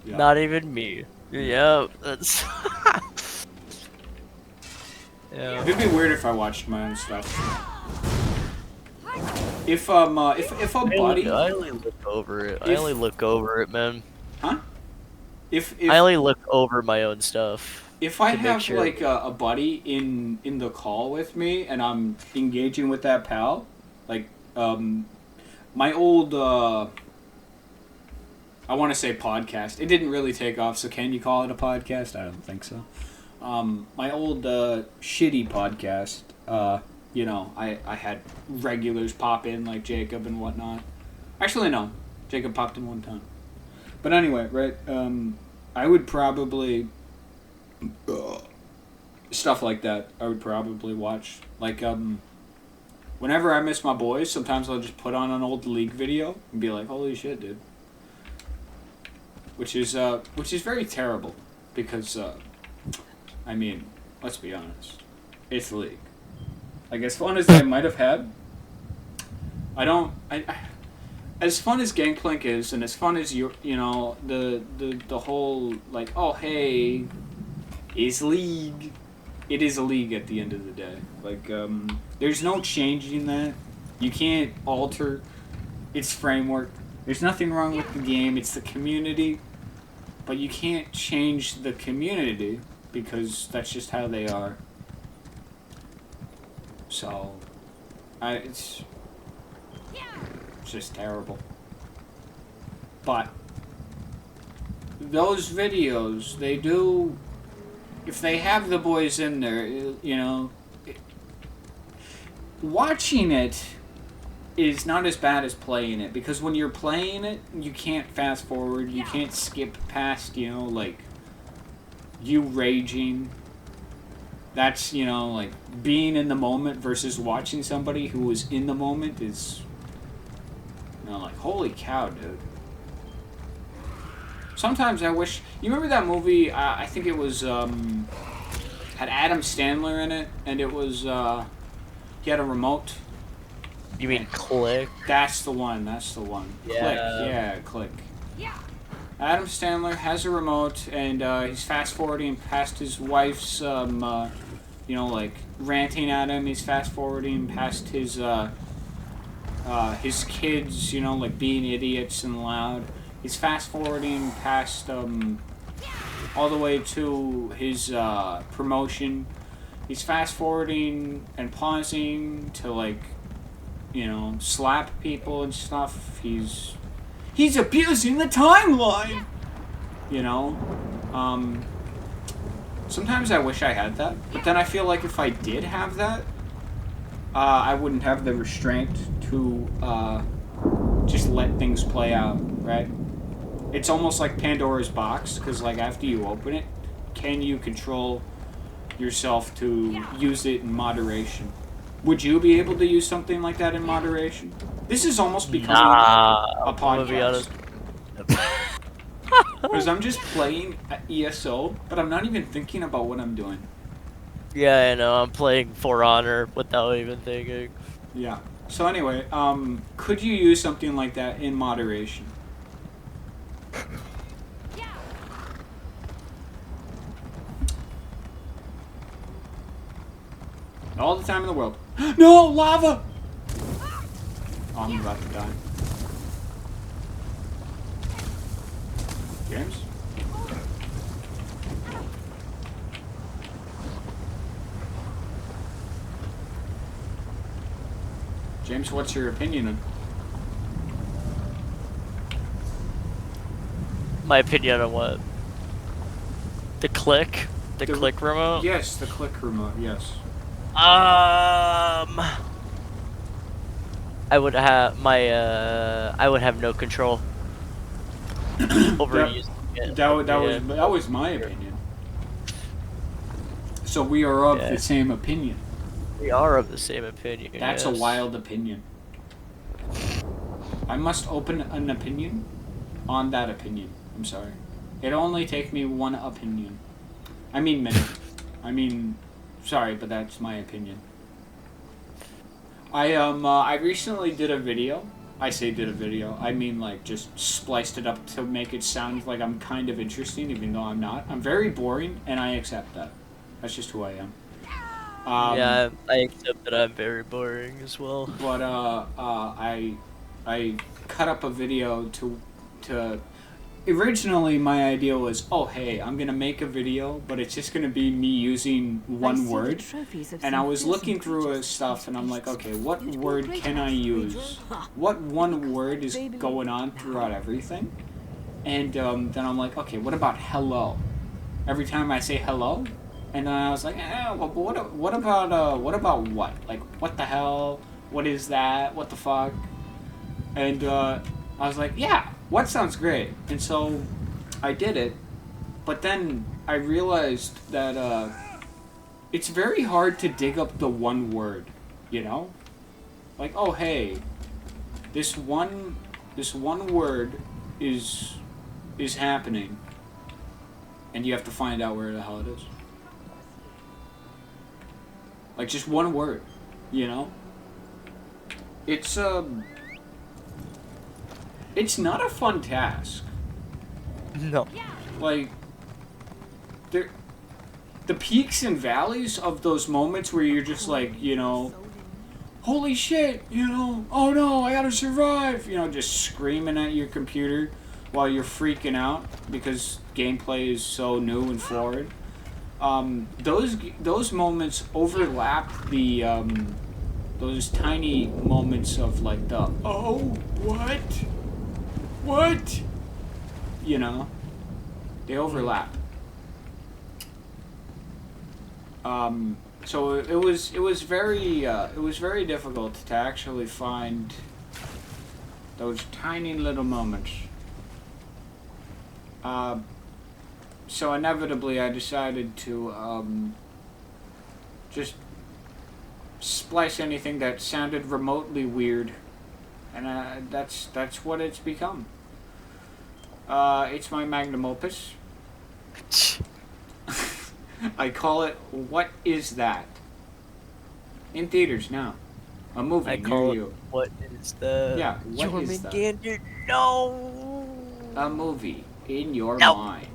Yeah. Not even me. Yeah, that's... yeah. It'd be weird if I watched my own stuff. If a buddy... I only look over it. I only look over it, man. Huh? If I only look over my own stuff. if I to make have sure. like a buddy in the call with me and I'm engaging with that pal, like my old I want to say podcast. It didn't really take off, so can you call it a podcast? I don't think so. My old shitty podcast. You know, I had regulars pop in like Jacob and whatnot. Actually, no, Jacob popped in one time. But anyway, right? I would probably stuff like that. I would probably watch like whenever I miss my boys. Sometimes I'll just put on an old League video and be like, "Holy shit, dude!" Which is very terrible because I mean, let's be honest, it's League. Like as fun as I might have had, as fun as Gangplank is, and as fun as you know the whole like, oh hey, it's League. It is a League at the end of the day. Like there's no changing that. You can't alter its framework. There's nothing wrong with the game. It's the community, but you can't change the community because that's just how they are. So, it's just terrible. But those videos, they do, if they have the boys in there, you know, watching it is not as bad as playing it, because when you're playing it, you can't fast forward, you can't skip past, you know, like, you raging. That's, you know, like, being in the moment versus watching somebody who was in the moment is, you know, like, holy cow, dude. Sometimes I wish, you remember that movie, I think it was, had Adam Sandler in it, and it was, he had a remote. You mean Click? That's the one. Yeah. Click. Yeah, Click. Yeah. Adam Sandler has a remote, and he's fast forwarding past his wife's, you know, like ranting at him. He's fast forwarding past his kids, you know, like being idiots and loud. He's fast forwarding past all the way to his promotion. He's fast forwarding and pausing to like, you know, slap people and stuff. He's abusing the timeline. You know, sometimes I wish I had that, but then I feel like if I did have that, I wouldn't have the restraint to just let things play out, right? It's almost like Pandora's box, because like after you open it, can you control yourself to use it in moderation? Would you be able to use something like that in moderation? This is almost becoming a podcast. Because I'm just playing at ESO, but I'm not even thinking about what I'm doing. Yeah, I know. I'm playing For Honor without even thinking. Yeah. So anyway, could you use something like that in moderation? All the time in the world. No, lava! Oh, I'm about to die. James? James, what's your opinion on? My opinion on what? The Click? The Click remote? Yes, the Click remote, yes. I would have I would have no control over using it. That was my opinion. So we are of the same opinion. We are of the same opinion. That's a wild opinion. I must open an opinion on that opinion. I'm sorry. It only take me one opinion. I mean minute. I mean, sorry, but that's my opinion. I recently did a video. I say did a video. I mean like just spliced it up to make it sound like I'm kind of interesting, even though I'm not. I'm very boring, and I accept that. That's just who I am. Yeah, I accept that I'm very boring as well. But I cut up a video to originally my idea was, oh hey, I'm gonna make a video, but it's just gonna be me using one word. And I was looking through stuff, and I'm like, okay, what word can I use? What one word is going on throughout everything? And then I'm like, okay, what about hello? Every time I say hello, and then I was like, well, what about what? Like, what the hell? What is that? What the fuck? And I was like, yeah, what sounds great. And so I did it, but then I realized that it's very hard to dig up the one word, you know? Like, oh hey, this one word is happening, and you have to find out where the hell it is. Like, just one word, you know? It's not a fun task. No. Like, the peaks and valleys of those moments where you're just like, you know, holy shit, you know, oh no, I gotta survive, you know, just screaming at your computer while you're freaking out because gameplay is so new and forward. Those moments overlap the those tiny moments of like the oh what, you know, they overlap. So it was very difficult to actually find those tiny little moments. So inevitably I decided to just splice anything that sounded remotely weird, and that's what it's become. It's my magnum opus. I call it What Is That? In theaters now. A movie I near call it you. What Is That? Yeah, what is that? No! A movie in your No. mind.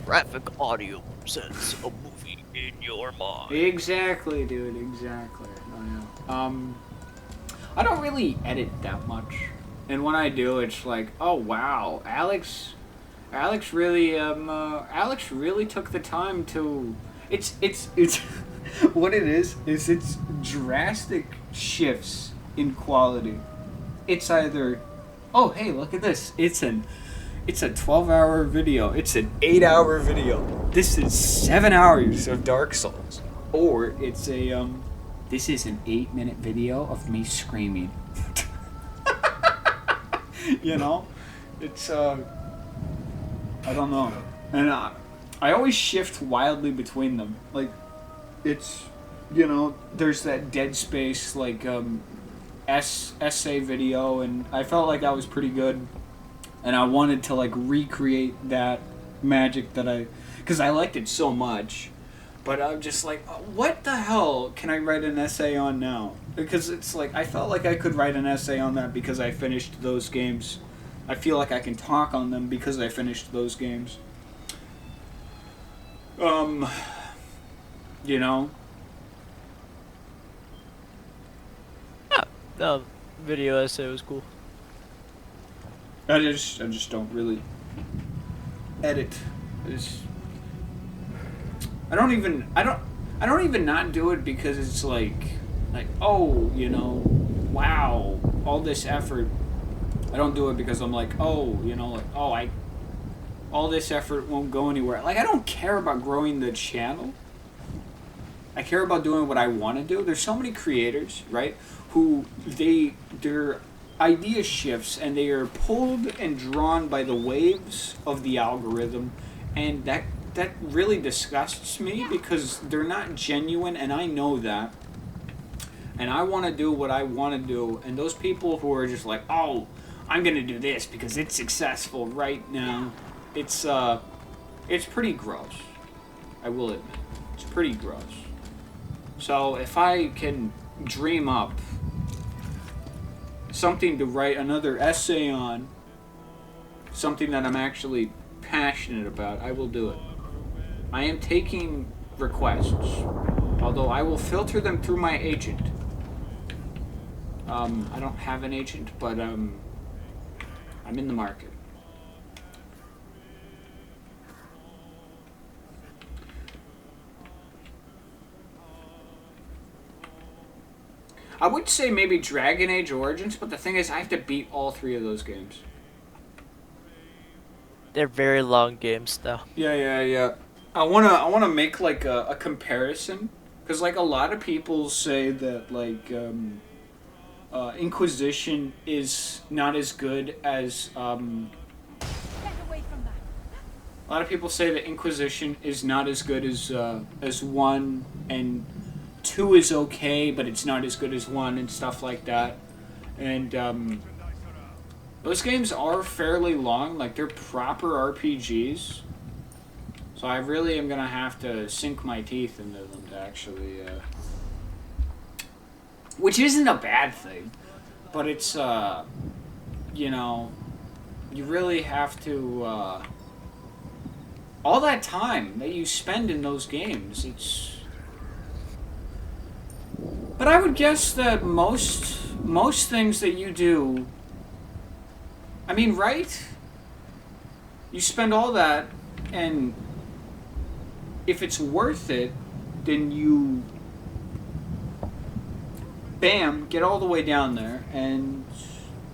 Graphic audio presents a movie in your mind. Exactly, dude, exactly. I know. I don't really edit that much. And when I do, it's like, oh wow, Alex really took the time to. It's what it is it's drastic shifts in quality. It's either, oh hey, look at this. It's a 12-hour video. It's an 8-hour video. This is 7 hours of Dark Souls. Or it's this is an 8-minute video of me screaming. You know, it's I don't know, and I always shift wildly between them. Like, it's, you know, there's that Dead Space like essay video, and I felt like I was pretty good, and I wanted to like recreate that magic because I liked it so much. But I'm just like, what the hell can I write an essay on now? Because it's like, I felt like I could write an essay on that because I finished those games. I feel like I can talk on them because I finished those games. You know? Yeah, the video essay was cool. I just don't really edit. I don't even not do it because it's like, oh, you know, wow, all this effort. I don't do it because I'm like, oh, you know, like, oh, all this effort won't go anywhere. Like, I don't care about growing the channel. I care about doing what I want to do. There's so many creators, right, who their idea shifts and they are pulled and drawn by the waves of the algorithm, and that really disgusts me because they're not genuine, and I know that. And I want to do what I want to do, and those people who are just like, oh, I'm gonna do this because it's successful right now, it's pretty gross. I will admit, it's pretty gross. So if I can dream up something to write another essay on, something that I'm actually passionate about, I will do it. I am taking requests, although I will filter them through my agent. I don't have an agent, but I'm in the market. I would say maybe Dragon Age Origins, but the thing is, I have to beat all 3 of those games. They're very long games, though. Yeah. I wanna make like a comparison, because like a lot of people say that like Inquisition is not as good as a lot of people say that Inquisition is not as good as 1, and 2 is okay, but it's not as good as 1 and stuff like that. And those games are fairly long, like they're proper RPGs. So I really am gonna have to sink my teeth into them to actually, which isn't a bad thing, but it's, you know, you really have to, all that time that you spend in those games, it's... But I would guess that most things that you do, I mean, right? You spend all that, and if it's worth it, then you, bam, get all the way down there, and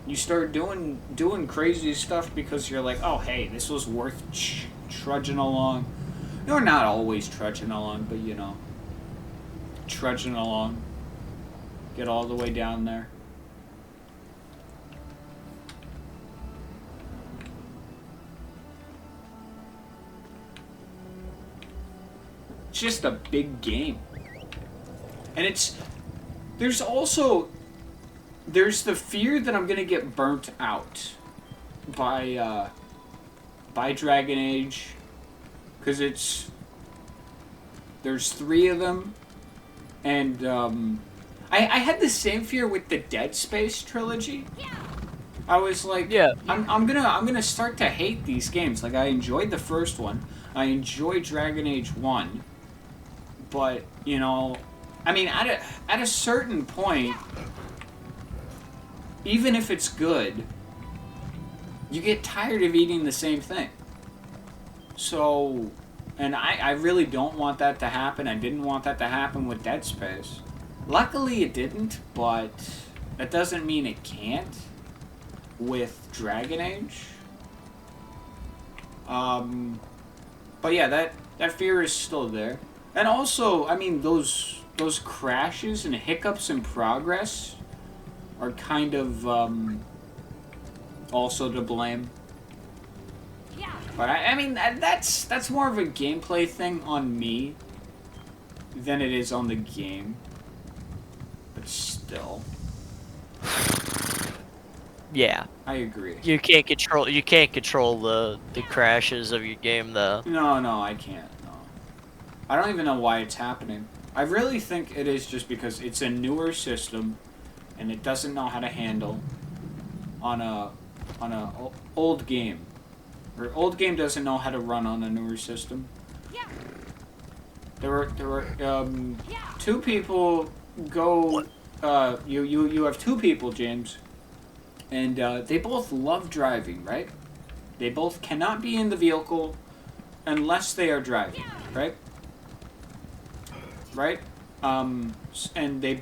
you start doing crazy stuff because you're like, oh, hey, this was worth trudging along. You're not always trudging along, but you know, trudging along. Get all the way down there. It's just a big game. And there's the fear that I'm gonna get burnt out by Dragon Age, because there's 3 of them, and I had the same fear with the Dead Space trilogy. I was like, Yeah. I'm gonna start to hate these games. Like, I enjoyed the first one, I enjoyed Dragon Age 1, but you know, I mean, at a certain point, even if it's good, you get tired of eating the same thing. So, and I really don't want that to happen. I didn't want that to happen with Dead Space. Luckily it didn't, but that doesn't mean it can't with Dragon Age. But yeah, that fear is still there. And also, I mean, those crashes and hiccups in progress are kind of also to blame. But I mean, that's more of a gameplay thing on me than it is on the game. But still, Yeah. I agree. You can't control the crashes of your game, though. No, I can't. No, I don't even know why it's happening. I really think it is just because it's a newer system, and it doesn't know how to handle on a old game. Or old game doesn't know how to run on a newer system. There were 2 people go. You have 2 people, James, and they both love driving, right? They both cannot be in the vehicle unless they are driving, right? Right? And they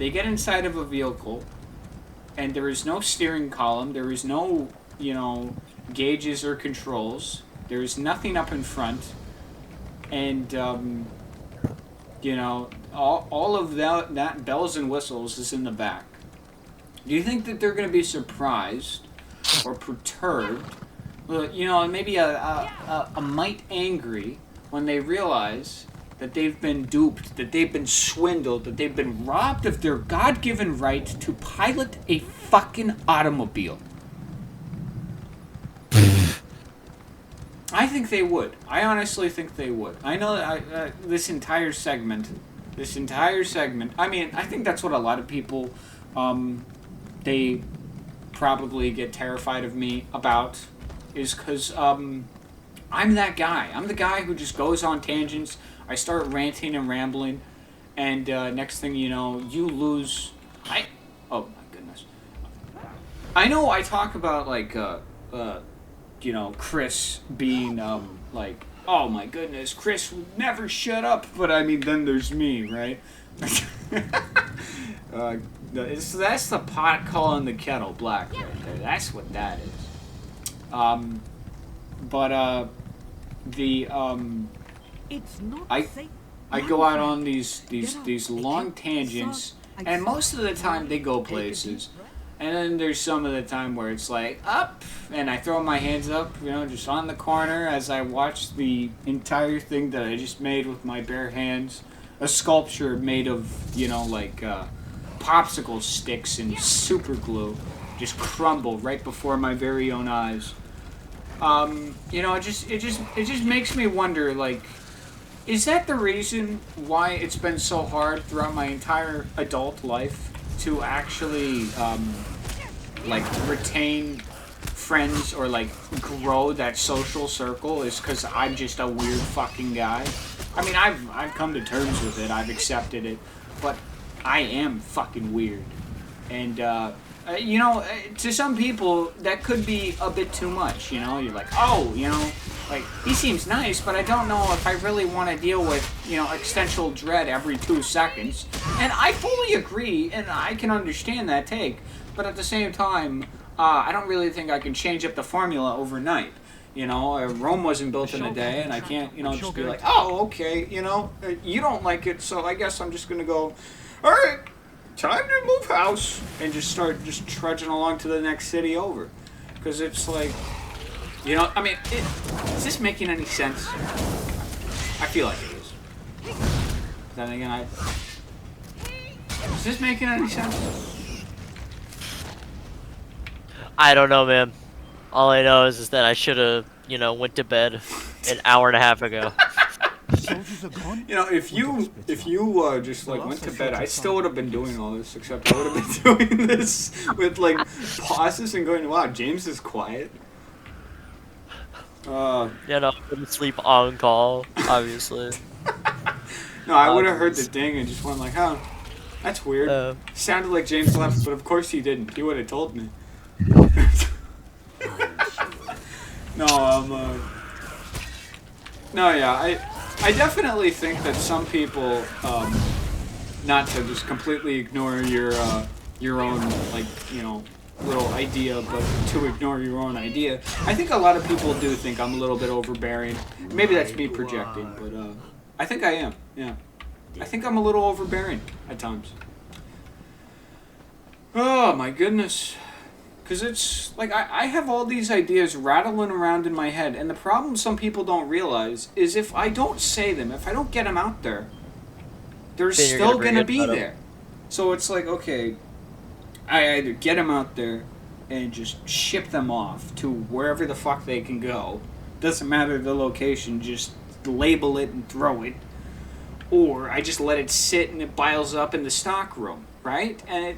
get inside of a vehicle, and there is no steering column, there is no, you know, gauges or controls, there is nothing up in front, and, you know, all of that bells and whistles is in the back. Do you think that they're going to be surprised or perturbed, you know, maybe a mite angry when they realize that they've been duped, that they've been swindled, that they've been robbed of their God-given right to pilot a fucking automobile? I think they would. I honestly think they would. I know this entire segment, I mean, I think that's what a lot of people, they probably get terrified of me about, is because, I'm that guy. I'm the guy who just goes on tangents. I start ranting and rambling, and next thing you know, you lose. Oh my goodness. I know I talk about, like, you know, Chris being, like, oh my goodness, Chris would never shut up, but I mean, then there's me, right? That's the pot calling the kettle black right there. That's what that is. It's not safe. I go out on these long tangents, and most of the time they go places. And then there's some of the time where it's like, up, and I throw my hands up, you know, just on the corner as I watch the entire thing that I just made with my bare hands. A sculpture made of, you know, like, popsicle sticks and super glue just crumble right before my very own eyes. You know, it just makes me wonder, like, is that the reason why it's been so hard throughout my entire adult life to actually, like, retain friends or, like, grow that social circle, is because I'm just a weird fucking guy? I mean, I've come to terms with it, I've accepted it, but I am fucking weird. And, you know, to some people, that could be a bit too much, you know? You're like, oh, you know, like, he seems nice, but I don't know if I really want to deal with, you know, existential dread every 2 seconds. And I fully agree, and I can understand that take. But at the same time, I don't really think I can change up the formula overnight. You know, Rome wasn't built in a day, and I can't, you know, just be like, oh, okay, you know, you don't like it, so I guess I'm just going to go, all right, time to move house, and just start just trudging along to the next city over. Because it's like, you know, I mean, is this making any sense? I feel like it is. But then again, is this making any sense? I don't know, man. All I know is that I should have, you know, went to bed an hour and a half ago. You know, if you just like went to bed, I still would have been doing all this, except I would have been doing this with like pauses and going, wow, James is quiet. You know, couldn't sleep on call, obviously. No, I would have heard the ding and just went like, oh, that's weird. Sounded like James left, but of course he didn't. He would have told me. No, yeah, I definitely think that some people, not to just completely ignore your own, like, you know, little idea, but to ignore your own idea. I think a lot of people do think I'm a little bit overbearing. Maybe that's me projecting, but I think I am, yeah. I think I'm a little overbearing at times. Oh, my goodness. Because it's, like, I have all these ideas rattling around in my head, and the problem some people don't realize is if I don't say them, if I don't get them out there, they're still going to be there. So it's like, okay, I either get them out there and just ship them off to wherever the fuck they can go. Doesn't matter the location, just label it and throw it. Or I just let it sit and it piles up in the stock room, right? And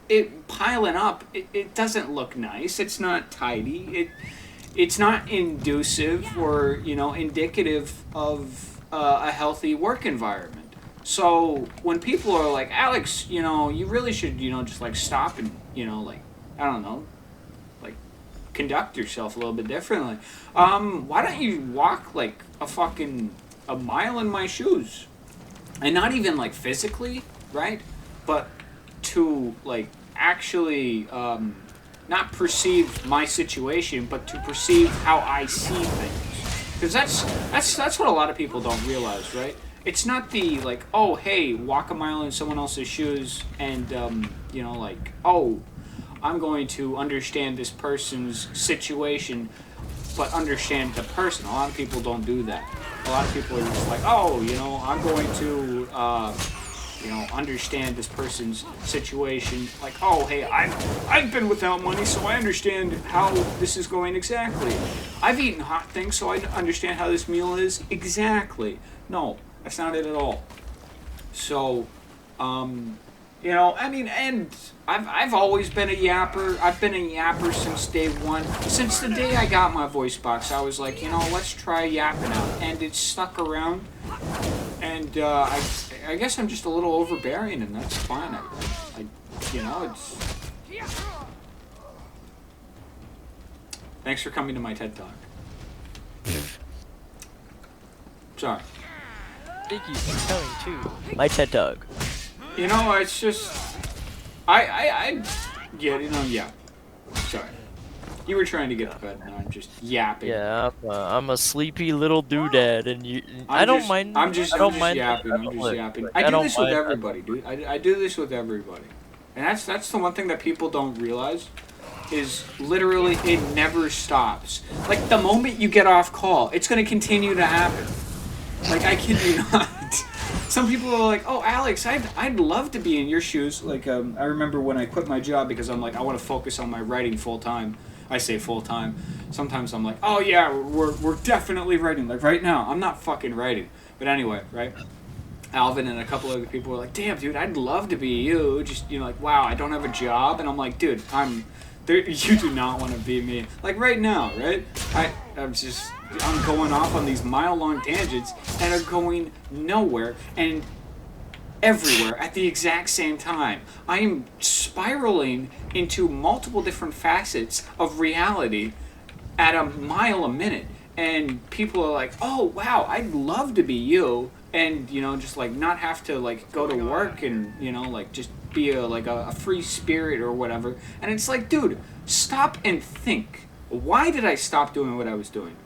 it piling up, it doesn't look nice. It's not tidy. It's not inducive or, you know, indicative of a healthy work environment. So when people are like, Alex, you know, you really should, you know, just like stop and, you know, like, I don't know, like conduct yourself a little bit differently. Why don't you walk like a mile in my shoes? And not even like physically, right? But to like actually not perceive my situation, but to perceive how I see things. Because that's what a lot of people don't realize, right? It's not the like, oh hey, walk a mile in someone else's shoes and you know, like, oh, I'm going to understand this person's situation, but understand the person. A lot of people don't do that. A lot of people are just like, oh, you know, I'm going to you know, understand this person's situation. Like, oh, hey, I've been without money, so I understand how this is going exactly. I've eaten hot things, so I understand how this meal is exactly. No, that's not it at all. So, you know, I mean, and I've always been a yapper. I've been a yapper since day one. Since the day I got my voice box, I was like, you know, let's try yapping out. And it stuck around. And I guess I'm just a little overbearing, and that's fine. I you know, Thanks for coming to my TED Talk. Sorry. Thank you for coming to my TED Talk. You know, it's just... I yeah, you know, yeah. Sorry. You were trying to get to bed, and I'm just yapping. Yeah, I'm a sleepy little doodad, and I don't mind. I'm just yapping. I'm just yapping. I do this with everybody, dude. I do this with everybody, and that's the one thing that people don't realize, is literally it never stops. Like the moment you get off call, it's gonna continue to happen. Like I kid you not. Some people are like, "Oh, Alex, I'd love to be in your shoes." Like I remember when I quit my job because I'm like, I want to focus on my writing full time. I say full time. Sometimes I'm like, oh yeah, we're definitely writing. Like right now, I'm not fucking writing. But anyway, right? Alvin and a couple other people were like, damn, dude, I'd love to be you. Just, you know, like, wow, I don't have a job. And I'm like, dude, you do not want to be me. Like right now, right? I'm going off on these mile-long tangents that are going nowhere and everywhere at the exact same time. I am spiraling into multiple different facets of reality at a mile a minute, and people are like, oh wow, I'd love to be you, and you know, just like not have to like go to work and, you know, like just be a free spirit or whatever. And it's like, dude, stop and think. Why did I stop doing what I was doing?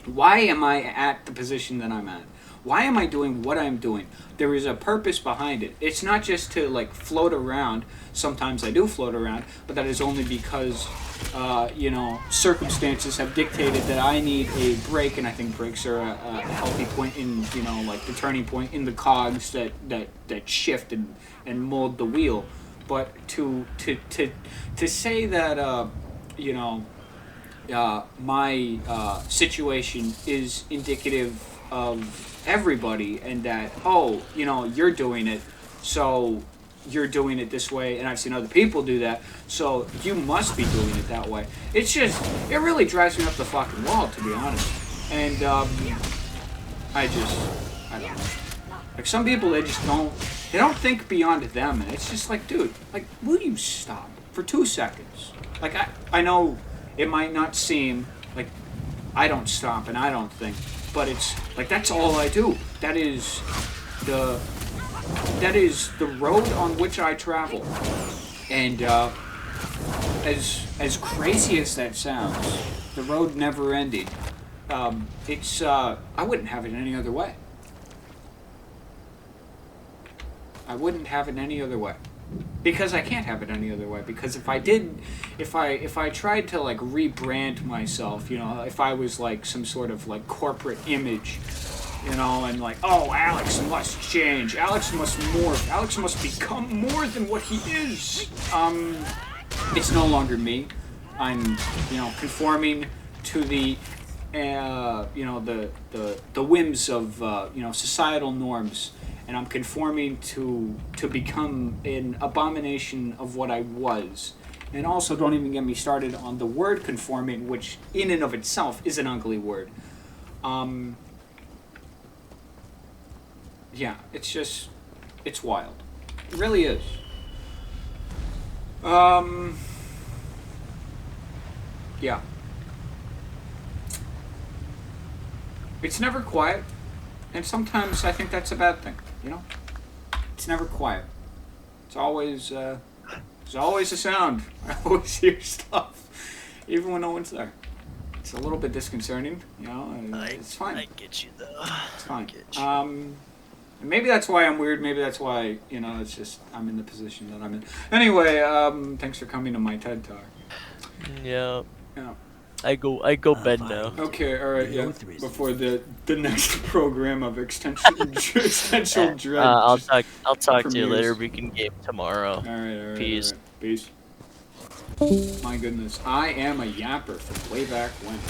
Why am I at the position that I'm at? Why am I doing what I'm doing? There is a purpose behind it. It's not just to like float around. Sometimes I do float around, but that is only because, you know, circumstances have dictated that I need a break, and I think breaks are a healthy point in, you know, like the turning point in the cogs that shift and mold the wheel. But to say that, you know, my situation is indicative of everybody, and that, oh, you know, you're doing it, so you're doing it this way, and I've seen other people do that, so you must be doing it that way. It's just, it really drives me up the fucking wall, to be honest. And I don't know. Like some people, they don't think beyond them, and it's just like, dude, like, will you stop for 2 seconds? Like I know it might not seem like I don't stop and I don't think, but it's like that's all I do. That is the road on which I travel. And as crazy as that sounds, the road never ending. It's I wouldn't have it any other way. I wouldn't have it any other way. Because I can't have it any other way. Because if I tried to like rebrand myself, you know, if I was like some sort of like corporate image, you know, and like, oh, Alex must change, Alex must morph, Alex must become more than what he is. It's no longer me. I'm, you know, conforming to the, you know, the whims of, you know, societal norms. And I'm conforming to become an abomination of what I was. And also, don't even get me started on the word conforming, which in and of itself is an ugly word. Yeah, it's wild. It really is. Yeah. It's never quiet. And sometimes I think that's a bad thing, you know? It's never quiet. It's always, there's always a sound. I always hear stuff, even when no one's there. It's a little bit disconcerting, you know? It's fine. I get you, though. It's fine. And maybe that's why I'm weird. Maybe that's why, you know, it's just I'm in the position that I'm in. Anyway, thanks for coming to my TED Talk. Yeah. Yeah. I go bed now. Okay, all right, yeah. Before the next program of existential dread. I'll talk to you later. We can game tomorrow. All right. Peace. All right. Peace. My goodness, I am a yapper from way back when.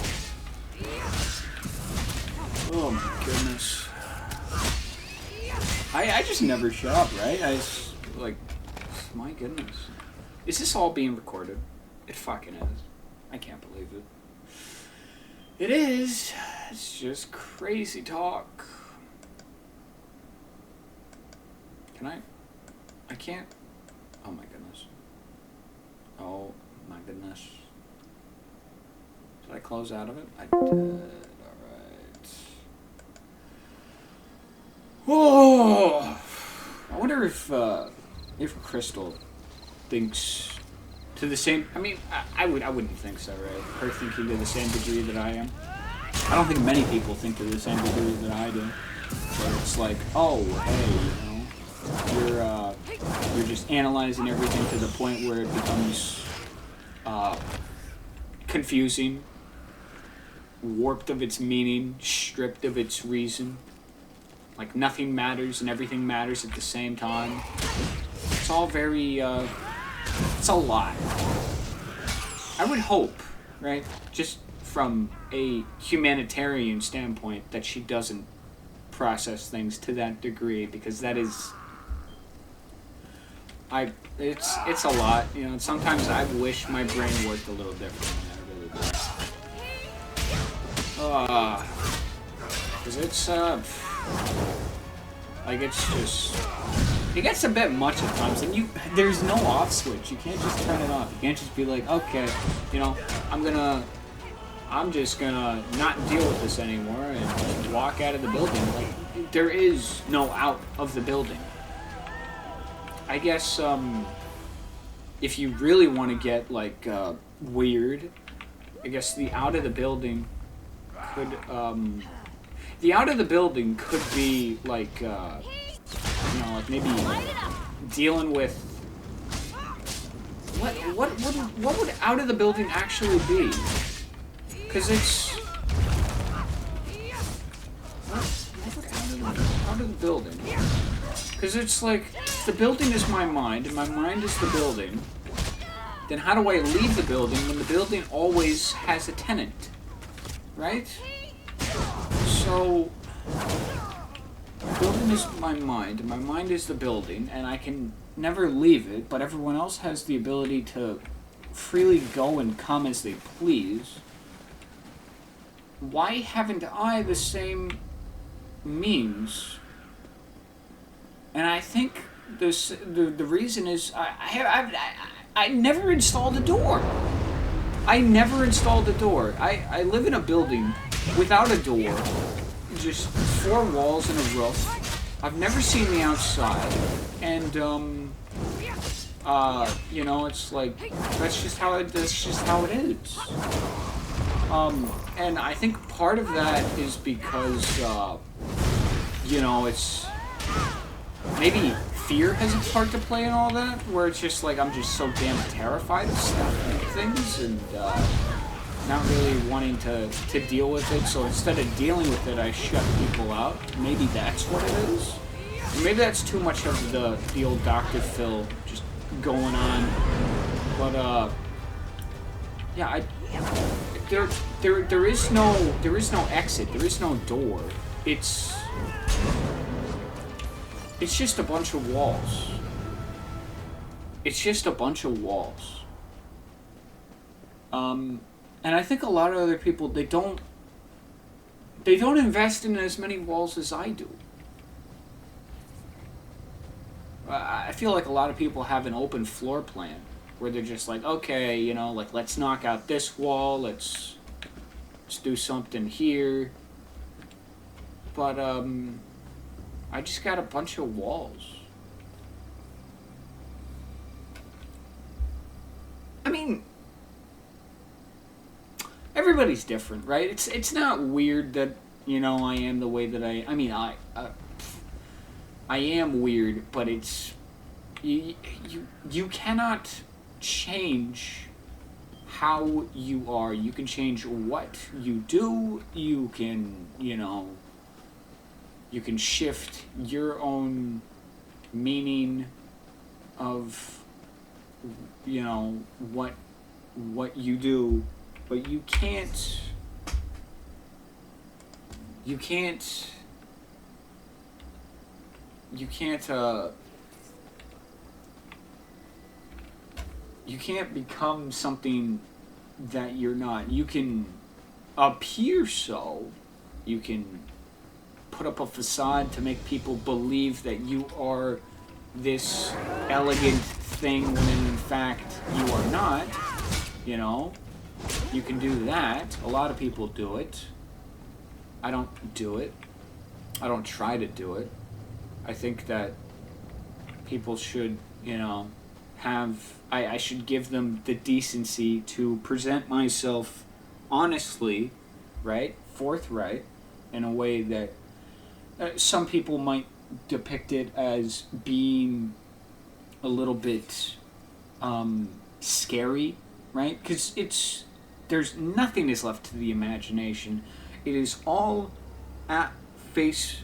Oh my goodness. I just never shut up, right? I just, like, my goodness. Is this all being recorded? It fucking is. I can't believe it. It is. It's just crazy talk. Can I? I can't. Oh my goodness. Oh my goodness. Did I close out of it? I did. Alright. Oh! I wonder if Crystal thinks to the same... I mean, I wouldn't think so, right? Her thinking to the same degree that I am. I don't think many people think to the same degree that I do. Where it's like, oh, hey, you know, you're just analyzing everything to the point where it becomes confusing, warped of its meaning, stripped of its reason. Like nothing matters and everything matters at the same time. It's all very, it's a lot. I would hope, right, just from a humanitarian standpoint, that she doesn't process things to that degree, because that is, it's a lot, you know. Sometimes I wish my brain worked a little differently. I really do. Because it's, like, it's just, it gets a bit much at times, and there's no off switch. You can't just turn it off. You can't just be like, okay, you know, I'm just gonna not deal with this anymore and just walk out of the building. Like, there is no out of the building. I guess, if you really want to get, like, weird, I guess the out of the building could, be, like, you know, like maybe dealing with, what would out of the building actually be? Because it's, what would out of the building? Because it's like, if the building is my mind, and my mind is the building, then how do I leave the building when the building always has a tenant? Right? So, the building is my mind, and my mind is the building, and I can never leave it, but everyone else has the ability to freely go and come as they please. Why haven't I the same means? And I think the reason is I never installed a door. I never installed a door. I live in a building without a door, just 4 walls and a roof. I've never seen the outside, and you know, it's like that's just how it is. And I think part of that is because you know, it's maybe fear has a part to play in all that, where it's just like I'm just so damn terrified of stuff and things, and not really wanting to deal with it. So instead of dealing with it, I shut people out. Maybe that's what it is. Maybe that's too much of the old Dr. Phil just going on. But yeah, there is no exit. There is no door. It's just a bunch of walls. It's just a bunch of walls. And I think a lot of other people, they don't invest in as many walls as I do. I feel like a lot of people have an open floor plan where they're just like, okay, you know, like, let's knock out this wall, let's do something here. But I just got a bunch of walls. I mean, everybody's different, right? It's not weird that, you know, I am the way that I mean, I am weird, but it's you cannot change how you are. You can change what you do. You can, you know, you can shift your own meaning of, you know, what you do, but you can't become something that you're not. You can appear so. You can put up a facade to make people believe that you are this elegant thing when in fact you are not, you know. You can do that. A lot of people do it. I don't do it. I don't try to do it. I think that people should, I should give them the decency to present myself honestly, right? Forthright, in a way that some people might depict it as being a little bit scary, right? Because there's nothing is left to the imagination. It is all at face,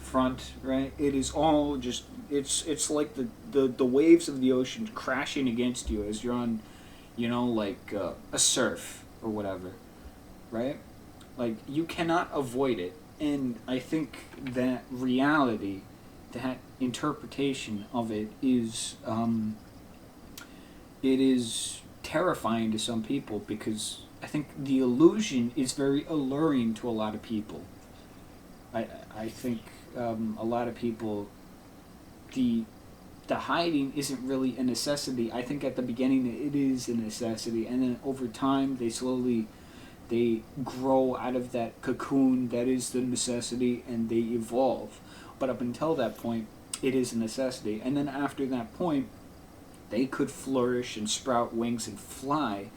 front, right? It is all just, it's like the waves of the ocean crashing against you as you're on, like a surf or whatever, right? Like, you cannot avoid it. And I think that reality, that interpretation of it is terrifying to some people, because I think the illusion is very alluring to a lot of people. I think a lot of people, the hiding isn't really a necessity. I think at the beginning it is a necessity, and then over time they grow out of that cocoon that is the necessity, and they evolve. But up until that point, it is a necessity. And then after that point, they could flourish and sprout wings and fly,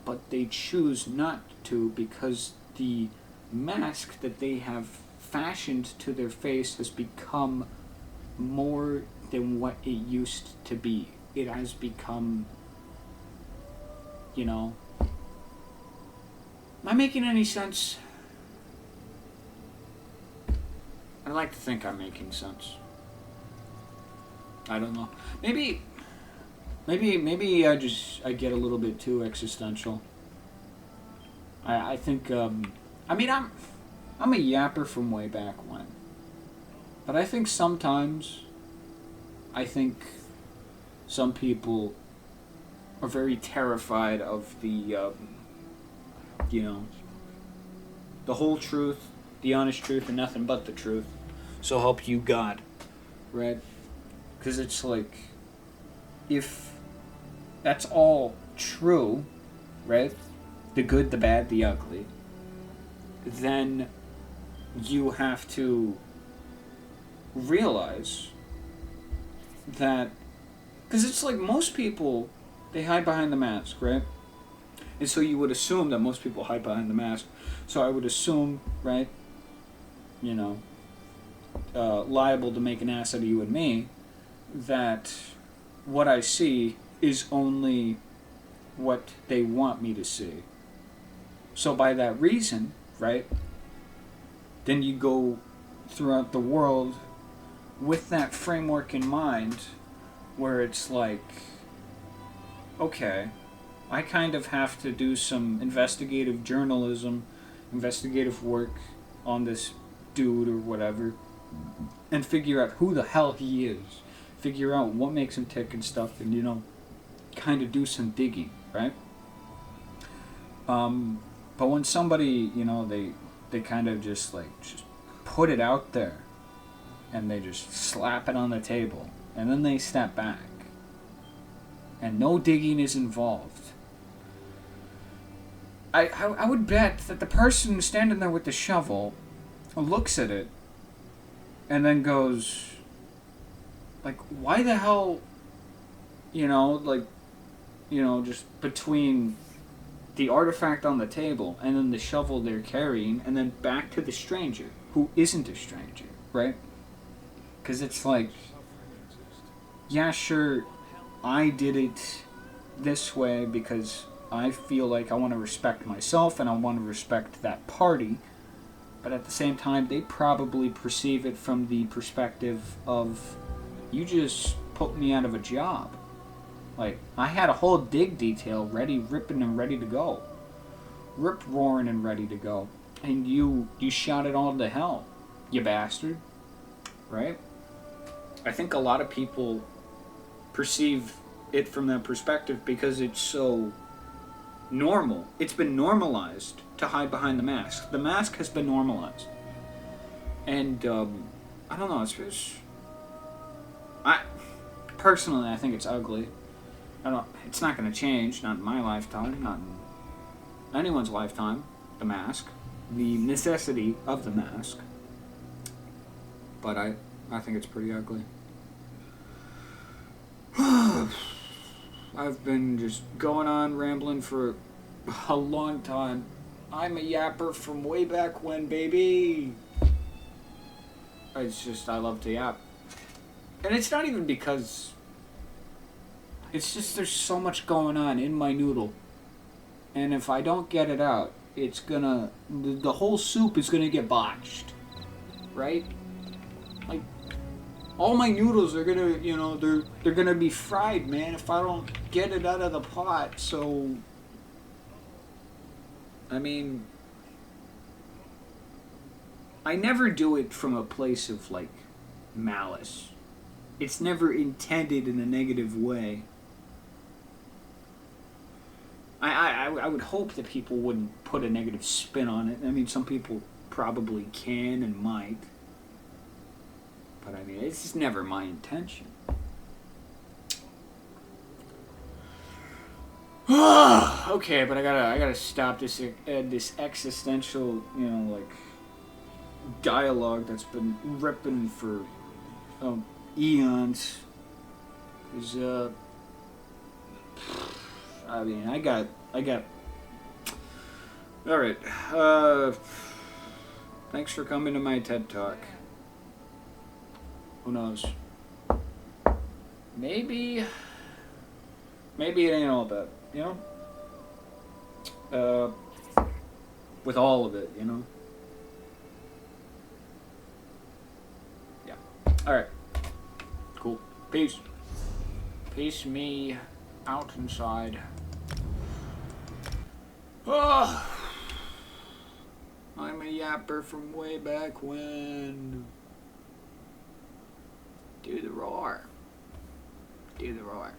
but they choose not to, because the mask that they have fashioned to their face has become more than what it used to be. It has become, Am I making any sense? I'd like to think I'm making sense. I don't know. Maybe I get a little bit too existential. I think I'm a yapper from way back when. But I think sometimes some people are very terrified of the the whole truth, the honest truth, and nothing but the truth. So help you God, right? Because it's like, if that's all true, right? The good, the bad, the ugly, then you have to realize that, because it's like most people, they hide behind the mask, right? And so you would assume that most people hide behind the mask. So I would assume, right, liable to make an ass out of you and me, that what I see is only what they want me to see. So by that reason, right, then you go throughout the world with that framework in mind, where it's like, okay, I kind of have to do some investigative journalism, investigative work on this dude or whatever, and figure out who the hell he is, figure out what makes him tick and stuff, and kind of do some digging, right? But when somebody, they kind of just put it out there, and they just slap it on the table, and then they step back, and no digging is involved. I would bet that the person standing there with the shovel looks at it and then goes, why the hell, just between the artifact on the table and then the shovel they're carrying, and then back to the stranger who isn't a stranger, right? Because it's like, yeah, sure, I did it this way because I feel like I want to respect myself and I want to respect that party, but at the same time, they probably perceive it from the perspective of, you just put me out of a job. I had a whole dig detail ready, ripping and ready to go. Rip-roaring and ready to go. And you shot it all to hell, you bastard. Right? I think a lot of people perceive it from that perspective because it's so normal. It's been normalized to hide behind the mask. The mask has been normalized. And, I don't know, I think it's ugly. It's not going to change, not in my lifetime, not in anyone's lifetime, the mask, the necessity of the mask. But I think it's pretty ugly. I've been just going on rambling for a long time. I'm a yapper from way back when, baby. It's just, I love to yap. And it's not even because... It's just there's so much going on in my noodle. And if I don't get it out, it's gonna... The whole soup is gonna get botched. Right? Like, all my noodles are gonna, you know, they're gonna be fried, man, if I don't get it out of the pot. So... I mean... I never do it from a place of, like, malice. It's never intended in a negative way. I would hope that people wouldn't put a negative spin on it. I mean, some people probably can and might. But I mean, it's just never my intention. Okay, but I gotta stop this existential, you know, like, dialogue that's been ripping for eons. Cause I mean, I got. All right. Thanks for coming to my TED Talk. Who knows? Maybe it ain't all that, you know? With all of it, you know? Yeah. Alright. Cool. Peace. Peace me out inside. Oh, I'm a yapper from way back when. Do the roar. Do the roar.